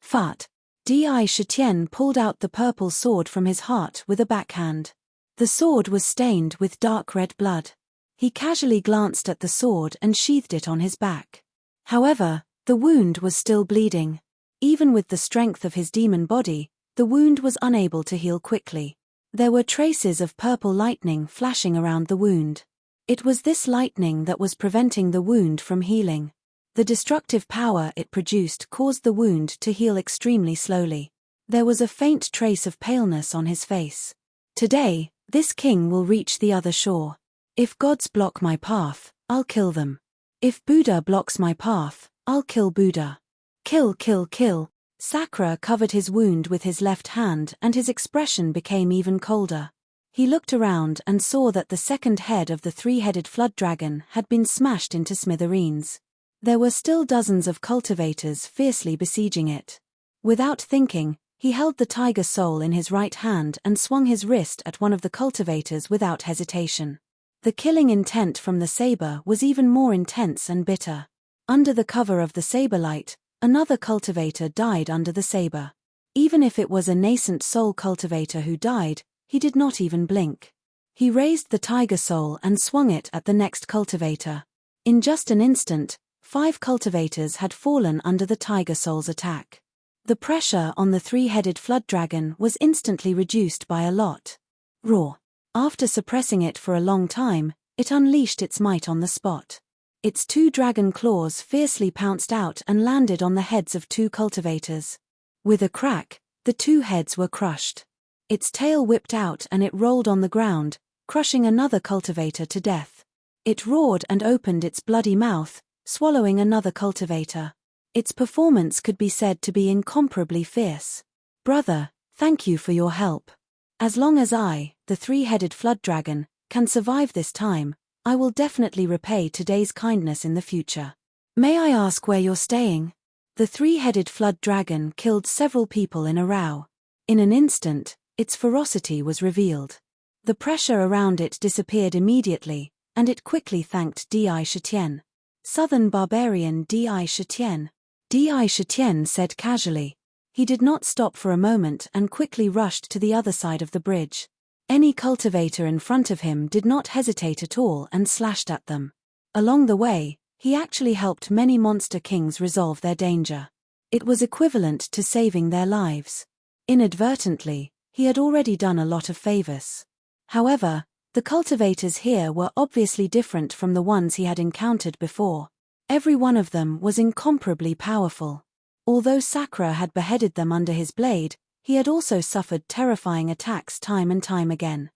Fat. Di Shitian pulled out the purple sword from his heart with a backhand. The sword was stained with dark red blood. He casually glanced at the sword and sheathed it on his back. However, the wound was still bleeding. Even with the strength of his demon body, the wound was unable to heal quickly. There were traces of purple lightning flashing around the wound. It was this lightning that was preventing the wound from healing. The destructive power it produced caused the wound to heal extremely slowly. There was a faint trace of paleness on his face. Today, this king will reach the other shore. If gods block my path, I'll kill them. If Buddha blocks my path, I'll kill Buddha. Kill, kill, kill. Sakura covered his wound with his left hand and his expression became even colder. He looked around and saw that the second head of the three-headed flood dragon had been smashed into smithereens. There were still dozens of cultivators fiercely besieging it. Without thinking, he held the tiger soul in his right hand and swung his wrist at one of the cultivators without hesitation. The killing intent from the saber was even more intense and bitter. Under the cover of the saber light, another cultivator died under the saber. Even if it was a nascent soul cultivator who died, he did not even blink. He raised the tiger soul and swung it at the next cultivator. In just an instant, 5 cultivators had fallen under the tiger soul's attack. The pressure on the three-headed flood dragon was instantly reduced by a lot. Roar. After suppressing it for a long time, it unleashed its might on the spot. Its 2 dragon claws fiercely pounced out and landed on the heads of 2 cultivators. With a crack, the 2 heads were crushed. Its tail whipped out and it rolled on the ground, crushing another cultivator to death. It roared and opened its bloody mouth, swallowing another cultivator. Its performance could be said to be incomparably fierce. Brother, thank you for your help. As long as I, the three-headed flood dragon, can survive this time, I will definitely repay today's kindness in the future. May I ask where you're staying? The three-headed flood dragon killed several people in a row. In an instant, its ferocity was revealed. The pressure around it disappeared immediately, and it quickly thanked Di Shitian. Southern barbarian Di Shitian. Di Shitian said casually. He did not stop for a moment and quickly rushed to the other side of the bridge. Any cultivator in front of him did not hesitate at all and slashed at them. Along the way, he actually helped many monster kings resolve their danger. It was equivalent to saving their lives. Inadvertently, he had already done a lot of favors. However, the cultivators here were obviously different from the ones he had encountered before. Every one of them was incomparably powerful. Although Sakura had beheaded them under his blade, he had also suffered terrifying attacks time and time again.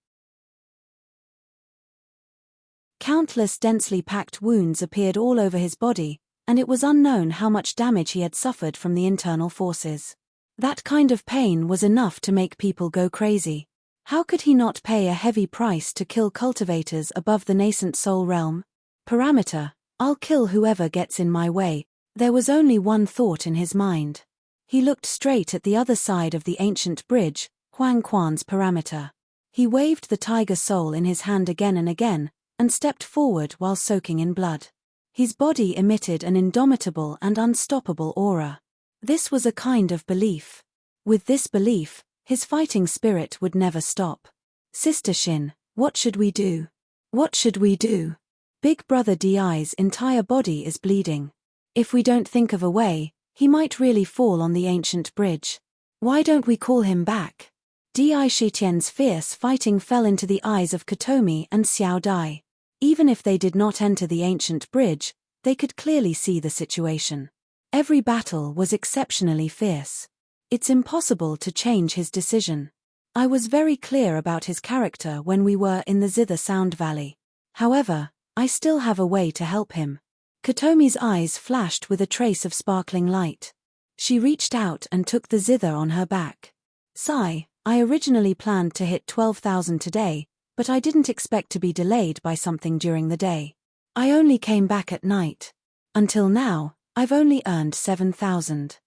Countless densely packed wounds appeared all over his body, and it was unknown how much damage he had suffered from the internal forces. That kind of pain was enough to make people go crazy. How could he not pay a heavy price to kill cultivators above the nascent soul realm? Parameter, I'll kill whoever gets in my way. There was only one thought in his mind. He looked straight at the other side of the ancient bridge, Huang Quan's parameter. He waved the tiger soul in his hand again and again, and stepped forward while soaking in blood. His body emitted an indomitable and unstoppable aura. This was a kind of belief. With this belief, his fighting spirit would never stop. Sister Shin, what should we do? What should we do? Big Brother Di's entire body is bleeding. If we don't think of a way, he might really fall on the ancient bridge. Why don't we call him back? Di Shitian's fierce fighting fell into the eyes of Kotomi and Xiao Dai. Even if they did not enter the ancient bridge, they could clearly see the situation. Every battle was exceptionally fierce. It's impossible to change his decision. I was very clear about his character when we were in the Zither Sound Valley. However, I still have a way to help him. Kotomi's eyes flashed with a trace of sparkling light. She reached out and took the zither on her back. Sigh, I originally planned to hit 12,000 today, but I didn't expect to be delayed by something during the day. I only came back at night. Until now, I've only earned 7,000.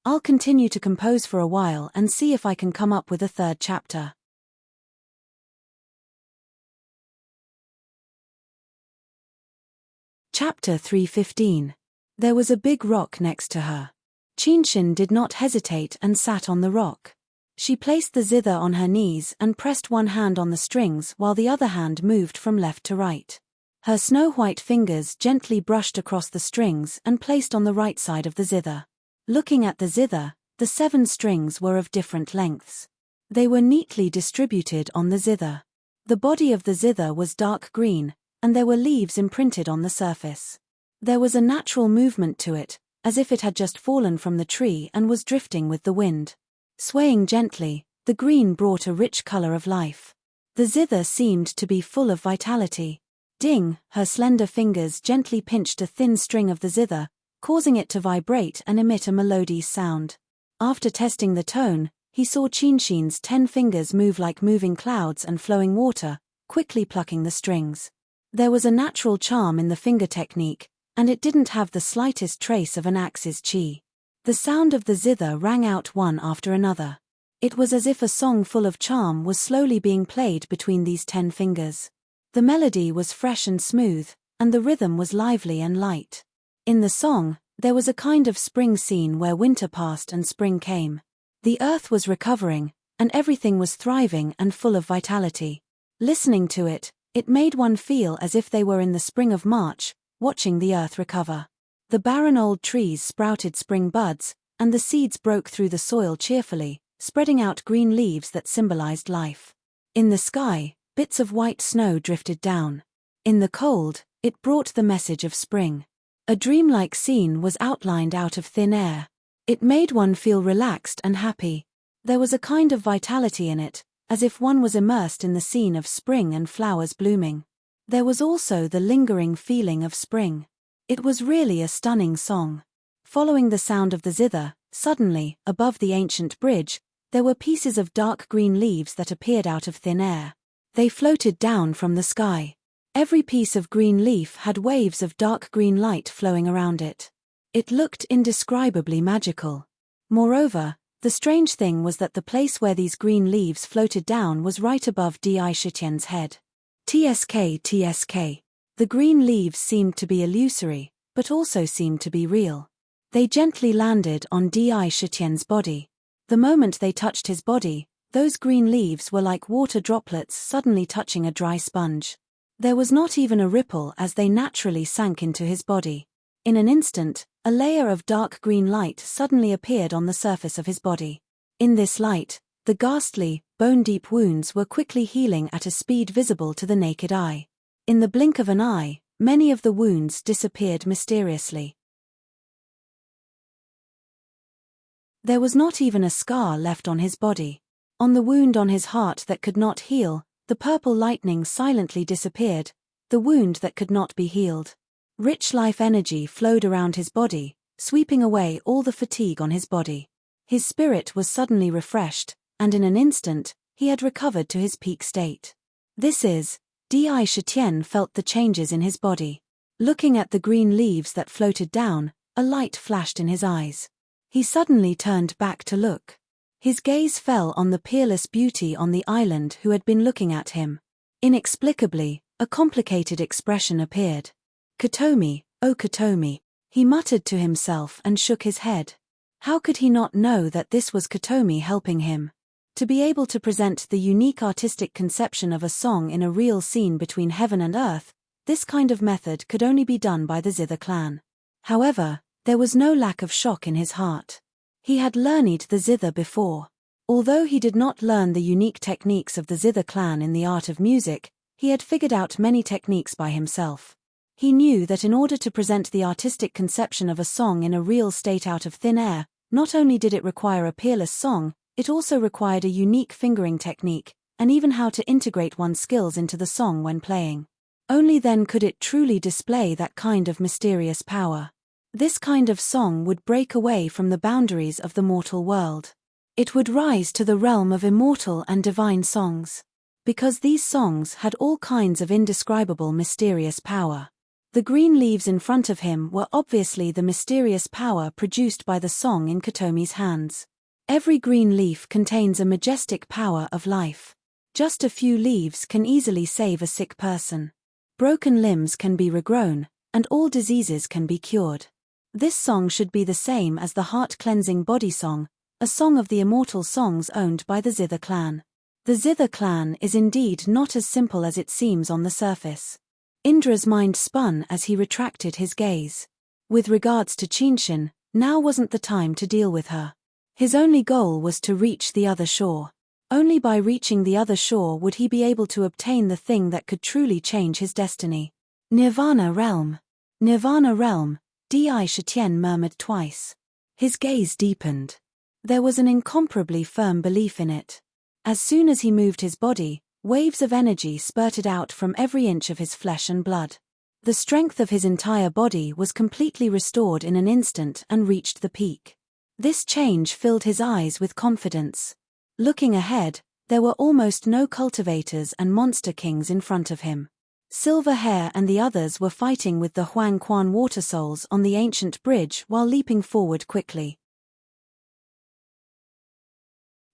I'll continue to compose for a while and see if I can come up with a third chapter. Chapter 315. There was a big rock next to her. Chinshin did not hesitate and sat on the rock. She placed the zither on her knees and pressed one hand on the strings while the other hand moved from left to right. Her snow-white fingers gently brushed across the strings and placed on the right side of the zither. Looking at the zither, the 7 strings were of different lengths. They were neatly distributed on the zither. The body of the zither was dark green, and there were leaves imprinted on the surface. There was a natural movement to it, as if it had just fallen from the tree and was drifting with the wind. Swaying gently, the green brought a rich color of life. The zither seemed to be full of vitality. Ding, her slender fingers gently pinched a thin string of the zither, causing it to vibrate and emit a melodious sound. After testing the tone, he saw Chinshin's 10 fingers move like moving clouds and flowing water, quickly plucking the strings. There was a natural charm in the finger technique, and it didn't have the slightest trace of an axe's chi. The sound of the zither rang out one after another. It was as if a song full of charm was slowly being played between these 10 fingers. The melody was fresh and smooth, and the rhythm was lively and light. In the song, there was a kind of spring scene where winter passed and spring came. The earth was recovering, and everything was thriving and full of vitality. Listening to it, it made one feel as if they were in the spring of March, watching the earth recover. The barren old trees sprouted spring buds, and the seeds broke through the soil cheerfully, spreading out green leaves that symbolized life. In the sky, bits of white snow drifted down. In the cold, it brought the message of spring. A dreamlike scene was outlined out of thin air. It made one feel relaxed and happy. There was a kind of vitality in it, as if one was immersed in the scene of spring and flowers blooming. There was also the lingering feeling of spring. It was really a stunning song. Following the sound of the zither, suddenly, above the ancient bridge, there were pieces of dark green leaves that appeared out of thin air. They floated down from the sky. Every piece of green leaf had waves of dark green light flowing around it. It looked indescribably magical. Moreover, the strange thing was that the place where these green leaves floated down was right above Di Shitian's head. TSK. The green leaves seemed to be illusory, but also seemed to be real. They gently landed on Di Shitian's body. The moment they touched his body, those green leaves were like water droplets suddenly touching a dry sponge. There was not even a ripple as they naturally sank into his body. In an instant, a layer of dark green light suddenly appeared on the surface of his body. In this light, the ghastly, bone-deep wounds were quickly healing at a speed visible to the naked eye. In the blink of an eye, many of the wounds disappeared mysteriously. There was not even a scar left on his body. On the wound on his heart that could not heal, the purple lightning silently disappeared, the wound that could not be healed. Rich life energy flowed around his body, sweeping away all the fatigue on his body. His spirit was suddenly refreshed, and in an instant, he had recovered to his peak state. Di Shitian felt the changes in his body. Looking at the green leaves that floated down, a light flashed in his eyes. He suddenly turned back to look. His gaze fell on the peerless beauty on the island who had been looking at him. Inexplicably, a complicated expression appeared. "Kotomi, oh Kotomi," he muttered to himself and shook his head. How could he not know that this was Kotomi helping him? To be able to present the unique artistic conception of a song in a real scene between heaven and earth, this kind of method could only be done by the zither clan. However, there was no lack of shock in his heart. He had learned the zither before. Although he did not learn the unique techniques of the zither clan in the art of music, he had figured out many techniques by himself. He knew that in order to present the artistic conception of a song in a real state out of thin air, not only did it require a peerless song, it also required a unique fingering technique, and even how to integrate one's skills into the song when playing. Only then could it truly display that kind of mysterious power. This kind of song would break away from the boundaries of the mortal world. It would rise to the realm of immortal and divine songs. Because these songs had all kinds of indescribable mysterious power. The green leaves in front of him were obviously the mysterious power produced by the song in Kotomi's hands. Every green leaf contains a majestic power of life. Just a few leaves can easily save a sick person. Broken limbs can be regrown, and all diseases can be cured. This song should be the same as the heart-cleansing body song, a song of the immortal songs owned by the Zither clan. The Zither clan is indeed not as simple as it seems on the surface. Indra's mind spun as he retracted his gaze. With regards to Chinshin, now wasn't the time to deal with her. His only goal was to reach the other shore. Only by reaching the other shore would he be able to obtain the thing that could truly change his destiny. Nirvana Realm. Nirvana Realm, Di Shitian murmured twice. His gaze deepened. There was an incomparably firm belief in it. As soon as he moved his body, waves of energy spurted out from every inch of his flesh and blood. The strength of his entire body was completely restored in an instant and reached the peak. This change filled his eyes with confidence. Looking ahead, there were almost no cultivators and monster kings in front of him. Silver Hair and the others were fighting with the Huang Quan water souls on the ancient bridge while leaping forward quickly.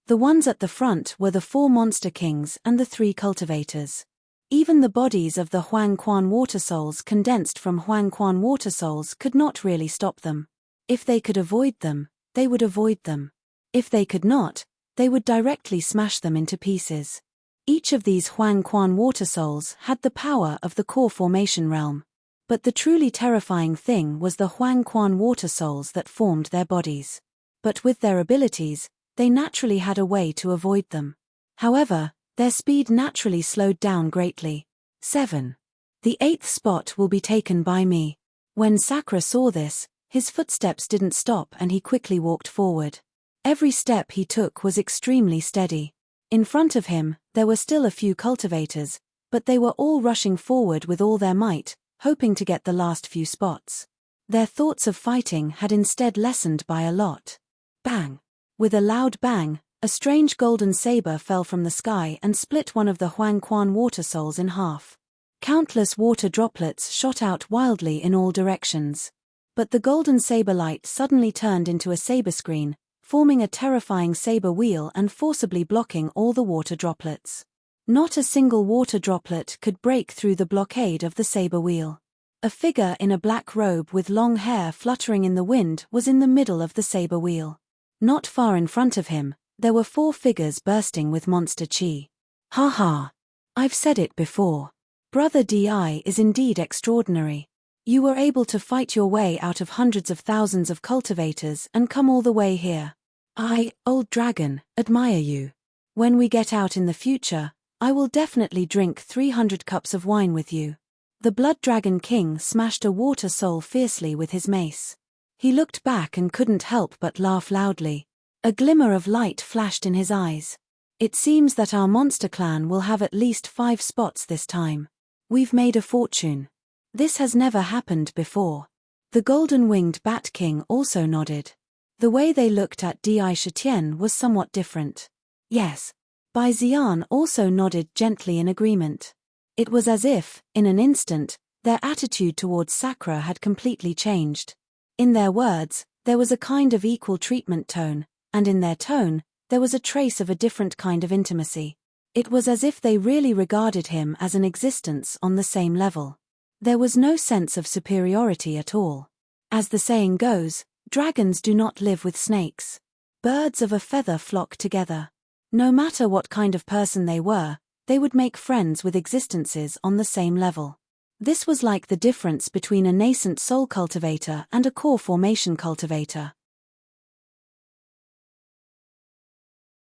The ones at the front were the 4 monster kings and the 3 cultivators. Even the bodies of the Huang Quan water souls condensed from Huang Quan water souls could not really stop them. If they could avoid them, they would avoid them. If they could not, they would directly smash them into pieces. Each of these Huang Quan water souls had the power of the core formation realm. But the truly terrifying thing was the Huang Quan water souls that formed their bodies. But with their abilities, they naturally had a way to avoid them. However, their speed naturally slowed down greatly. 7. The 8th spot will be taken by me. When Sakura saw this, his footsteps didn't stop and he quickly walked forward. Every step he took was extremely steady. In front of him, there were still a few cultivators, but they were all rushing forward with all their might, hoping to get the last few spots. Their thoughts of fighting had instead lessened by a lot. Bang! With a loud bang, a strange golden saber fell from the sky and split one of the Huang Quan water souls in half. Countless water droplets shot out wildly in all directions. But the golden saber light suddenly turned into a saber screen, forming a terrifying saber wheel and forcibly blocking all the water droplets. Not a single water droplet could break through the blockade of the saber wheel. A figure in a black robe with long hair fluttering in the wind was in the middle of the saber wheel. Not far in front of him, there were 4 figures bursting with monster chi. Ha ha! I've said it before. Brother Di is indeed extraordinary. You were able to fight your way out of hundreds of thousands of cultivators and come all the way here. I, old dragon, admire you. When we get out in the future, I will definitely drink 300 cups of wine with you. The Blood Dragon King smashed a water soul fiercely with his mace. He looked back and couldn't help but laugh loudly. A glimmer of light flashed in his eyes. It seems that our monster clan will have at least 5 spots this time. We've made a fortune. This has never happened before. The golden-winged Bat King also nodded. The way they looked at Di Shitian was somewhat different. Yes. Bai Xian also nodded gently in agreement. It was as if, in an instant, their attitude towards Sakura had completely changed. In their words, there was a kind of equal treatment tone, and in their tone, there was a trace of a different kind of intimacy. It was as if they really regarded him as an existence on the same level. There was no sense of superiority at all. As the saying goes, dragons do not live with snakes. Birds of a feather flock together. No matter what kind of person they were, they would make friends with existences on the same level. This was like the difference between a nascent soul cultivator and a core formation cultivator.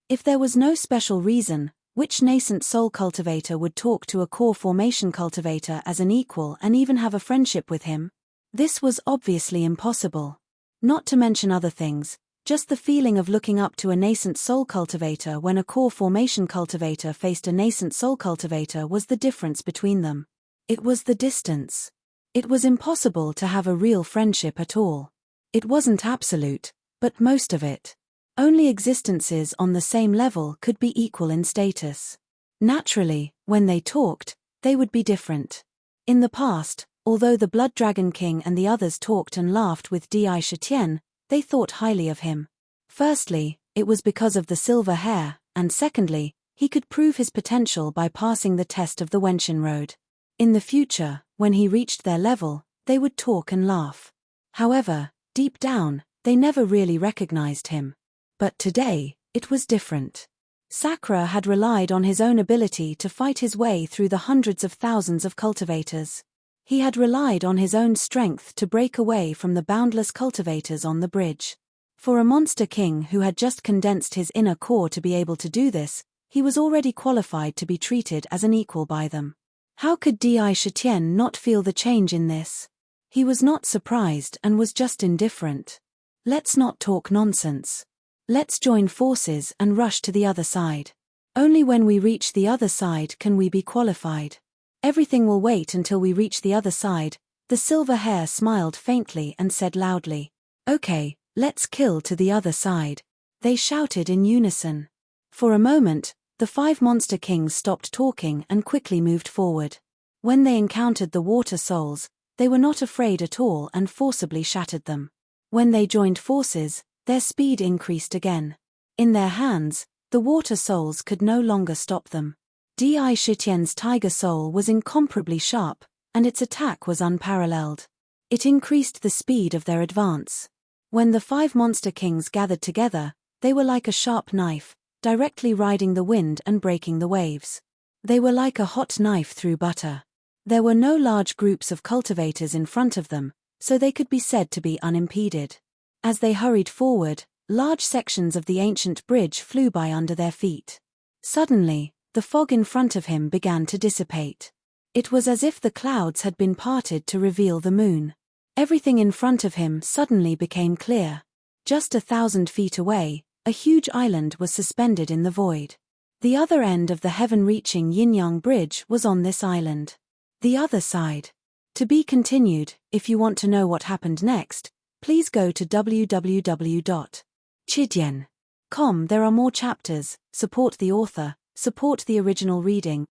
If there was no special reason, which nascent soul cultivator would talk to a core formation cultivator as an equal and even have a friendship with him? This was obviously impossible. Not to mention other things, just the feeling of looking up to a nascent soul cultivator when a core formation cultivator faced a nascent soul cultivator was the difference between them. It was the distance. It was impossible to have a real friendship at all. It wasn't absolute, but most of it. Only existences on the same level could be equal in status. Naturally, when they talked, they would be different. In the past, Although the Blood Dragon King and the others talked and laughed with Di Shitian, they thought highly of him. Firstly, it was because of the silver hair, and secondly, he could prove his potential by passing the test of the Wenshin Road. In the future, when he reached their level, they would talk and laugh. However, deep down, they never really recognized him. But today, it was different. Sakura had relied on his own ability to fight his way through the hundreds of thousands of cultivators. He had relied on his own strength to break away from the boundless cultivators on the bridge. For a monster king who had just condensed his inner core to be able to do this, he was already qualified to be treated as an equal by them. How could Di Shitian not feel the change in this? He was not surprised and was just indifferent. Let's not talk nonsense. Let's join forces and rush to the other side. Only when we reach the other side can we be qualified. Everything will wait until we reach the other side. The silver hair smiled faintly and said loudly, "Okay, let's kill to the other side." They shouted in unison. For a moment, the 5 monster kings stopped talking and quickly moved forward. When they encountered the water souls, they were not afraid at all and forcibly shattered them. When they joined forces, their speed increased again. In their hands, the water souls could no longer stop them. Di Shitian's tiger soul was incomparably sharp, and its attack was unparalleled. It increased the speed of their advance. When the 5 monster kings gathered together, they were like a sharp knife, directly riding the wind and breaking the waves. They were like a hot knife through butter. There were no large groups of cultivators in front of them, so they could be said to be unimpeded. As they hurried forward, large sections of the ancient bridge flew by under their feet. Suddenly, the fog in front of him began to dissipate. It was as if the clouds had been parted to reveal the moon. Everything in front of him suddenly became clear. Just 1,000 feet away, a huge island was suspended in the void. The other end of the heaven-reaching yin-yang bridge was on this island. The other side. To be continued. If you want to know what happened next, please go to www.chidian.com. There are more chapters. Support the author. Support the original reading.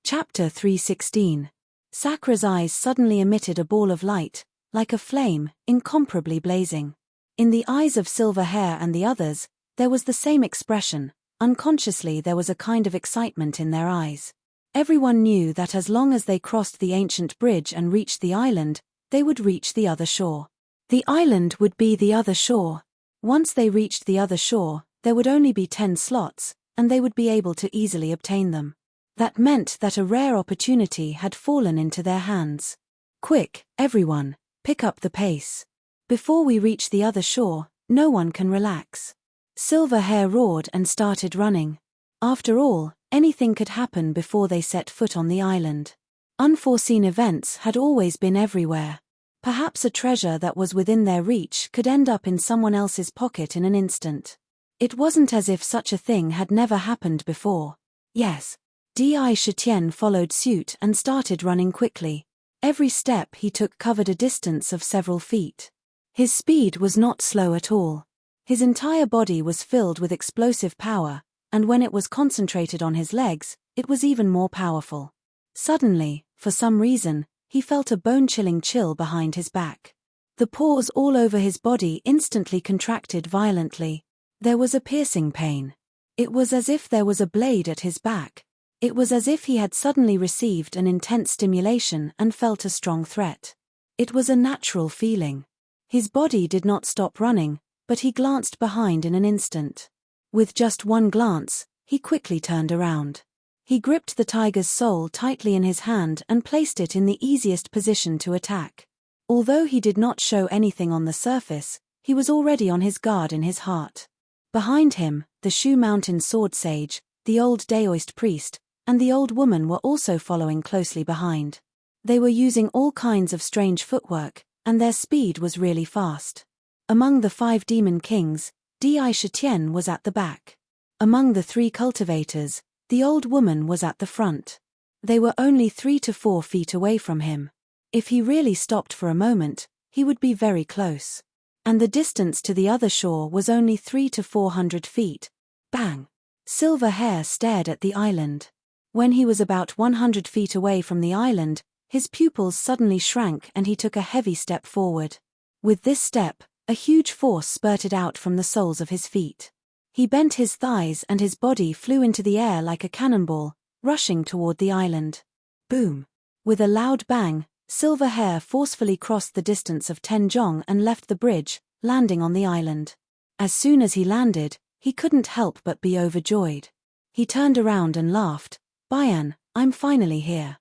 Chapter 316. Sakura's eyes suddenly emitted a ball of light, like a flame, incomparably blazing. In the eyes of Silver Hair and the others, there was the same expression. Unconsciously there was a kind of excitement in their eyes. Everyone knew that as long as they crossed the ancient bridge and reached the island, they would reach the other shore. The island would be the other shore. Once they reached the other shore, there would only be 10 slots, and they would be able to easily obtain them. That meant that a rare opportunity had fallen into their hands. Quick, everyone, pick up the pace. Before we reach the other shore, no one can relax. Silver Hair roared and started running. After all, anything could happen before they set foot on the island. Unforeseen events had always been everywhere. Perhaps a treasure that was within their reach could end up in someone else's pocket in an instant. It wasn't as if such a thing had never happened before. Yes. Di Shitian followed suit and started running quickly. Every step he took covered a distance of several feet. His speed was not slow at all. His entire body was filled with explosive power, and when it was concentrated on his legs, it was even more powerful. Suddenly, for some reason, he felt a bone-chilling chill behind his back. The pores all over his body instantly contracted violently. There was a piercing pain. It was as if there was a blade at his back. It was as if he had suddenly received an intense stimulation and felt a strong threat. It was a natural feeling. His body did not stop running, but he glanced behind in an instant. With just one glance, he quickly turned around. He gripped the tiger's soul tightly in his hand and placed it in the easiest position to attack. Although he did not show anything on the surface, he was already on his guard in his heart. Behind him, the Shu Mountain sword sage, the old Daoist priest, and the old woman were also following closely behind. They were using all kinds of strange footwork, and their speed was really fast. Among the 5 demon kings, Di Shitian was at the back. Among the 3 cultivators, the old woman was at the front. They were only 3 to 4 feet away from him. If he really stopped for a moment, he would be very close. And the distance to the other shore was only 300 to 400 feet. Bang! Silver Hair stared at the island. When he was about 100 feet away from the island, his pupils suddenly shrank and he took a heavy step forward. With this step, a huge force spurted out from the soles of his feet. He bent his thighs and his body flew into the air like a cannonball, rushing toward the island. Boom! With a loud bang, Silver Hair forcefully crossed the distance of 10 jong and left the bridge, landing on the island. As soon as he landed, he couldn't help but be overjoyed. He turned around and laughed. Bayan, I'm finally here.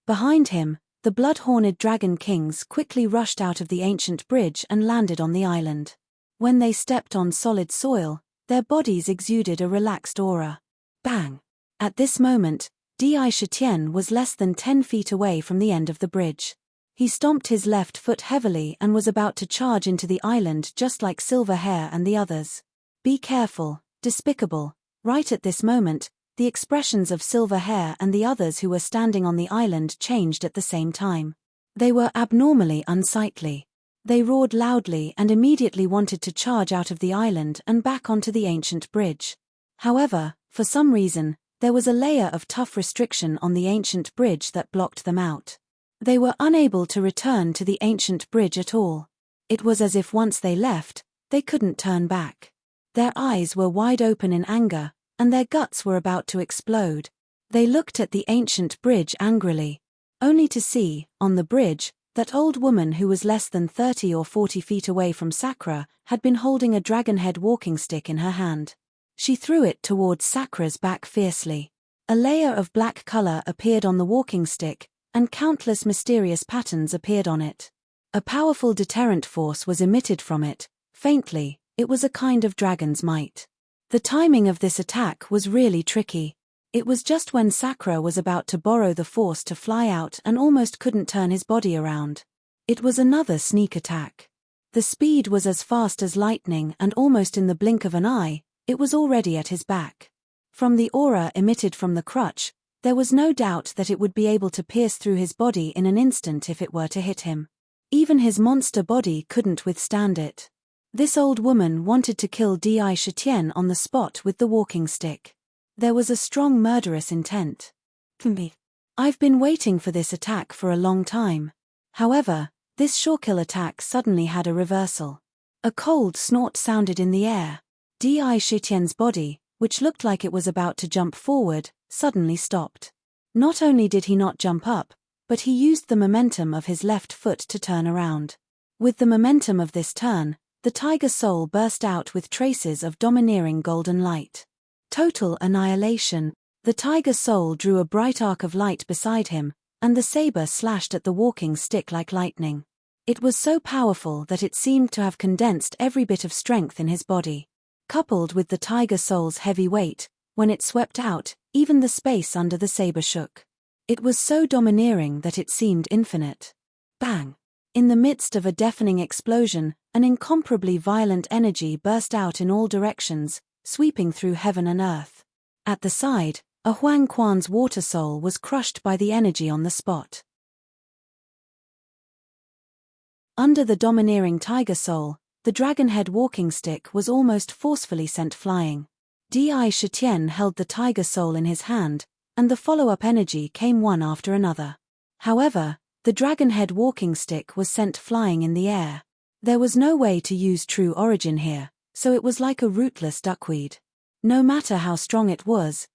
Behind him, the blood-horned dragon kings quickly rushed out of the ancient bridge and landed on the island. When they stepped on solid soil, their bodies exuded a relaxed aura. Bang! At this moment, Di Shitian was less than 10 feet away from the end of the bridge. He stomped his left foot heavily and was about to charge into the island just like Silver Hair and the others. Be careful, despicable. Right at this moment, the expressions of Silver Hair and the others who were standing on the island changed at the same time. They were abnormally unsightly. They roared loudly and immediately wanted to charge out of the island and back onto the ancient bridge. However, for some reason, there was a layer of tough restriction on the ancient bridge that blocked them out. They were unable to return to the ancient bridge at all. It was as if once they left, they couldn't turn back. Their eyes were wide open in anger, and their guts were about to explode. They looked at the ancient bridge angrily, only to see, on the bridge, that old woman who was less than 30 or 40 feet away from Sakura had been holding a dragonhead walking stick in her hand. She threw it towards Sakura's back fiercely. A layer of black color appeared on the walking stick, and countless mysterious patterns appeared on it. A powerful deterrent force was emitted from it. Faintly, it was a kind of dragon's might. The timing of this attack was really tricky. It was just when Sakura was about to borrow the force to fly out and almost couldn't turn his body around. It was another sneak attack. The speed was as fast as lightning and almost in the blink of an eye, it was already at his back. From the aura emitted from the crutch, there was no doubt that it would be able to pierce through his body in an instant if it were to hit him. Even his monster body couldn't withstand it. This old woman wanted to kill Di Shitian on the spot with the walking stick. There was a strong murderous intent. I've been waiting for this attack for a long time. However, this shorekill attack suddenly had a reversal. A cold snort sounded in the air. Di Shitian's body, which looked like it was about to jump forward, suddenly stopped. Not only did he not jump up, but he used the momentum of his left foot to turn around. With the momentum of this turn, the tiger soul burst out with traces of domineering golden light. Total annihilation. The tiger soul drew a bright arc of light beside him, and the saber slashed at the walking stick like lightning. It was so powerful that it seemed to have condensed every bit of strength in his body. Coupled with the tiger soul's heavy weight, when it swept out, even the space under the saber shook. It was so domineering that it seemed infinite. Bang! In the midst of a deafening explosion, an incomparably violent energy burst out in all directions, sweeping through heaven and earth. At the side, a Huang Quan's water soul was crushed by the energy on the spot. Under the domineering tiger soul, the dragonhead walking stick was almost forcefully sent flying. Di Shitian held the tiger soul in his hand, and the follow-up energy came one after another. However, the dragonhead walking stick was sent flying in the air. There was no way to use true origin here, so it was like a rootless duckweed. No matter how strong it was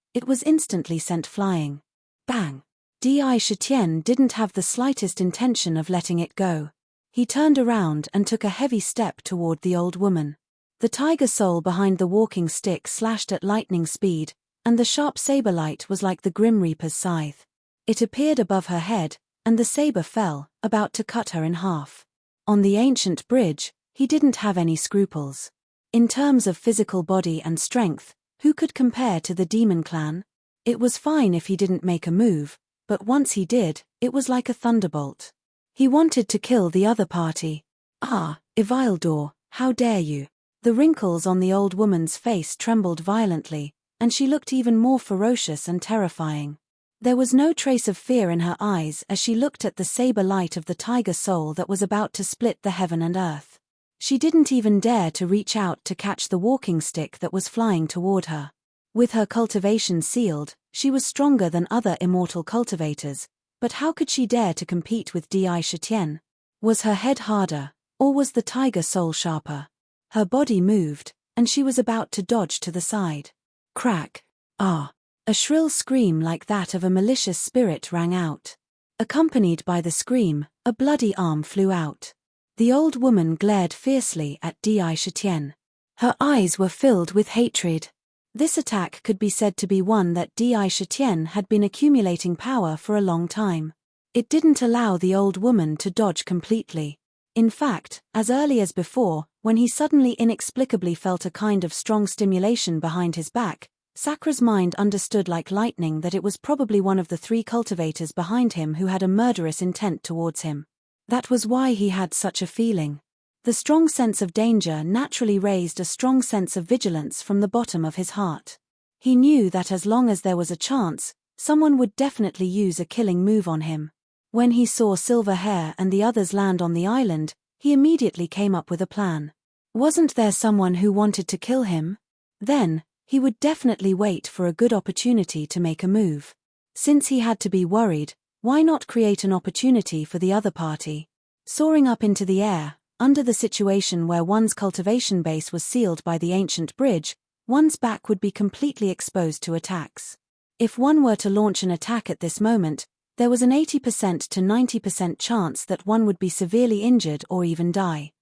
instantly sent flying. Bang! Di Shitian didn't have the slightest intention of letting it go. He turned around and took a heavy step toward the old woman. The tiger soul behind the walking stick slashed at lightning speed, and the sharp saber light was like the Grim Reaper's scythe. It appeared above her head, and the saber fell, about to cut her in half. On the ancient bridge, he didn't have any scruples. In terms of physical body and strength, who could compare to the demon clan? It was fine if he didn't make a move, but once he did, it was like a thunderbolt. He wanted to kill the other party. Ah, Ivildor, how dare you? The wrinkles on the old woman's face trembled violently, and she looked even more ferocious and terrifying. There was no trace of fear in her eyes as she looked at the saber light of the tiger soul that was about to split the heaven and earth. She didn't even dare to reach out to catch the walking stick that was flying toward her. With her cultivation sealed, she was stronger than other immortal cultivators, but how could she dare to compete with Di Shitian? Was her head harder, or was the tiger soul sharper? Her body moved, and she was about to dodge to the side. Crack! Ah! A shrill scream like that of a malicious spirit rang out. Accompanied by the scream, a bloody arm flew out. The old woman glared fiercely at Di Shitian. Her eyes were filled with hatred. This attack could be said to be one that Di Shitian had been accumulating power for a long time. It didn't allow the old woman to dodge completely. In fact, as early as before, when he suddenly inexplicably felt a kind of strong stimulation behind his back, Sakra's mind understood like lightning that it was probably one of the 3 cultivators behind him who had a murderous intent towards him. That was why he had such a feeling. The strong sense of danger naturally raised a strong sense of vigilance from the bottom of his heart. He knew that as long as there was a chance, someone would definitely use a killing move on him. When he saw Silverhair and the others land on the island, he immediately came up with a plan. Wasn't there someone who wanted to kill him? Then, he would definitely wait for a good opportunity to make a move. Since he had to be worried, why not create an opportunity for the other party? Soaring up into the air, under the situation where one's cultivation base was sealed by the ancient bridge, one's back would be completely exposed to attacks. If one were to launch an attack at this moment, there was an 80% to 90% chance that one would be severely injured or even die.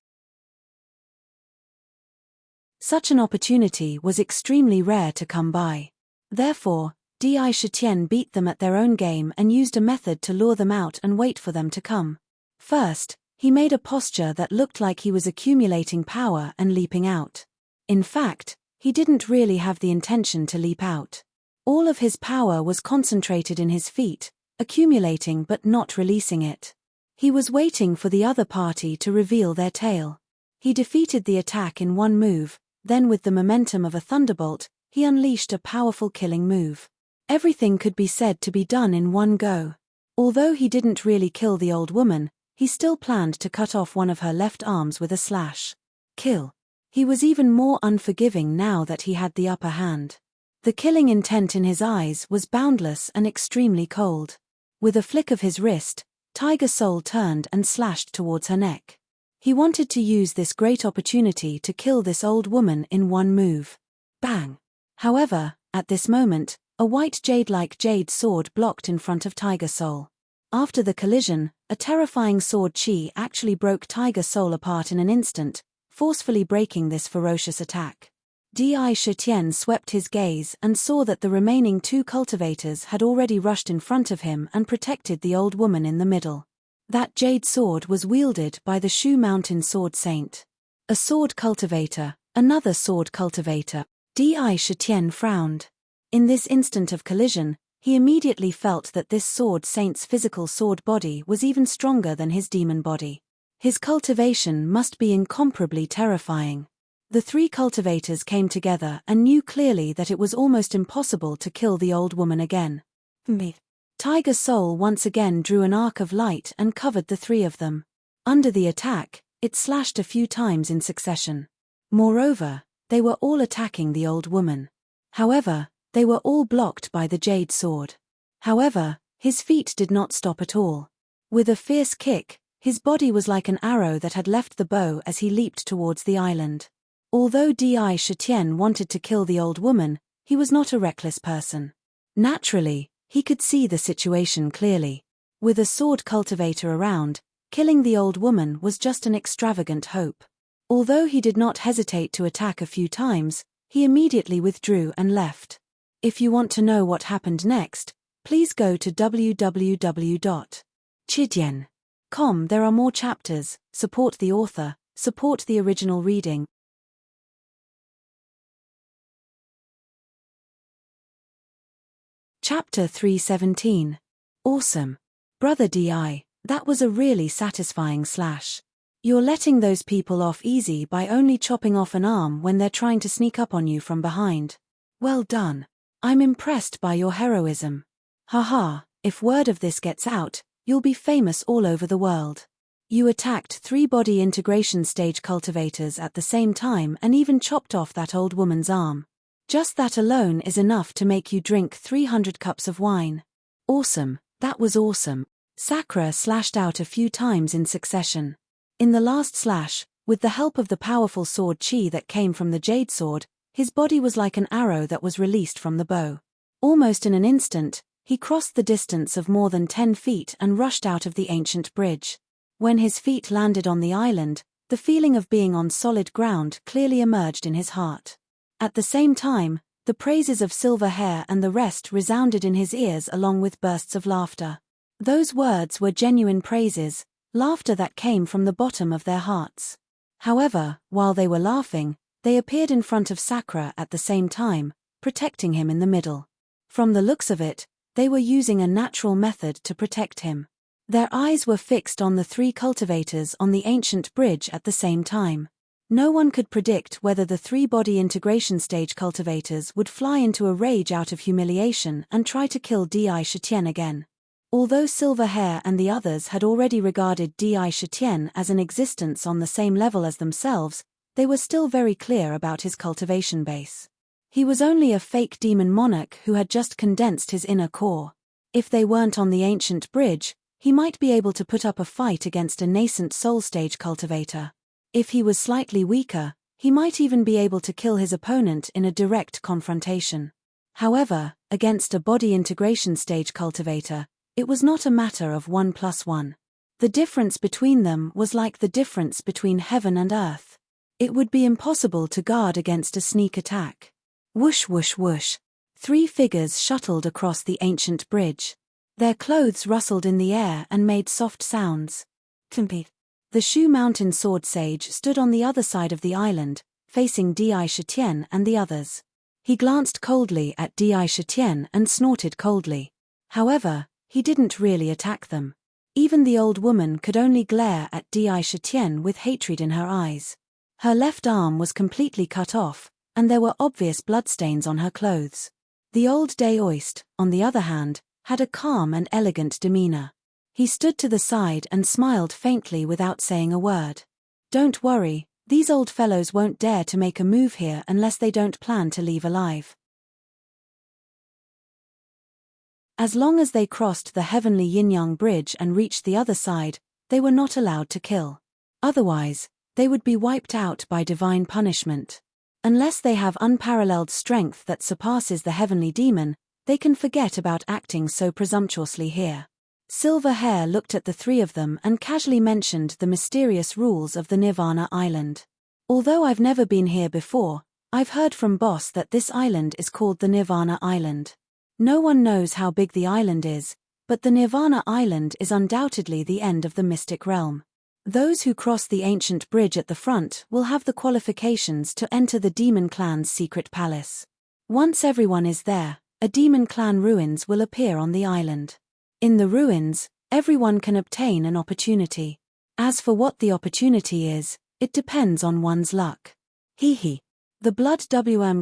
Such an opportunity was extremely rare to come by. Therefore, Di Shitian beat them at their own game and used a method to lure them out and wait for them to come. First, he made a posture that looked like he was accumulating power and leaping out. In fact, he didn't really have the intention to leap out. All of his power was concentrated in his feet, accumulating but not releasing it. He was waiting for the other party to reveal their tail. He defeated the attack in one move, then with the momentum of a thunderbolt, he unleashed a powerful killing move. Everything could be said to be done in one go. Although he didn't really kill the old woman, he still planned to cut off one of her left arms with a slash. Kill. He was even more unforgiving now that he had the upper hand. The killing intent in his eyes was boundless and extremely cold. With a flick of his wrist, Tiger Soul turned and slashed towards her neck. He wanted to use this great opportunity to kill this old woman in one move. Bang! However, at this moment, a white jade-like jade sword blocked in front of Tiger Soul. After the collision, a terrifying sword chi actually broke Tiger Soul apart in an instant, forcefully breaking this ferocious attack. Di Shitian swept his gaze and saw that the remaining 2 cultivators had already rushed in front of him and protected the old woman in the middle. That jade sword was wielded by the Shu Mountain Sword Saint. A sword cultivator, another sword cultivator. Di Shitian frowned. In this instant of collision, he immediately felt that this sword saint's physical sword body was even stronger than his demon body. His cultivation must be incomparably terrifying. The 3 cultivators came together and knew clearly that it was almost impossible to kill the old woman again. Tiger Soul once again drew an arc of light and covered the 3 of them. Under the attack, it slashed a few times in succession. Moreover, they were all attacking the old woman. However, they were all blocked by the jade sword. However, his feet did not stop at all. With a fierce kick, his body was like an arrow that had left the bow as he leaped towards the island. Although Di Shitian wanted to kill the old woman, he was not a reckless person. Naturally, he could see the situation clearly. With a sword cultivator around, killing the old woman was just an extravagant hope. Although he did not hesitate to attack a few times, he immediately withdrew and left. If you want to know what happened next, please go to www.chidian.com. There are more chapters. Support the author, support the original reading. Chapter 317. Awesome. Brother Di, that was a really satisfying slash. You're letting those people off easy by only chopping off an arm when they're trying to sneak up on you from behind. Well done. I'm impressed by your heroism. Haha, if word of this gets out, you'll be famous all over the world. You attacked 3 body integration stage cultivators at the same time and even chopped off that old woman's arm. Just that alone is enough to make you drink 300 cups of wine. Awesome, that was awesome. Sakura slashed out a few times in succession. In the last slash, with the help of the powerful sword chi that came from the jade sword, his body was like an arrow that was released from the bow. Almost in an instant, he crossed the distance of more than 10 feet and rushed out of the ancient bridge. When his feet landed on the island, the feeling of being on solid ground clearly emerged in his heart. At the same time, the praises of Silverhair and the rest resounded in his ears along with bursts of laughter. Those words were genuine praises, laughter that came from the bottom of their hearts. However, while they were laughing, they appeared in front of Sakura at the same time, protecting him in the middle. From the looks of it, they were using a natural method to protect him. Their eyes were fixed on the 3 cultivators on the ancient bridge at the same time. No one could predict whether the 3 body integration stage cultivators would fly into a rage out of humiliation and try to kill Di Shitian again. Although Silverhair and the others had already regarded Di Shitian as an existence on the same level as themselves, they were still very clear about his cultivation base. He was only a fake demon monarch who had just condensed his inner core. If they weren't on the ancient bridge, he might be able to put up a fight against a nascent soul stage cultivator. If he was slightly weaker, he might even be able to kill his opponent in a direct confrontation. However, against a body integration stage cultivator, it was not a matter of 1 + 1. The difference between them was like the difference between heaven and earth. It would be impossible to guard against a sneak attack. Whoosh whoosh whoosh. 3 figures shuttled across the ancient bridge. Their clothes rustled in the air and made soft sounds. Compete. The Shu Mountain Sword Sage stood on the other side of the island, facing Di Shitian and the others. He glanced coldly at Di Shitian and snorted coldly. However, he didn't really attack them. Even the old woman could only glare at Di Shitian with hatred in her eyes. Her left arm was completely cut off, and there were obvious bloodstains on her clothes. The old Daoist, on the other hand, had a calm and elegant demeanor. He stood to the side and smiled faintly without saying a word. Don't worry, these old fellows won't dare to make a move here unless they don't plan to leave alive. As long as they crossed the heavenly yin-yang bridge and reached the other side, they were not allowed to kill. Otherwise, they would be wiped out by divine punishment. Unless they have unparalleled strength that surpasses the heavenly demon, they can forget about acting so presumptuously here. Silverhair looked at the 3 of them and casually mentioned the mysterious rules of the Nirvana Island. Although I've never been here before, I've heard from Boss that this island is called the Nirvana Island. No one knows how big the island is, but the Nirvana Island is undoubtedly the end of the mystic realm. Those who cross the ancient bridge at the front will have the qualifications to enter the Demon Clan's secret palace. Once everyone is there, a Demon Clan ruins will appear on the island. In the ruins, everyone can obtain an opportunity. As for what the opportunity is, it depends on one's luck. Hee. The Blood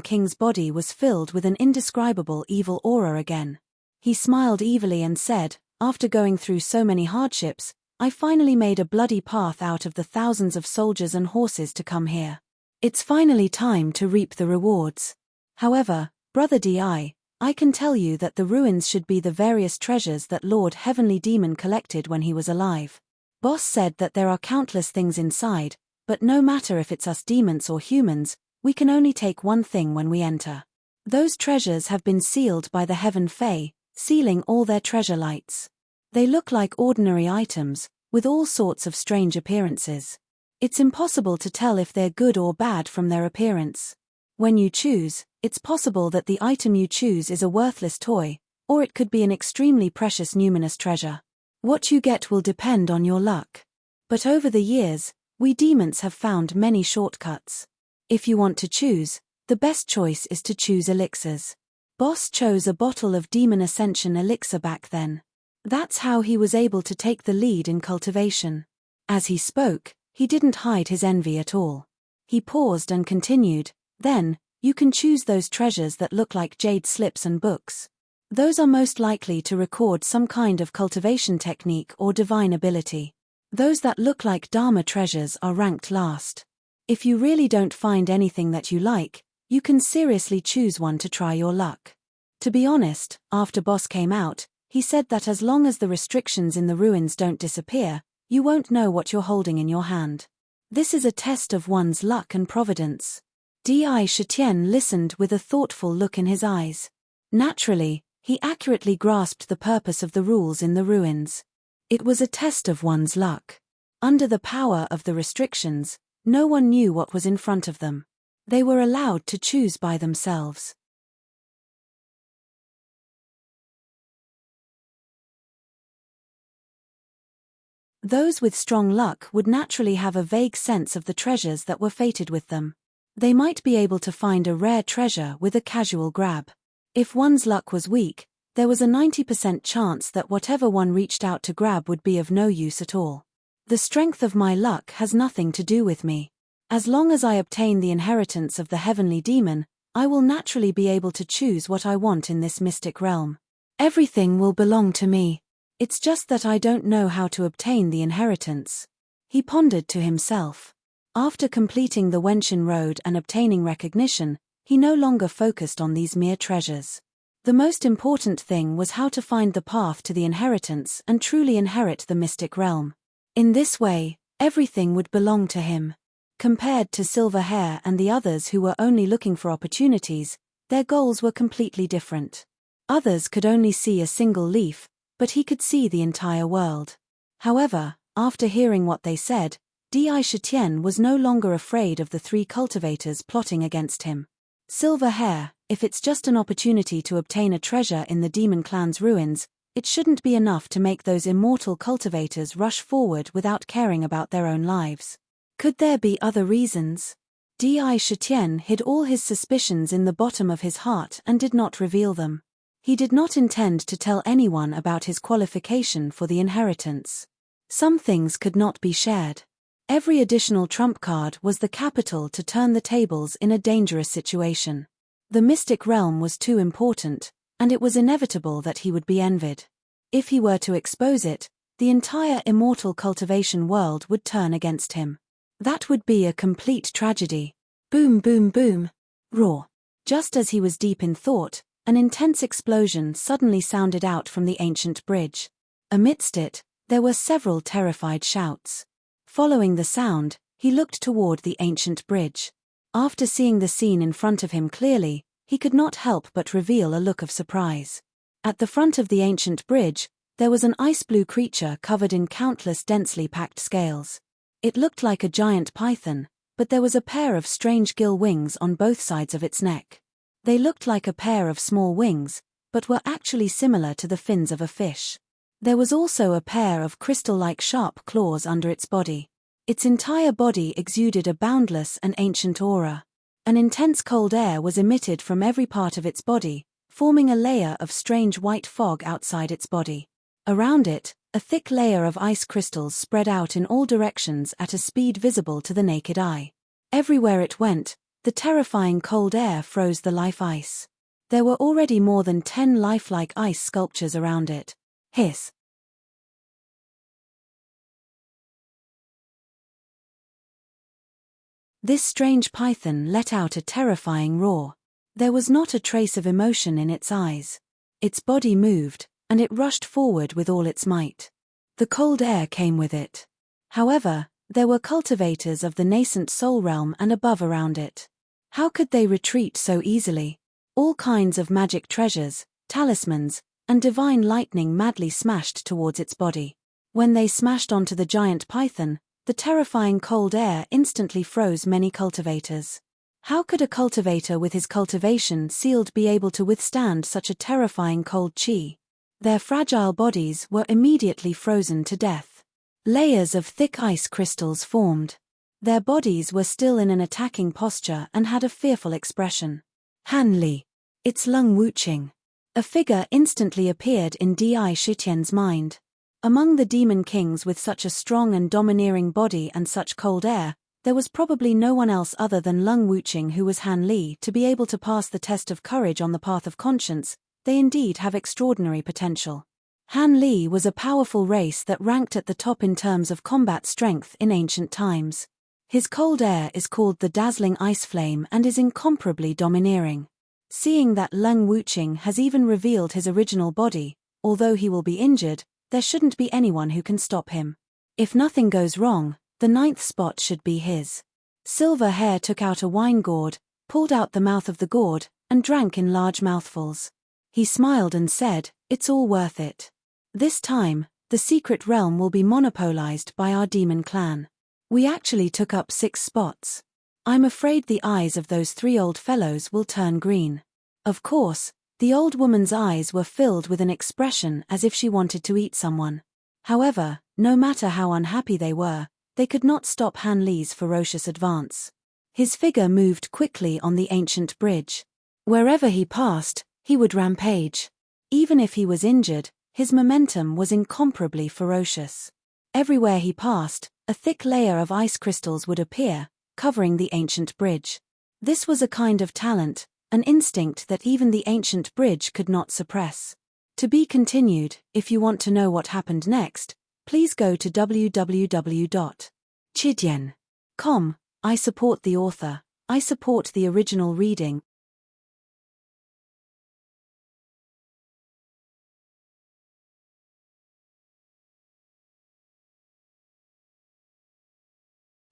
King's body was filled with an indescribable evil aura again. He smiled evilly and said, after going through so many hardships, I finally made a bloody path out of the thousands of soldiers and horses to come here. It's finally time to reap the rewards. However, Brother Di, I can tell you that the ruins should be the various treasures that Lord Heavenly Demon collected when he was alive. Boss said that there are countless things inside, but no matter if it's us demons or humans, we can only take one thing when we enter. Those treasures have been sealed by the Heaven Fae, sealing all their treasure lights. They look like ordinary items, with all sorts of strange appearances. It's impossible to tell if they're good or bad from their appearance. When you choose, it's possible that the item you choose is a worthless toy, or it could be an extremely precious numinous treasure. What you get will depend on your luck. But over the years, we demons have found many shortcuts. If you want to choose, the best choice is to choose elixirs. Boss chose a bottle of Demon Ascension elixir back then. That's how he was able to take the lead in cultivation. As he spoke, he didn't hide his envy at all. He paused and continued, then, you can choose those treasures that look like jade slips and books. Those are most likely to record some kind of cultivation technique or divine ability. Those that look like Dharma treasures are ranked last. If you really don't find anything that you like, you can seriously choose one to try your luck. To be honest, after Boss came out, he said that as long as the restrictions in the ruins don't disappear, you won't know what you're holding in your hand. This is a test of one's luck and providence. Di Shitian listened with a thoughtful look in his eyes. Naturally, he accurately grasped the purpose of the rules in the ruins. It was a test of one's luck. Under the power of the restrictions, no one knew what was in front of them. They were allowed to choose by themselves. Those with strong luck would naturally have a vague sense of the treasures that were fated with them. They might be able to find a rare treasure with a casual grab. If one's luck was weak, there was a 90% chance that whatever one reached out to grab would be of no use at all. The strength of my luck has nothing to do with me. As long as I obtain the inheritance of the heavenly demon, I will naturally be able to choose what I want in this mystic realm. Everything will belong to me. It's just that I don't know how to obtain the inheritance. He pondered to himself. After completing the Wenshin Road and obtaining recognition, he no longer focused on these mere treasures. The most important thing was how to find the path to the inheritance and truly inherit the mystic realm. In this way, everything would belong to him. Compared to Silverhair and the others who were only looking for opportunities, their goals were completely different. Others could only see a single leaf, but he could see the entire world. However, after hearing what they said, Di Shitian was no longer afraid of the three cultivators plotting against him. Silverhair, if it's just an opportunity to obtain a treasure in the demon clan's ruins, it shouldn't be enough to make those immortal cultivators rush forward without caring about their own lives. Could there be other reasons? Di Shitian hid all his suspicions in the bottom of his heart and did not reveal them. He did not intend to tell anyone about his qualification for the inheritance. Some things could not be shared. Every additional trump card was the capital to turn the tables in a dangerous situation. The mystic realm was too important, and it was inevitable that he would be envied. If he were to expose it, the entire immortal cultivation world would turn against him. That would be a complete tragedy. Boom, boom, boom. Roar. Just as he was deep in thought, an intense explosion suddenly sounded out from the ancient bridge. Amidst it, there were several terrified shouts. Following the sound, he looked toward the ancient bridge. After seeing the scene in front of him clearly, he could not help but reveal a look of surprise. At the front of the ancient bridge, there was an ice-blue creature covered in countless densely packed scales. It looked like a giant python, but there was a pair of strange gill wings on both sides of its neck. They looked like a pair of small wings, but were actually similar to the fins of a fish. There was also a pair of crystal-like sharp claws under its body. Its entire body exuded a boundless and ancient aura. An intense cold air was emitted from every part of its body, forming a layer of strange white fog outside its body. Around it, a thick layer of ice crystals spread out in all directions at a speed visible to the naked eye. Everywhere it went, the terrifying cold air froze the life ice. There were already more than 10 lifelike ice sculptures around it. Hiss. This strange python let out a terrifying roar. There was not a trace of emotion in its eyes. Its body moved, and it rushed forward with all its might. The cold air came with it. However, there were cultivators of the nascent soul realm and above around it. How could they retreat so easily? All kinds of magic treasures, talismans, and divine lightning madly smashed towards its body. When they smashed onto the giant python, the terrifying cold air instantly froze many cultivators. How could a cultivator with his cultivation sealed be able to withstand such a terrifying cold chi? Their fragile bodies were immediately frozen to death. Layers of thick ice crystals formed. Their bodies were still in an attacking posture and had a fearful expression. Hanli. It's Lung Wuching. A figure instantly appeared in Di Shitian's mind. Among the demon kings with such a strong and domineering body and such cold air, there was probably no one else other than Lung Wuching who was Han Li to be able to pass the test of courage on the path of conscience. They indeed have extraordinary potential. Han Li was a powerful race that ranked at the top in terms of combat strength in ancient times. His cold air is called the dazzling ice flame and is incomparably domineering. Seeing that Leng Wuqing has even revealed his original body, although he will be injured, there shouldn't be anyone who can stop him. If nothing goes wrong, the 9th spot should be his. Silver Hair took out a wine gourd, pulled out the mouth of the gourd, and drank in large mouthfuls. He smiled and said, "It's all worth it. This time, the secret realm will be monopolized by our demon clan. We actually took up 6 spots. I'm afraid the eyes of those 3 old fellows will turn green." Of course, the old woman's eyes were filled with an expression as if she wanted to eat someone. However, no matter how unhappy they could not stop Han Li's ferocious advance. His figure moved quickly on the ancient bridge. Wherever he passed, he would rampage. Even if he was injured, his momentum was incomparably ferocious. Everywhere he passed, a thick layer of ice crystals would appear, covering the ancient bridge. This was a kind of talent, an instinct that even the ancient bridge could not suppress. To be continued. If you want to know what happened next, please go to www.chidian.com. I support the author. I support the original reading.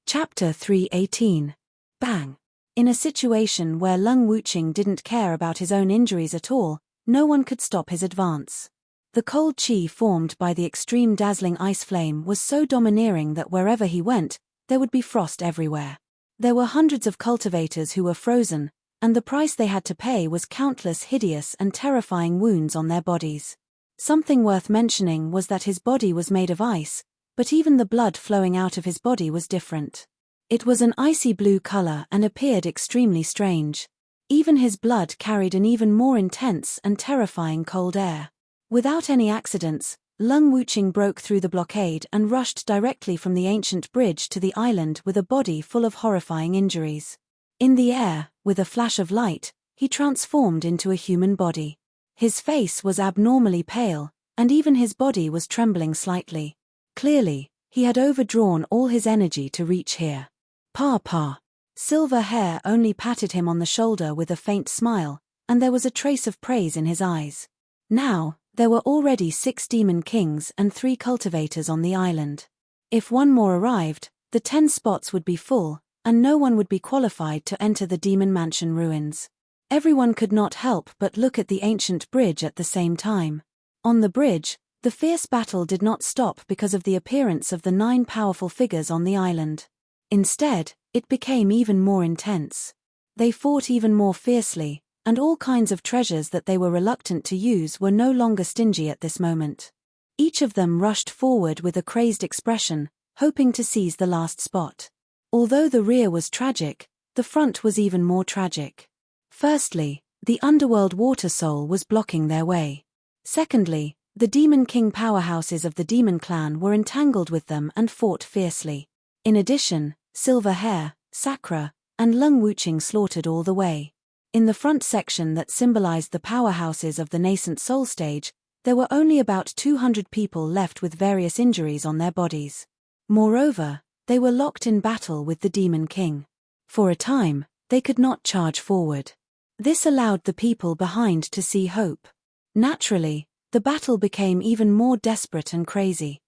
Chapter 318. Bang. In a situation where Leng Wuqing didn't care about his own injuries at all, no one could stop his advance. The cold chi formed by the extreme dazzling ice flame was so domineering that wherever he went, there would be frost everywhere. There were hundreds of cultivators who were frozen, and the price they had to pay was countless hideous and terrifying wounds on their bodies. Something worth mentioning was that his body was made of ice, but even the blood flowing out of his body was different. It was an icy blue color and appeared extremely strange. Even his blood carried an even more intense and terrifying cold air. Without any accidents, Leng Wuqing broke through the blockade and rushed directly from the ancient bridge to the island with a body full of horrifying injuries. In the air, with a flash of light, he transformed into a human body. His face was abnormally pale, and even his body was trembling slightly. Clearly, he had overdrawn all his energy to reach here. Pa. Silver Hair only patted him on the shoulder with a faint smile, and there was a trace of praise in his eyes. Now, there were already 6 demon kings and 3 cultivators on the island. If one more arrived, the 10 spots would be full, and no one would be qualified to enter the demon mansion ruins. Everyone could not help but look at the ancient bridge at the same time. On the bridge, the fierce battle did not stop because of the appearance of the 9 powerful figures on the island. Instead, it became even more intense. They fought even more fiercely, and all kinds of treasures that they were reluctant to use were no longer stingy at this moment. Each of them rushed forward with a crazed expression, hoping to seize the last spot. Although the rear was tragic, the front was even more tragic. Firstly, the underworld water soul was blocking their way. Secondly, the Demon King powerhouses of the Demon Clan were entangled with them and fought fiercely. In addition, Silver Hair, Sakura, and Leng Wuqing slaughtered all the way. In the front section that symbolized the powerhouses of the nascent soul stage, there were only about 200 people left with various injuries on their bodies. Moreover, they were locked in battle with the Demon King. For a time, they could not charge forward. This allowed the people behind to see hope. Naturally, the battle became even more desperate and crazy.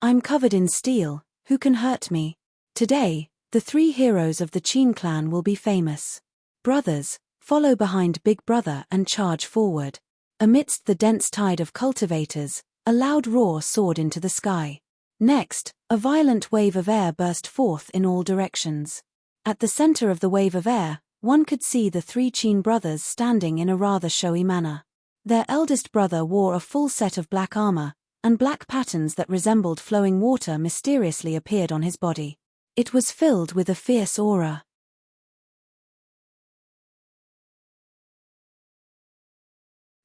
I'm covered in steel, who can hurt me? Today, the 3 heroes of the Qin clan will be famous. Brothers, follow behind Big Brother and charge forward. Amidst the dense tide of cultivators, a loud roar soared into the sky. Next, a violent wave of air burst forth in all directions. At the center of the wave of air, one could see the 3 Qin brothers standing in a rather showy manner. Their eldest brother wore a full set of black armor, and black patterns that resembled flowing water mysteriously appeared on his body. It was filled with a fierce aura.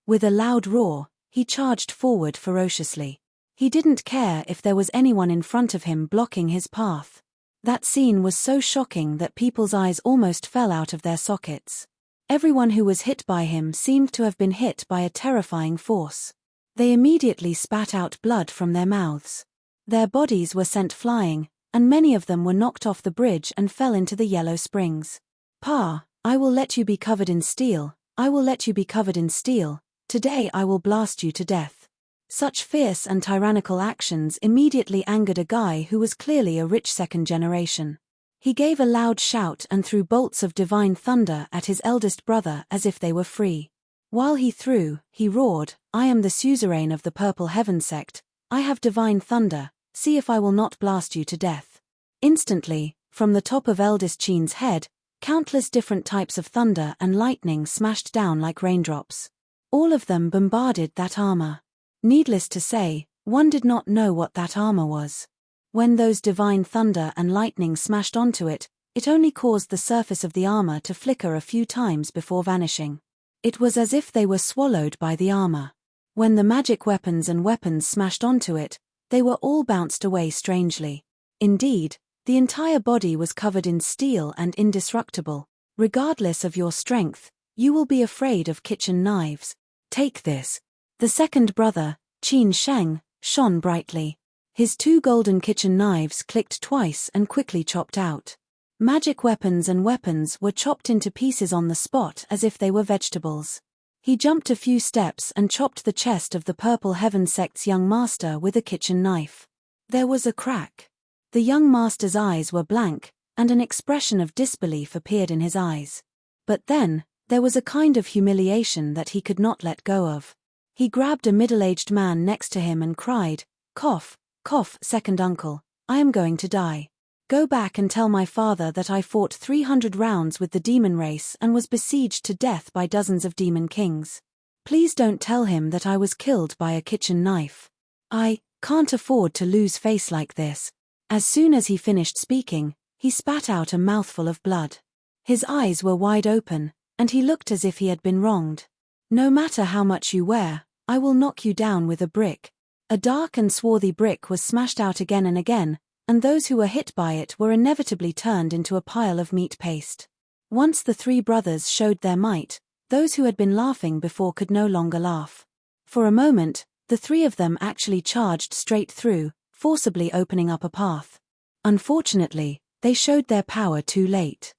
With a loud roar, he charged forward ferociously. He didn't care if there was anyone in front of him blocking his path. That scene was so shocking that people's eyes almost fell out of their sockets. Everyone who was hit by him seemed to have been hit by a terrifying force. They immediately spat out blood from their mouths. Their bodies were sent flying, and many of them were knocked off the bridge and fell into the yellow springs. Pa, I will let you be covered in steel, I will let you be covered in steel, today I will blast you to death. Such fierce and tyrannical actions immediately angered a guy who was clearly a rich second generation. He gave a loud shout and threw bolts of divine thunder at his eldest brother as if they were free. While he threw, he roared, I am the suzerain of the Purple Heaven sect, I have divine thunder, see if I will not blast you to death. Instantly, from the top of eldest Chin's head, countless different types of thunder and lightning smashed down like raindrops. All of them bombarded that armor. Needless to say, one did not know what that armor was. When those divine thunder and lightning smashed onto it, it only caused the surface of the armor to flicker a few times before vanishing. It was as if they were swallowed by the armor. When the magic weapons and weapons smashed onto it, they were all bounced away strangely. Indeed, the entire body was covered in steel and indestructible. Regardless of your strength, you will be afraid of kitchen knives. Take this. The second brother, Qin Sheng, shone brightly. His 2 golden kitchen knives clicked twice and quickly chopped out. Magic weapons and weapons were chopped into pieces on the spot as if they were vegetables. He jumped a few steps and chopped the chest of the Purple Heaven sect's young master with a kitchen knife. There was a crack. The young master's eyes were blank, and an expression of disbelief appeared in his eyes. But then, there was a kind of humiliation that he could not let go of. He grabbed a middle-aged man next to him and cried, Cough, cough, second uncle, I am going to die. Go back and tell my father that I fought 300 rounds with the demon race and was besieged to death by dozens of demon kings. Please don't tell him that I was killed by a kitchen knife. I can't afford to lose face like this. As soon as he finished speaking, he spat out a mouthful of blood. His eyes were wide open, and he looked as if he had been wronged. No matter how much you wear, I will knock you down with a brick. A dark and swarthy brick was smashed out again and again, and those who were hit by it were inevitably turned into a pile of meat paste. Once the 3 brothers showed their might, those who had been laughing before could no longer laugh. For a moment, the 3 of them actually charged straight through, forcibly opening up a path. Unfortunately, they showed their power too late.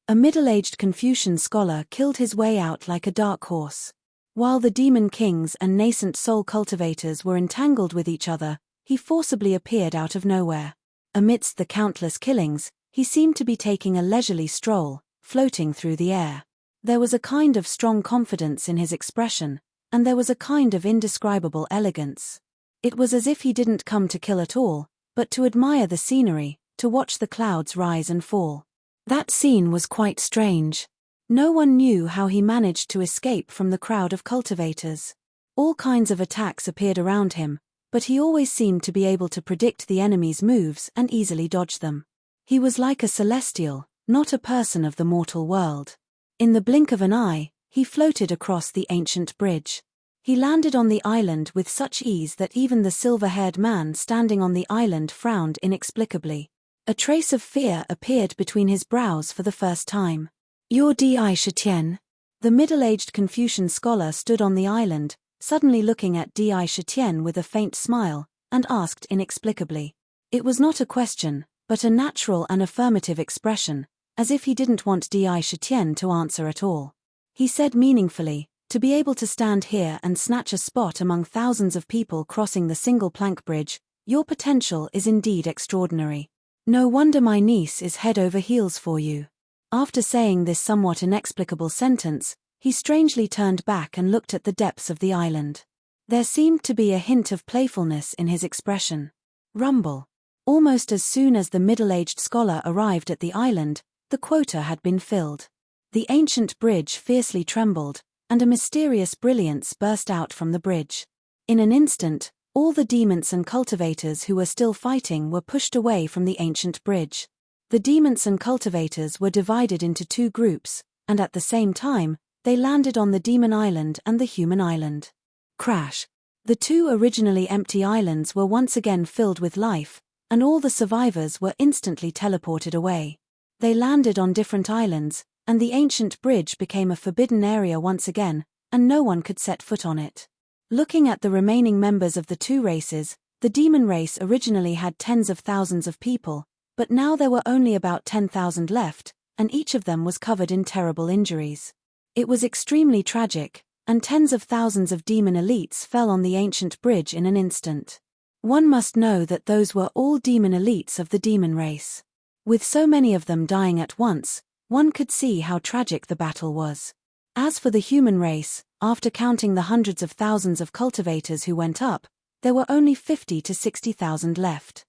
A middle-aged Confucian scholar killed his way out like a dark horse. While the demon kings and nascent soul cultivators were entangled with each other, he forcibly appeared out of nowhere. Amidst the countless killings, he seemed to be taking a leisurely stroll, floating through the air. There was a kind of strong confidence in his expression, and there was a kind of indescribable elegance. It was as if he didn't come to kill at all, but to admire the scenery, to watch the clouds rise and fall. That scene was quite strange. No one knew how he managed to escape from the crowd of cultivators. All kinds of attacks appeared around him, but he always seemed to be able to predict the enemy's moves and easily dodge them. He was like a celestial, not a person of the mortal world. In the blink of an eye, he floated across the ancient bridge. He landed on the island with such ease that even the silver-haired man standing on the island frowned inexplicably. A trace of fear appeared between his brows for the first time. Your Di Shitian. The middle-aged Confucian scholar stood on the island, suddenly looking at Di Shitian with a faint smile, and asked inexplicably. It was not a question, but a natural and affirmative expression, as if he didn't want Di Shitian to answer at all. He said meaningfully, to be able to stand here and snatch a spot among thousands of people crossing the single plank bridge, your potential is indeed extraordinary. No wonder my niece is head over heels for you. After saying this somewhat inexplicable sentence, he strangely turned back and looked at the depths of the island. There seemed to be a hint of playfulness in his expression. Rumble. Almost as soon as the middle-aged scholar arrived at the island, the quota had been filled. The ancient bridge fiercely trembled, and a mysterious brilliance burst out from the bridge. In an instant, all the demons and cultivators who were still fighting were pushed away from the ancient bridge. The demons and cultivators were divided into 2 groups, and at the same time, they landed on the demon island and the human island. Crash. The 2 originally empty islands were once again filled with life, and all the survivors were instantly teleported away. They landed on different islands, and the ancient bridge became a forbidden area once again, and no one could set foot on it. Looking at the remaining members of the two races, the demon race originally had tens of thousands of people, but now there were only about 10,000 left, and each of them was covered in terrible injuries. It was extremely tragic, and tens of thousands of demon elites fell on the ancient bridge in an instant. One must know that those were all demon elites of the demon race. With so many of them dying at once, one could see how tragic the battle was. As for the human race, after counting the hundreds of thousands of cultivators who went up, there were only 50 to 60,000 left.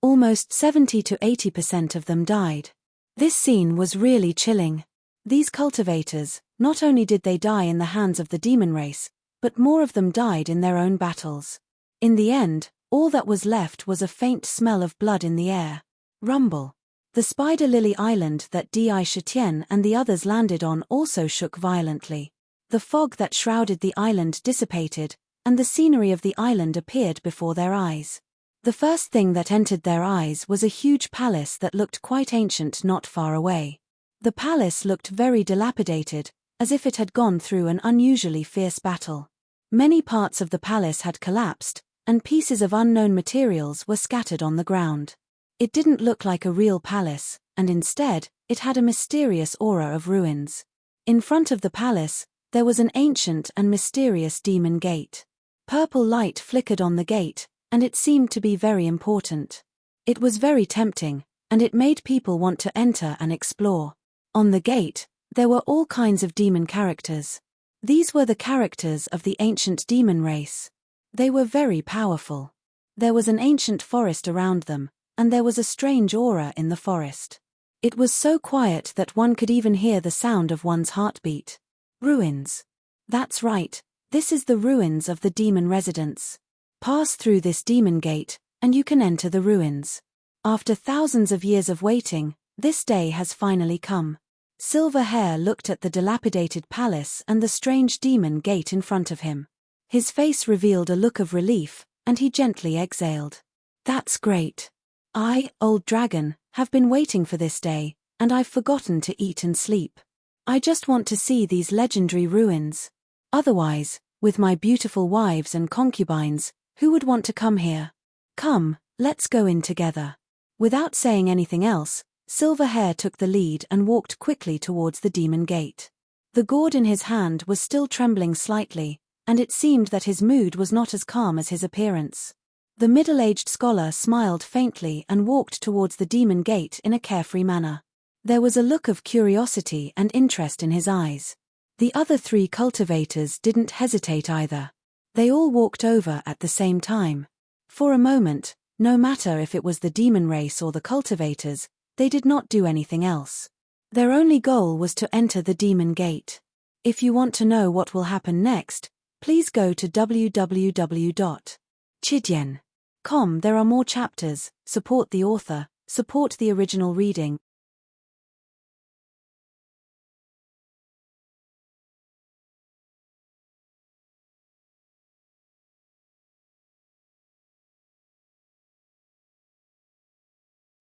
Almost 70 to 80% of them died. This scene was really chilling. These cultivators, not only did they die in the hands of the demon race, but more of them died in their own battles. In the end, all that was left was a faint smell of blood in the air. Rumble. The spider lily island that Di Shitian and the others landed on also shook violently. The fog that shrouded the island dissipated, and the scenery of the island appeared before their eyes. The first thing that entered their eyes was a huge palace that looked quite ancient not far away. The palace looked very dilapidated, as if it had gone through an unusually fierce battle. Many parts of the palace had collapsed, and pieces of unknown materials were scattered on the ground. It didn't look like a real palace, and instead, it had a mysterious aura of ruins. In front of the palace, there was an ancient and mysterious demon gate. Purple light flickered on the gate, and it seemed to be very important. It was very tempting, and it made people want to enter and explore. On the gate, there were all kinds of demon characters. These were the characters of the ancient demon race. They were very powerful. There was an ancient forest around them, and there was a strange aura in the forest. It was so quiet that one could even hear the sound of one's heartbeat. Ruins. That's right, this is the ruins of the demon residence. Pass through this demon gate, and you can enter the ruins. After thousands of years of waiting, this day has finally come. Silver Hair looked at the dilapidated palace and the strange demon gate in front of him. His face revealed a look of relief, and he gently exhaled. That's great. I, old dragon, have been waiting for this day, and I've forgotten to eat and sleep. I just want to see these legendary ruins. Otherwise, with my beautiful wives and concubines, who would want to come here? Come, let's go in together. Without saying anything else, Silver Hair took the lead and walked quickly towards the demon gate. The gourd in his hand was still trembling slightly, and it seemed that his mood was not as calm as his appearance. The middle-aged scholar smiled faintly and walked towards the demon gate in a carefree manner. There was a look of curiosity and interest in his eyes. The other three cultivators didn't hesitate either. They all walked over at the same time. For a moment, no matter if it was the demon race or the cultivators, they did not do anything else. Their only goal was to enter the demon gate. If you want to know what will happen next, please go to www.chidyen.com. There are more chapters. Support the author, support the original reading.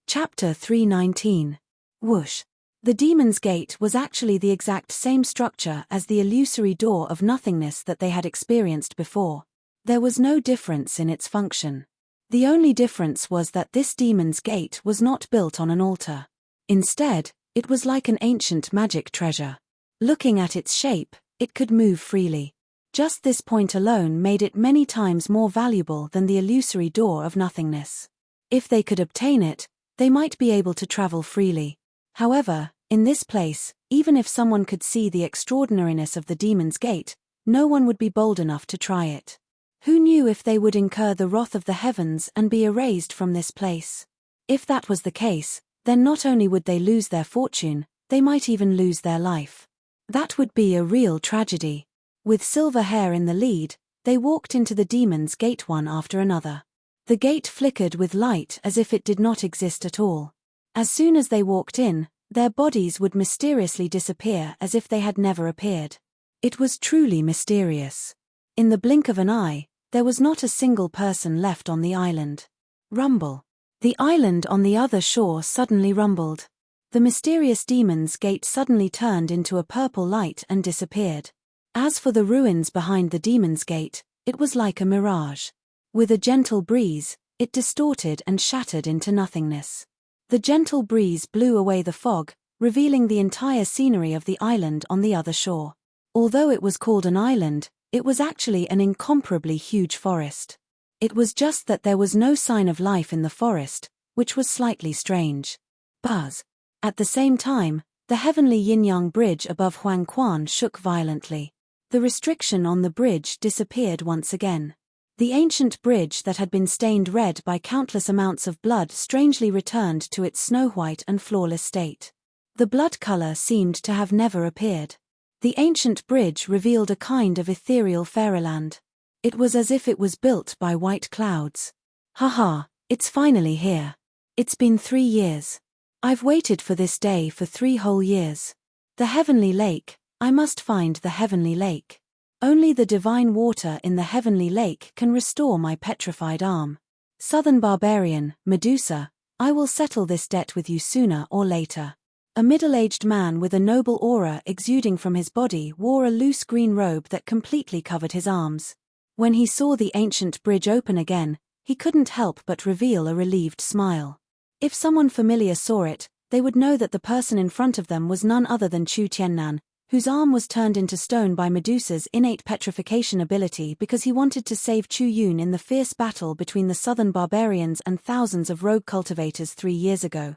Chapter 319. Whoosh. The Demon's Gate was actually the exact same structure as the illusory door of nothingness that they had experienced before. There was no difference in its function. The only difference was that this Demon's Gate was not built on an altar. Instead, it was like an ancient magic treasure. Looking at its shape, it could move freely. Just this point alone made it many times more valuable than the illusory door of nothingness. If they could obtain it, they might be able to travel freely. However, in this place, even if someone could see the extraordinariness of the Demon's Gate, no one would be bold enough to try it. Who knew if they would incur the wrath of the heavens and be erased from this place? If that was the case, then not only would they lose their fortune, they might even lose their life. That would be a real tragedy. With Silver Hair in the lead, they walked into the Demon's Gate one after another. The gate flickered with light as if it did not exist at all. As soon as they walked in, their bodies would mysteriously disappear as if they had never appeared. It was truly mysterious. In the blink of an eye, there was not a single person left on the island. Rumble. The island on the other shore suddenly rumbled. The mysterious demon's gate suddenly turned into a purple light and disappeared. As for the ruins behind the demon's gate, it was like a mirage. With a gentle breeze, it distorted and shattered into nothingness. The gentle breeze blew away the fog, revealing the entire scenery of the island on the other shore. Although it was called an island, it was actually an incomparably huge forest. It was just that there was no sign of life in the forest, which was slightly strange. Buzz. At the same time, the heavenly yin-yang bridge above Huang Quan shook violently. The restriction on the bridge disappeared once again. The ancient bridge that had been stained red by countless amounts of blood strangely returned to its snow-white and flawless state. The blood color seemed to have never appeared. The ancient bridge revealed a kind of ethereal fairyland. It was as if it was built by white clouds. Haha, it's finally here. It's been 3 years. I've waited for this day for 3 whole years. The heavenly lake, I must find the heavenly lake. Only the divine water in the heavenly lake can restore my petrified arm. Southern barbarian, Medusa, I will settle this debt with you sooner or later. A middle-aged man with a noble aura exuding from his body wore a loose green robe that completely covered his arms. When he saw the ancient bridge open again, he couldn't help but reveal a relieved smile. If someone familiar saw it, they would know that the person in front of them was none other than Chu Tiannan, whose arm was turned into stone by Medusa's innate petrification ability because he wanted to save Chu Yun in the fierce battle between the southern barbarians and thousands of rogue cultivators 3 years ago.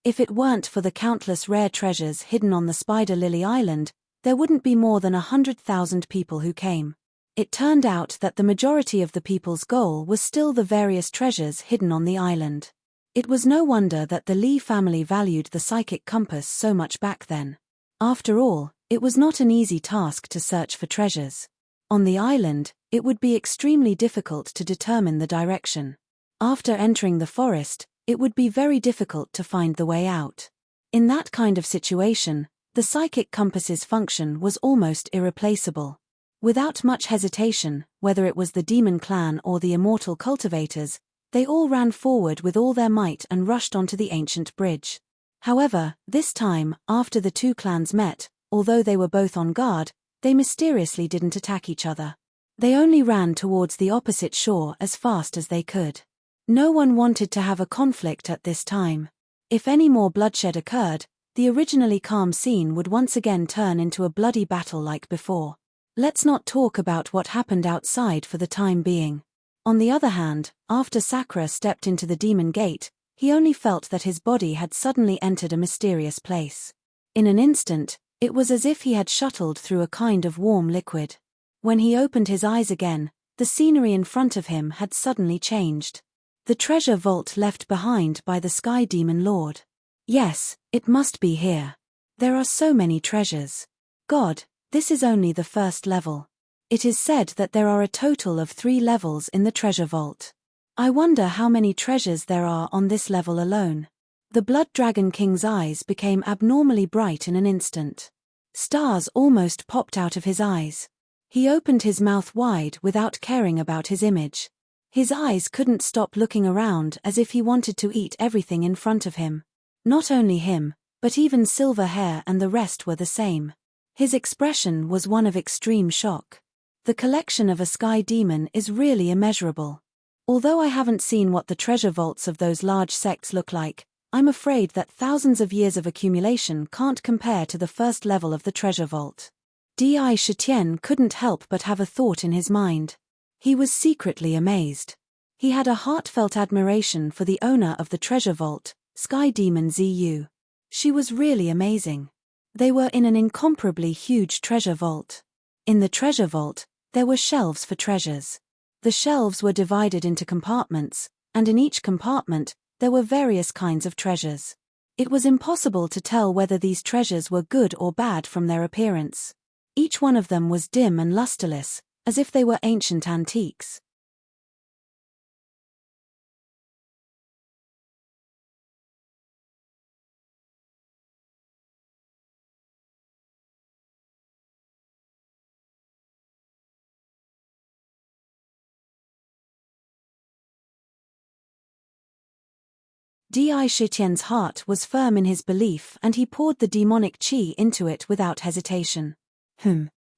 If it weren't for the countless rare treasures hidden on the Spider Lily Island, there wouldn't be more than 100,000 people who came. It turned out that the majority of the people's goal was still the various treasures hidden on the island. It was no wonder that the Li family valued the psychic compass so much back then. After all, it was not an easy task to search for treasures. On the island, it would be extremely difficult to determine the direction. After entering the forest, it would be very difficult to find the way out. In that kind of situation, the psychic compass's function was almost irreplaceable. Without much hesitation, whether it was the demon clan or the immortal cultivators, they all ran forward with all their might and rushed onto the ancient bridge. However, this time, after the 2 clans met, although they were both on guard, they mysteriously didn't attack each other. They only ran towards the opposite shore as fast as they could. No one wanted to have a conflict at this time. If any more bloodshed occurred, the originally calm scene would once again turn into a bloody battle like before. Let's not talk about what happened outside for the time being. On the other hand, after Sakura stepped into the demon gate, he only felt that his body had suddenly entered a mysterious place. In an instant, it was as if he had shuttled through a kind of warm liquid. When he opened his eyes again, the scenery in front of him had suddenly changed. The treasure vault left behind by the Sky Demon Lord. Yes, it must be here. There are so many treasures. God, this is only the first level. It is said that there are a total of 3 levels in the treasure vault. I wonder how many treasures there are on this level alone. The Blood Dragon King's eyes became abnormally bright in an instant. Stars almost popped out of his eyes. He opened his mouth wide without caring about his image. His eyes couldn't stop looking around as if he wanted to eat everything in front of him. Not only him, but even Silver Hair and the rest were the same. His expression was one of extreme shock. The collection of a sky demon is really immeasurable. Although I haven't seen what the treasure vaults of those large sects look like, I'm afraid that thousands of years of accumulation can't compare to the first level of the treasure vault. Di Shitian couldn't help but have a thought in his mind. He was secretly amazed. He had a heartfelt admiration for the owner of the treasure vault, Sky Demon Ziyu. She was really amazing. They were in an incomparably huge treasure vault. In the treasure vault, there were shelves for treasures. The shelves were divided into compartments, and in each compartment, there were various kinds of treasures. It was impossible to tell whether these treasures were good or bad from their appearance. Each one of them was dim and lusterless, as if they were ancient antiques. Di Shitian's heart was firm in his belief and he poured the demonic qi into it without hesitation.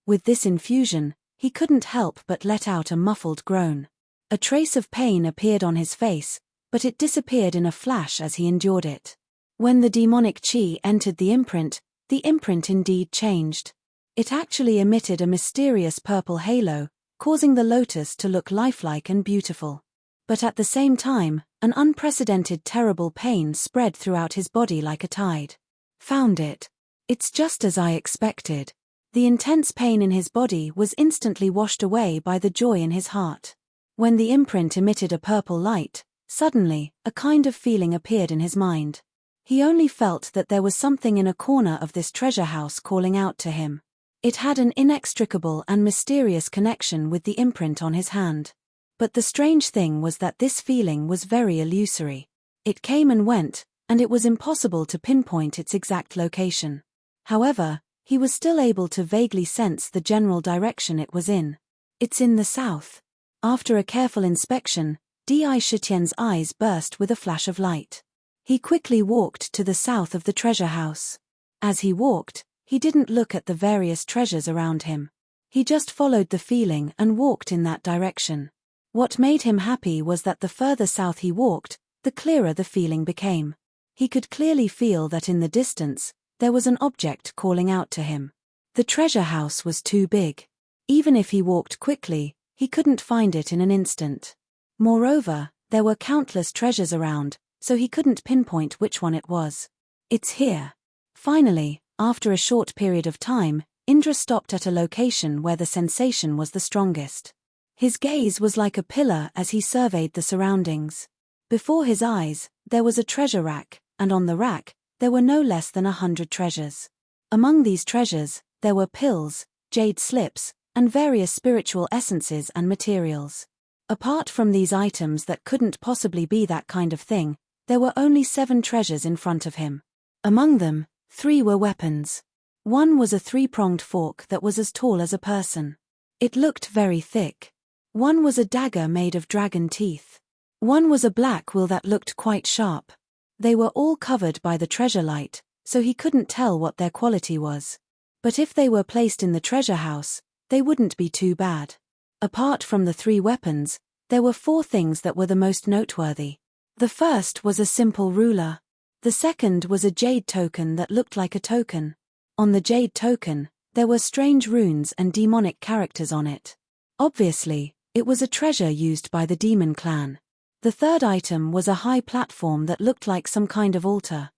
With this infusion, he couldn't help but let out a muffled groan. A trace of pain appeared on his face, but it disappeared in a flash as he endured it. When the demonic qi entered the imprint indeed changed. It actually emitted a mysterious purple halo, causing the lotus to look lifelike and beautiful. But at the same time, an unprecedented terrible pain spread throughout his body like a tide. Found it. It's just as I expected. The intense pain in his body was instantly washed away by the joy in his heart. When the imprint emitted a purple light, suddenly, a kind of feeling appeared in his mind. He only felt that there was something in a corner of this treasure house calling out to him. It had an inextricable and mysterious connection with the imprint on his hand. But the strange thing was that this feeling was very illusory. It came and went, and it was impossible to pinpoint its exact location. However, he was still able to vaguely sense the general direction it was in. It's in the south. After a careful inspection, Di Shitian's eyes burst with a flash of light. He quickly walked to the south of the treasure house. As he walked, he didn't look at the various treasures around him. He just followed the feeling and walked in that direction. What made him happy was that the further south he walked, the clearer the feeling became. He could clearly feel that in the distance, there was an object calling out to him. The treasure house was too big. Even if he walked quickly, he couldn't find it in an instant. Moreover, there were countless treasures around, so he couldn't pinpoint which one it was. It's here. Finally, after a short period of time, Indra stopped at a location where the sensation was the strongest. His gaze was like a pillar as he surveyed the surroundings. Before his eyes, there was a treasure rack, and on the rack, there were no less than 100 treasures. Among these treasures, there were pills, jade slips, and various spiritual essences and materials. Apart from these items that couldn't possibly be that kind of thing, there were only 7 treasures in front of him. Among them, 3 were weapons. One was a 3-pronged fork that was as tall as a person. It looked very thick. One was a dagger made of dragon teeth. One was a black will that looked quite sharp. They were all covered by the treasure light, so he couldn't tell what their quality was. But if they were placed in the treasure house, they wouldn't be too bad. Apart from the 3 weapons, there were 4 things that were the most noteworthy. The first was a simple ruler. The second was a jade token that looked like a token. On the jade token, there were strange runes and demonic characters on it. Obviously, it was a treasure used by the demon clan. The third item was a high platform that looked like some kind of altar.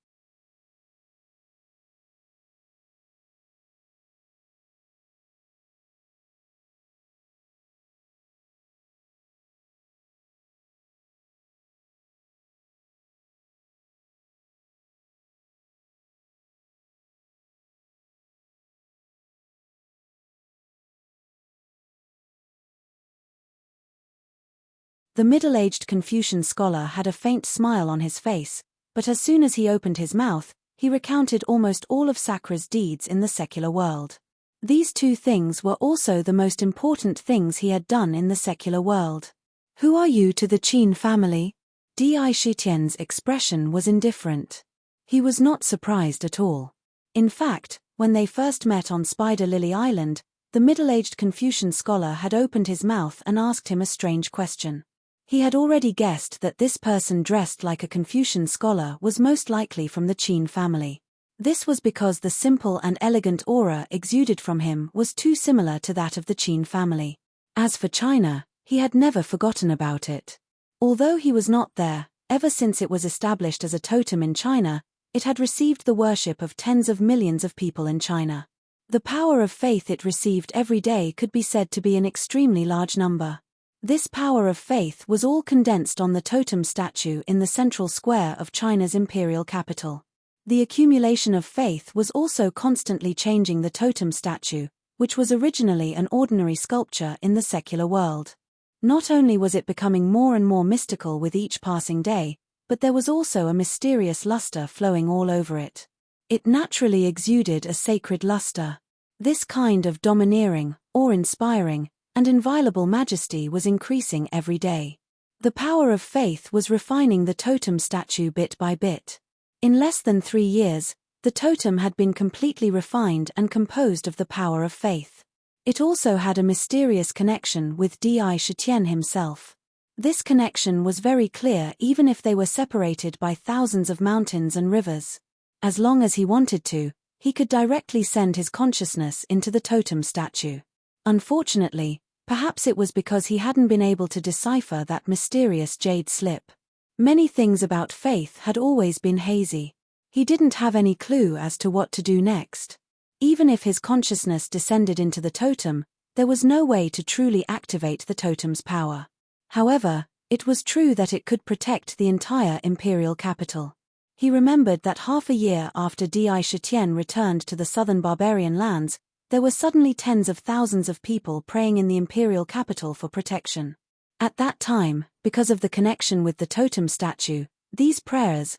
The middle-aged Confucian scholar had a faint smile on his face, but as soon as he opened his mouth, he recounted almost all of Sakra's deeds in the secular world. These 2 things were also the most important things he had done in the secular world. Who are you to the Qin family? Di Shitian's expression was indifferent. He was not surprised at all. In fact, when they first met on Spider Lily Island, the middle-aged Confucian scholar had opened his mouth and asked him a strange question. He had already guessed that this person dressed like a Confucian scholar was most likely from the Qin family. This was because the simple and elegant aura exuded from him was too similar to that of the Qin family. As for China, he had never forgotten about it. Although he was not there, ever since it was established as a totem in China, it had received the worship of tens of millions of people in China. The power of faith it received every day could be said to be an extremely large number. This power of faith was all condensed on the totem statue in the central square of China's imperial capital. The accumulation of faith was also constantly changing the totem statue, which was originally an ordinary sculpture in the secular world. Not only was it becoming more and more mystical with each passing day, but there was also a mysterious luster flowing all over it. It naturally exuded a sacred luster. This kind of domineering, awe-inspiring, and inviolable majesty was increasing every day. The power of faith was refining the totem statue bit by bit. In less than 3 years, the totem had been completely refined and composed of the power of faith. It also had a mysterious connection with Shitian himself. This connection was very clear even if they were separated by thousands of mountains and rivers. As long as he wanted to, he could directly send his consciousness into the totem statue. Unfortunately, perhaps it was because he hadn't been able to decipher that mysterious jade slip. Many things about faith had always been hazy. He didn't have any clue as to what to do next. Even if his consciousness descended into the totem, there was no way to truly activate the totem's power. However, it was true that it could protect the entire imperial capital. He remembered that half a year after Shitian returned to the southern barbarian lands, there were suddenly tens of thousands of people praying in the imperial capital for protection. At that time, because of the connection with the totem statue, these prayers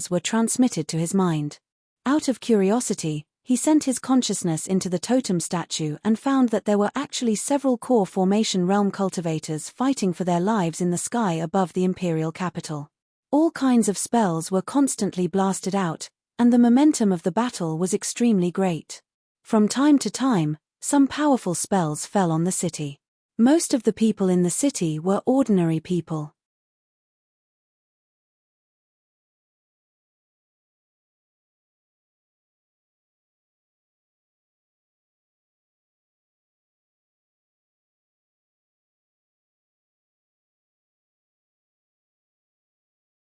were transmitted to his mind. Out of curiosity, he sent his consciousness into the totem statue and found that there were actually several core formation realm cultivators fighting for their lives in the sky above the imperial capital. All kinds of spells were constantly blasted out, and the momentum of the battle was extremely great. From time to time, some powerful spells fell on the city. Most of the people in the city were ordinary people.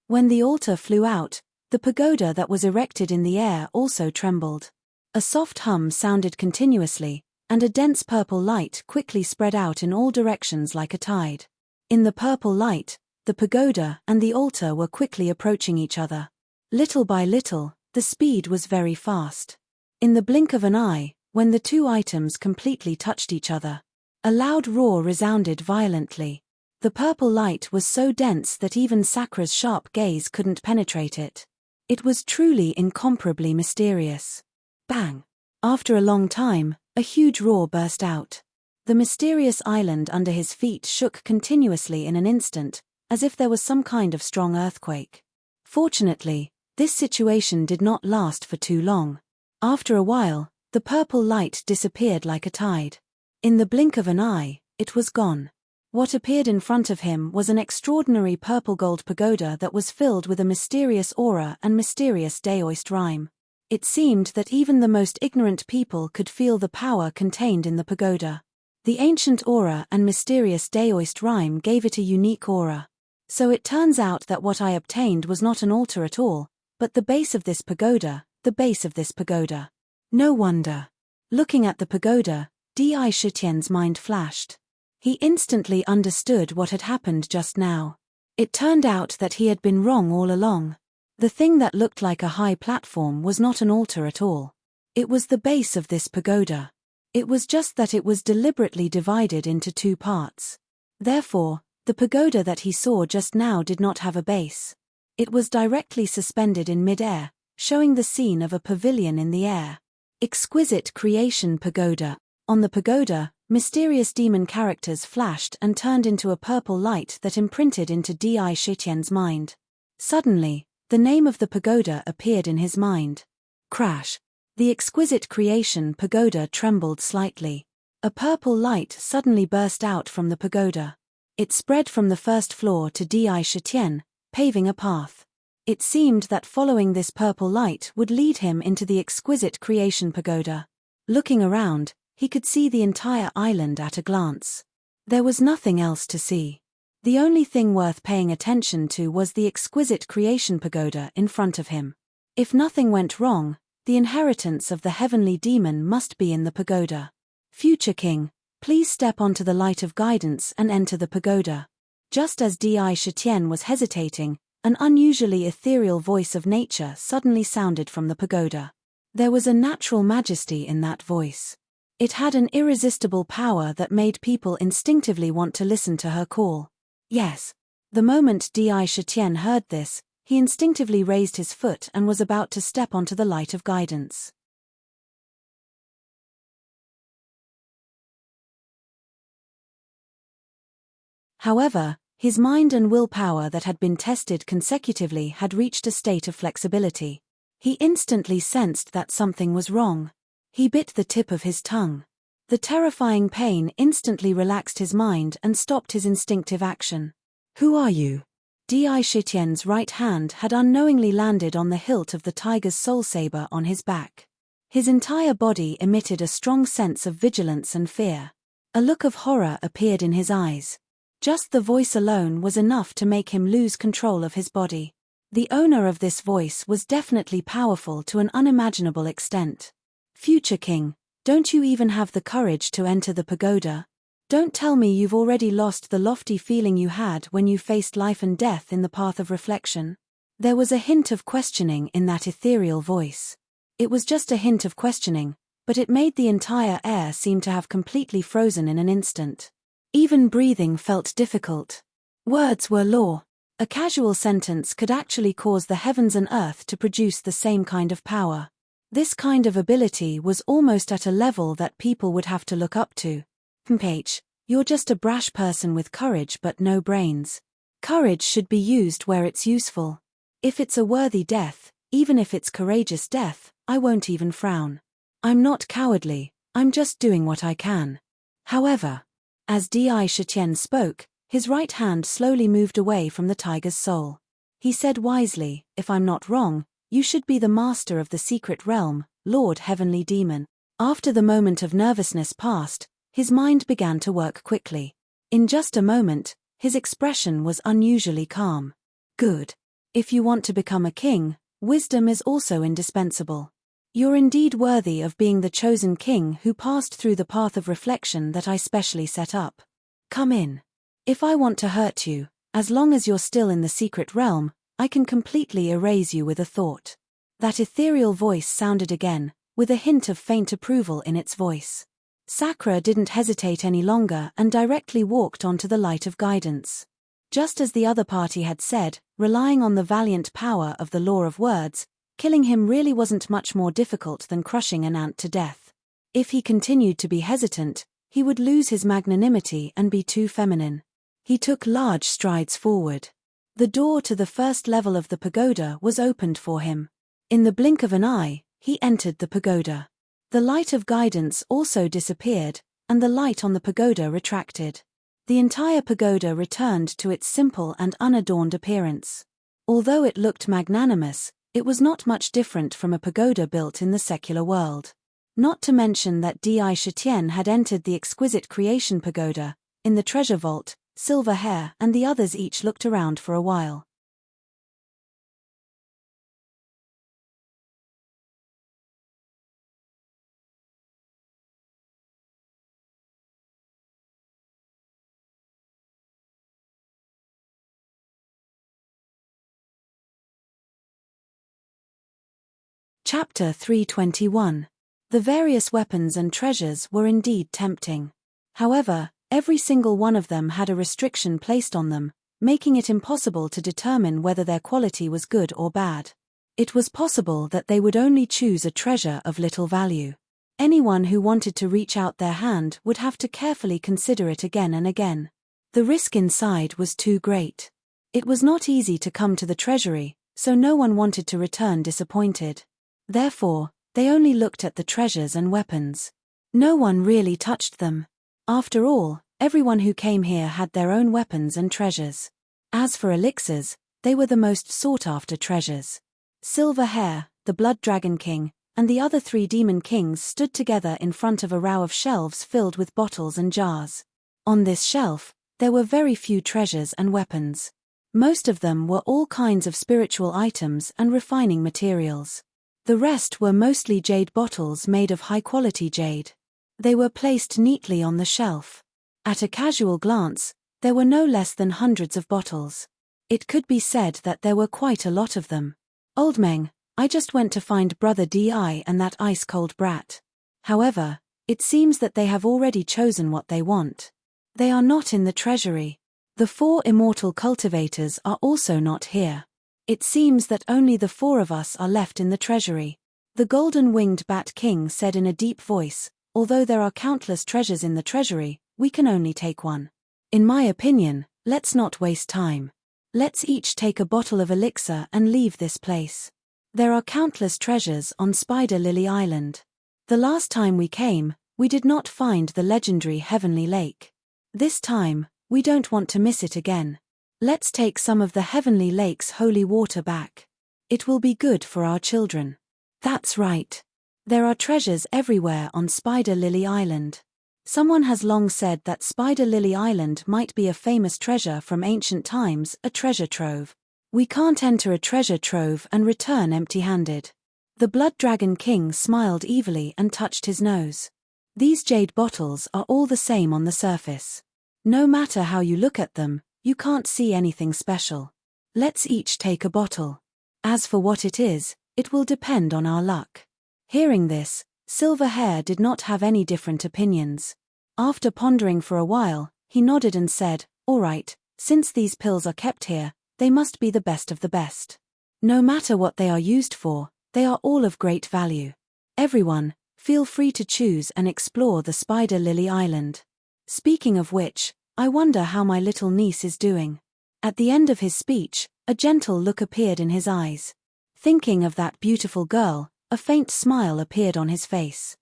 When the altar flew out, the pagoda that was erected in the air also trembled. A soft hum sounded continuously, and a dense purple light quickly spread out in all directions like a tide. In the purple light, the pagoda and the altar were quickly approaching each other. Little by little, the speed was very fast. In the blink of an eye, when the two items completely touched each other, a loud roar resounded violently. The purple light was so dense that even Sakra's sharp gaze couldn't penetrate it. It was truly incomparably mysterious. Bang! After a long time, a huge roar burst out. The mysterious island under his feet shook continuously in an instant, as if there was some kind of strong earthquake. Fortunately, this situation did not last for too long. After a while, the purple light disappeared like a tide. In the blink of an eye, it was gone. What appeared in front of him was an extraordinary purple-gold pagoda that was filled with a mysterious aura and mysterious daoist rhyme. It seemed that even the most ignorant people could feel the power contained in the pagoda. The ancient aura and mysterious daoist rhyme gave it a unique aura. So it turns out that what I obtained was not an altar at all, but the base of this pagoda, the base of this pagoda. No wonder. Looking at the pagoda, Shitian's mind flashed. He instantly understood what had happened just now. It turned out that he had been wrong all along. The thing that looked like a high platform was not an altar at all. It was the base of this pagoda. It was just that it was deliberately divided into 2 parts. Therefore, the pagoda that he saw just now did not have a base. It was directly suspended in mid-air, showing the scene of a pavilion in the air. Exquisite creation pagoda. On the pagoda, mysterious demon characters flashed and turned into a purple light that imprinted into Shitian's mind. Suddenly, the name of the pagoda appeared in his mind. Crash! The exquisite creation pagoda trembled slightly. A purple light suddenly burst out from the pagoda. It spread from the first floor to Shitian, paving a path. It seemed that following this purple light would lead him into the exquisite creation pagoda. Looking around, he could see the entire island at a glance. There was nothing else to see. The only thing worth paying attention to was the exquisite creation pagoda in front of him. If nothing went wrong, the inheritance of the heavenly demon must be in the pagoda. Future king, please step onto the light of guidance and enter the pagoda. Just as Shitian was hesitating, an unusually ethereal voice of nature suddenly sounded from the pagoda. There was a natural majesty in that voice. It had an irresistible power that made people instinctively want to listen to her call. Yes. The moment Shitian heard this, he instinctively raised his foot and was about to step onto the light of guidance. However, His mind and willpower that had been tested consecutively had reached a state of flexibility. He instantly sensed that something was wrong. He bit the tip of his tongue. The terrifying pain instantly relaxed his mind and stopped his instinctive action. "Who are you?" Di Shitian's right hand had unknowingly landed on the hilt of the tiger's soul saber on his back. His entire body emitted a strong sense of vigilance and fear. A look of horror appeared in his eyes. Just the voice alone was enough to make him lose control of his body. The owner of this voice was definitely powerful to an unimaginable extent. "Future king, don't you even have the courage to enter the pagoda? Don't tell me you've already lost the lofty feeling you had when you faced life and death in the path of reflection?" There was a hint of questioning in that ethereal voice. It was just a hint of questioning, but it made the entire air seem to have completely frozen in an instant. Even breathing felt difficult. Words were law. A casual sentence could actually cause the heavens and earth to produce the same kind of power. This kind of ability was almost at a level that people would have to look up to. "H, you're just a brash person with courage but no brains. Courage should be used where it's useful. If it's a worthy death, even if it's courageous death, I won't even frown. I'm not cowardly, I'm just doing what I can." However, as Di Shitian spoke, his right hand slowly moved away from the tiger's soul. He said wisely, "If I'm not wrong, you should be the master of the secret realm, Lord Heavenly Demon." After the moment of nervousness passed, his mind began to work quickly. In just a moment, his expression was unusually calm. "Good. If you want to become a king, wisdom is also indispensable. You're indeed worthy of being the chosen king who passed through the path of reflection that I specially set up. Come in. If I want to hurt you, as long as you're still in the secret realm, I can completely erase you with a thought." That ethereal voice sounded again, with a hint of faint approval in its voice. Sakura didn't hesitate any longer and directly walked onto the light of guidance. Just as the other party had said, relying on the valiant power of the law of words, killing him really wasn't much more difficult than crushing an ant to death. If he continued to be hesitant, he would lose his magnanimity and be too feminine. He took large strides forward. The door to the first level of the pagoda was opened for him. In the blink of an eye, he entered the pagoda. The light of guidance also disappeared, and the light on the pagoda retracted. The entire pagoda returned to its simple and unadorned appearance. Although it looked magnanimous, it was not much different from a pagoda built in the secular world. Not to mention that Di Shitian had entered the exquisite creation pagoda. In the treasure vault, Silver Hair and the others each looked around for a while. Chapter 321. The various weapons and treasures were indeed tempting. However, every single one of them had a restriction placed on them, making it impossible to determine whether their quality was good or bad. It was possible that they would only choose a treasure of little value. Anyone who wanted to reach out their hand would have to carefully consider it again and again. The risk inside was too great. It was not easy to come to the treasury, so no one wanted to return disappointed. Therefore, they only looked at the treasures and weapons. No one really touched them. After all, everyone who came here had their own weapons and treasures. As for elixirs, they were the most sought-after treasures. Silver Hair, the Blood Dragon King, and the other 3 demon kings stood together in front of a row of shelves filled with bottles and jars. On this shelf, there were very few treasures and weapons. Most of them were all kinds of spiritual items and refining materials. The rest were mostly jade bottles made of high-quality jade. They were placed neatly on the shelf. At a casual glance, there were no less than hundreds of bottles. It could be said that there were quite a lot of them. "Old Meng, I just went to find Brother Di and that ice-cold brat. However, it seems that they have already chosen what they want. They are not in the treasury. The 4 immortal cultivators are also not here. It seems that only the 4 of us are left in the treasury," the golden-winged Bat King said in a deep voice. "Although there are countless treasures in the treasury, we can only take one. In my opinion, Let's not waste time. Let's each take a bottle of elixir and leave this place. There are countless treasures on Spider Lily Island. The last time we came, we did not find the legendary Heavenly Lake. This time, we don't want to miss it again. Let's take some of the Heavenly Lake's holy water back. It will be good for our children. That's right. There are treasures everywhere on Spider Lily Island. Someone has long said that Spider Lily Island might be a famous treasure from ancient times, a treasure trove. We can't enter a treasure trove and return empty-handed. The Blood Dragon King smiled evilly and touched his nose. These jade bottles are all the same on the surface. No matter how you look at them, you can't see anything special. Let's each take a bottle. As for what it will depend on our luck. Hearing this, Silverhair did not have any different opinions. After pondering for a while, he nodded and said, "All right, since these pills are kept here, they must be the best of the best. No matter what they are used for, they are all of great value. Everyone, feel free to choose and explore the Spider Lily Island. Speaking of which, I wonder how my little niece is doing." At the end of his speech, a gentle look appeared in his eyes. Thinking of that beautiful girl, a faint smile appeared on his face.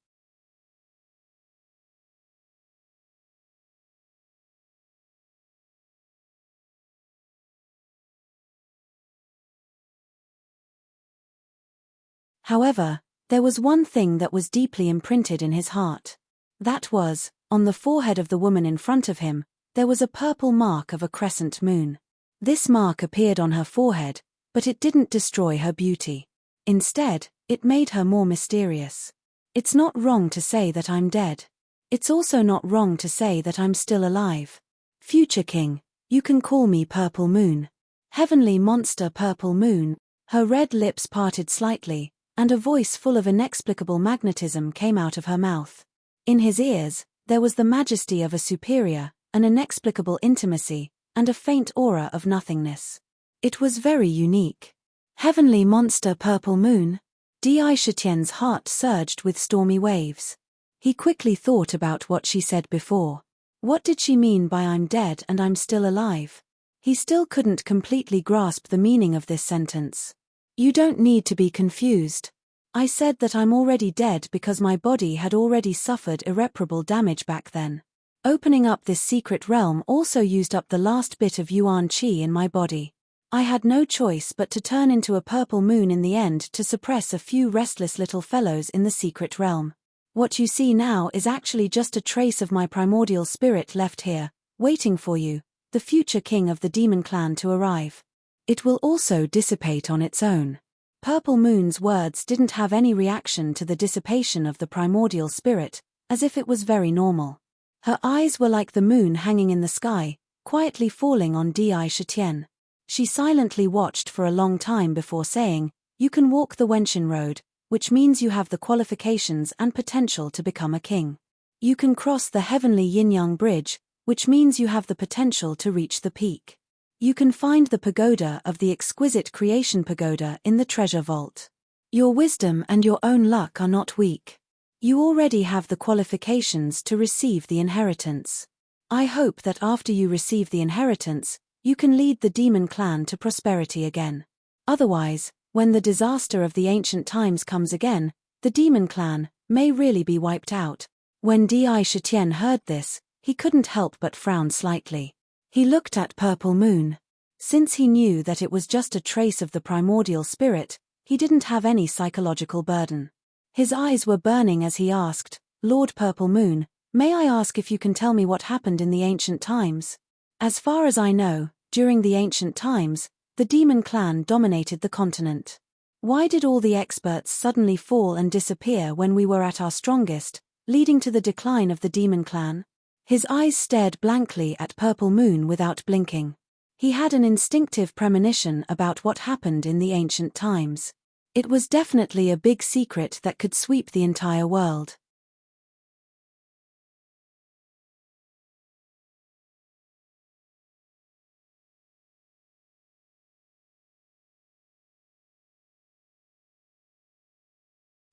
However, there was one thing that was deeply imprinted in his heart. That was, on the forehead of the woman in front of him, there was a purple mark of a crescent moon. This mark appeared on her forehead, but it didn't destroy her beauty. Instead, it made her more mysterious. It's not wrong to say that I'm dead. It's also not wrong to say that I'm still alive. Future King, you can call me Purple Moon. Heavenly Monster Purple Moon. Her red lips parted slightly, and a voice full of inexplicable magnetism came out of her mouth. In his ears, there was the majesty of a superior, an inexplicable intimacy, and a faint aura of nothingness. It was very unique. Heavenly Monster Purple Moon. Di Shitian's heart surged with stormy waves. He quickly thought about what she said before. What did she mean by "I'm dead and I'm still alive"? He still couldn't completely grasp the meaning of this sentence. You don't need to be confused. I said that I'm already dead because my body had already suffered irreparable damage back then. Opening up this secret realm also used up the last bit of Yuan Qi in my body. I had no choice but to turn into a purple moon in the end to suppress a few restless little fellows in the secret realm. What you see now is actually just a trace of my primordial spirit left here, waiting for you, the future king of the demon clan, to arrive. It will also dissipate on its own. Purple Moon's words didn't have any reaction to the dissipation of the primordial spirit, as if it was very normal. Her eyes were like the moon hanging in the sky, quietly falling on Di Shitian. She silently watched for a long time before saying, "You can walk the Wenshin Road, which means you have the qualifications and potential to become a king. You can cross the heavenly Yin-Yang Bridge, which means you have the potential to reach the peak. You can find the pagoda of the exquisite creation pagoda in the treasure vault. Your wisdom and your own luck are not weak. You already have the qualifications to receive the inheritance. I hope that after you receive the inheritance, you can lead the demon clan to prosperity again. Otherwise, when the disaster of the ancient times comes again, the demon clan may really be wiped out." When Di Shitian heard this, he couldn't help but frown slightly. He looked at Purple Moon. Since he knew that it was just a trace of the primordial spirit, he didn't have any psychological burden. His eyes were burning as he asked, "Lord Purple Moon, may I ask if you can tell me what happened in the ancient times?" As far as I know, during the ancient times, the demon clan dominated the continent. Why did all the experts suddenly fall and disappear when we were at our strongest, leading to the decline of the demon clan? His eyes stared blankly at Purple Moon without blinking. He had an instinctive premonition about what happened in the ancient times. It was definitely a big secret that could sweep the entire world.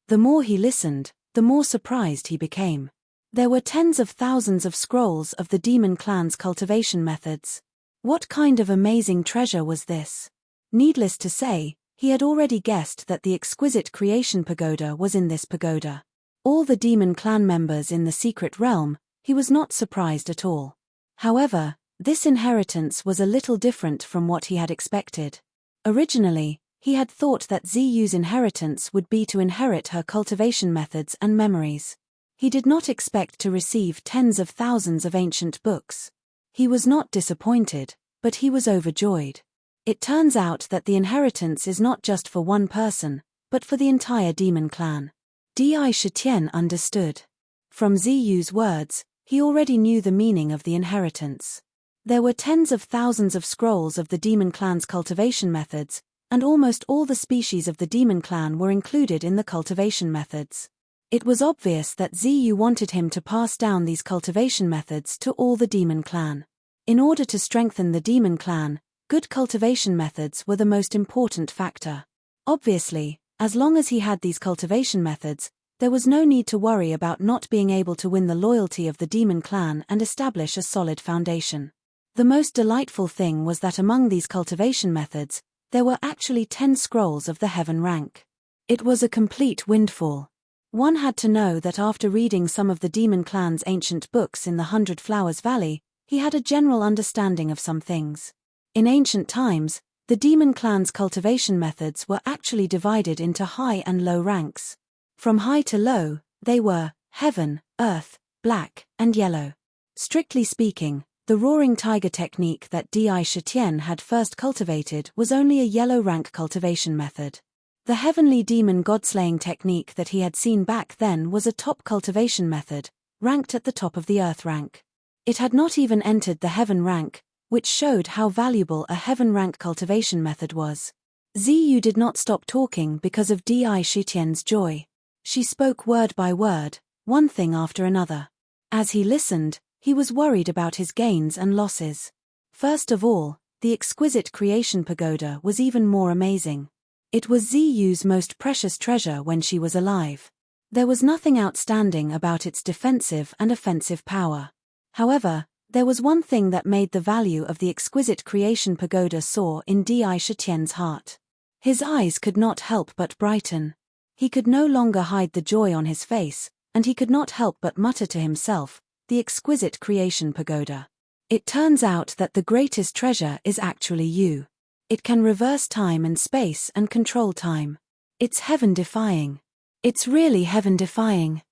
The more he listened, the more surprised he became. There were tens of thousands of scrolls of the demon clan's cultivation methods. What kind of amazing treasure was this? Needless to say, he had already guessed that the exquisite creation pagoda was in this pagoda. All the demon clan members in the secret realm, he was not surprised at all. However, this inheritance was a little different from what he had expected. Originally, he had thought that Ziyu's inheritance would be to inherit her cultivation methods and memories. He did not expect to receive tens of thousands of ancient books. He was not disappointed, but he was overjoyed. It turns out that the inheritance is not just for one person, but for the entire demon clan. Di Shitian understood. From Ziyu's words, he already knew the meaning of the inheritance. There were tens of thousands of scrolls of the demon clan's cultivation methods, and almost all the species of the demon clan were included in the cultivation methods. It was obvious that Ziyu wanted him to pass down these cultivation methods to all the demon clan. In order to strengthen the demon clan, good cultivation methods were the most important factor. Obviously, as long as he had these cultivation methods, there was no need to worry about not being able to win the loyalty of the demon clan and establish a solid foundation. The most delightful thing was that among these cultivation methods, there were actually 10 scrolls of the heaven rank. It was a complete windfall. One had to know that after reading some of the demon clan's ancient books in the 100 Flowers Valley, he had a general understanding of some things. In ancient times, the demon clan's cultivation methods were actually divided into high and low ranks. From high to low, they were heaven, earth, black, and yellow. Strictly speaking, the roaring tiger technique that Di Shitian had first cultivated was only a yellow rank cultivation method. The heavenly demon god-slaying technique that he had seen back then was a top cultivation method, ranked at the top of the earth rank. It had not even entered the heaven rank, which showed how valuable a heaven rank cultivation method was. Ziyu did not stop talking because of Di Shitian's joy. She spoke word by word, one thing after another. As he listened, he was worried about his gains and losses. First of all, the exquisite creation pagoda was even more amazing. It was Ziyu's most precious treasure when she was alive. There was nothing outstanding about its defensive and offensive power. However, there was one thing that made the value of the exquisite creation pagoda soar in Di Shitian's heart. His eyes could not help but brighten. He could no longer hide the joy on his face, and he could not help but mutter to himself, the exquisite creation pagoda. It turns out that the greatest treasure is actually you. It can reverse time and space and control time. It's heaven-defying. It's really heaven-defying.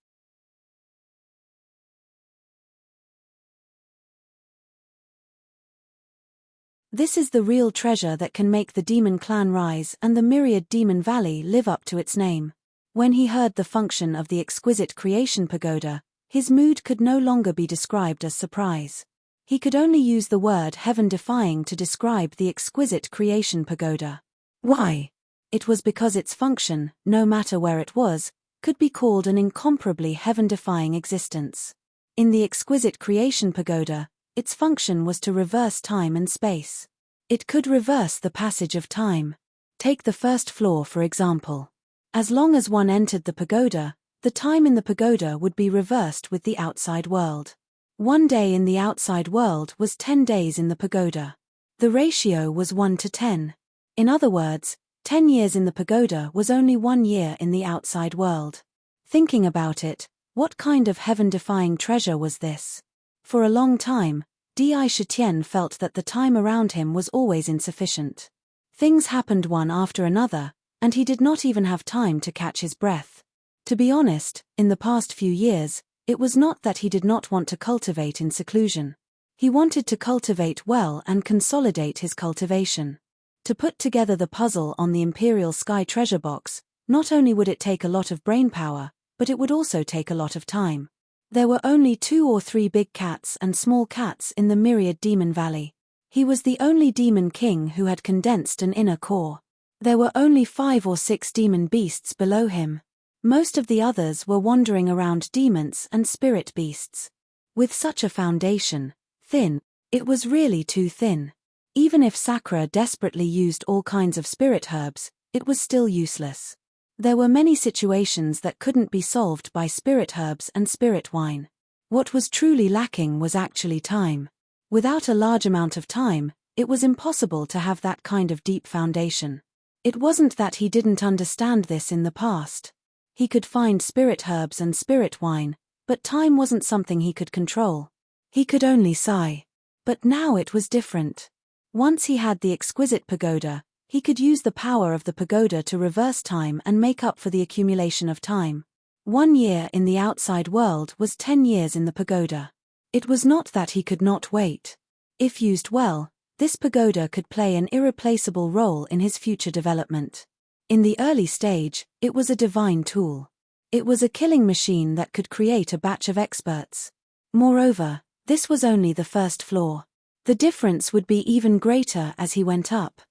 This is the real treasure that can make the demon clan rise and the myriad demon valley live up to its name. When he heard the function of the exquisite creation pagoda, his mood could no longer be described as surprise. He could only use the word heaven-defying to describe the exquisite creation pagoda. Why? It was because its function, no matter where it was, could be called an incomparably heaven-defying existence. In the exquisite creation pagoda, its function was to reverse time and space. It could reverse the passage of time. Take the first floor for example. As long as one entered the pagoda, the time in the pagoda would be reversed with the outside world. 1 day in the outside world was 10 days in the pagoda. The ratio was 1 to 10. In other words, 10 years in the pagoda was only 1 year in the outside world. Thinking about it, what kind of heaven-defying treasure was this? For a long time, Di Shitian felt that the time around him was always insufficient. Things happened one after another, and he did not even have time to catch his breath. To be honest, in the past few years, it was not that he did not want to cultivate in seclusion. He wanted to cultivate well and consolidate his cultivation. To put together the puzzle on the Imperial Sky treasure box, not only would it take a lot of brain power, but it would also take a lot of time. There were only 2 or 3 big cats and small cats in the myriad demon valley. He was the only demon king who had condensed an inner core. There were only 5 or 6 demon beasts below him. Most of the others were wandering around demons and spirit beasts. With such a foundation, thin, it was really too thin. Even if Sakura desperately used all kinds of spirit herbs, it was still useless. There were many situations that couldn't be solved by spirit herbs and spirit wine. What was truly lacking was actually time. Without a large amount of time, It was impossible to have that kind of deep foundation. It wasn't that he didn't understand this in the past. He could find spirit herbs and spirit wine, but time wasn't something he could control. He could only sigh. But now it was different. Once he had the exquisite pagoda, he could use the power of the pagoda to reverse time and make up for the accumulation of time. 1 year in the outside world was 10 years in the pagoda. It was not that he could not wait. If used well, this pagoda could play an irreplaceable role in his future development. In the early stage, it was a divine tool. It was a killing machine that could create a batch of experts. Moreover, this was only the first floor. The difference would be even greater as he went up.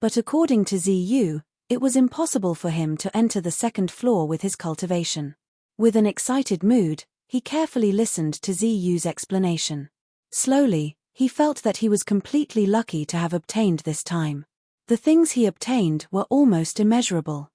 But according to Ziyu, it was impossible for him to enter the second floor with his cultivation. With an excited mood, he carefully listened to Ziyu's explanation. Slowly, he felt that he was completely lucky to have obtained this time. The things he obtained were almost immeasurable.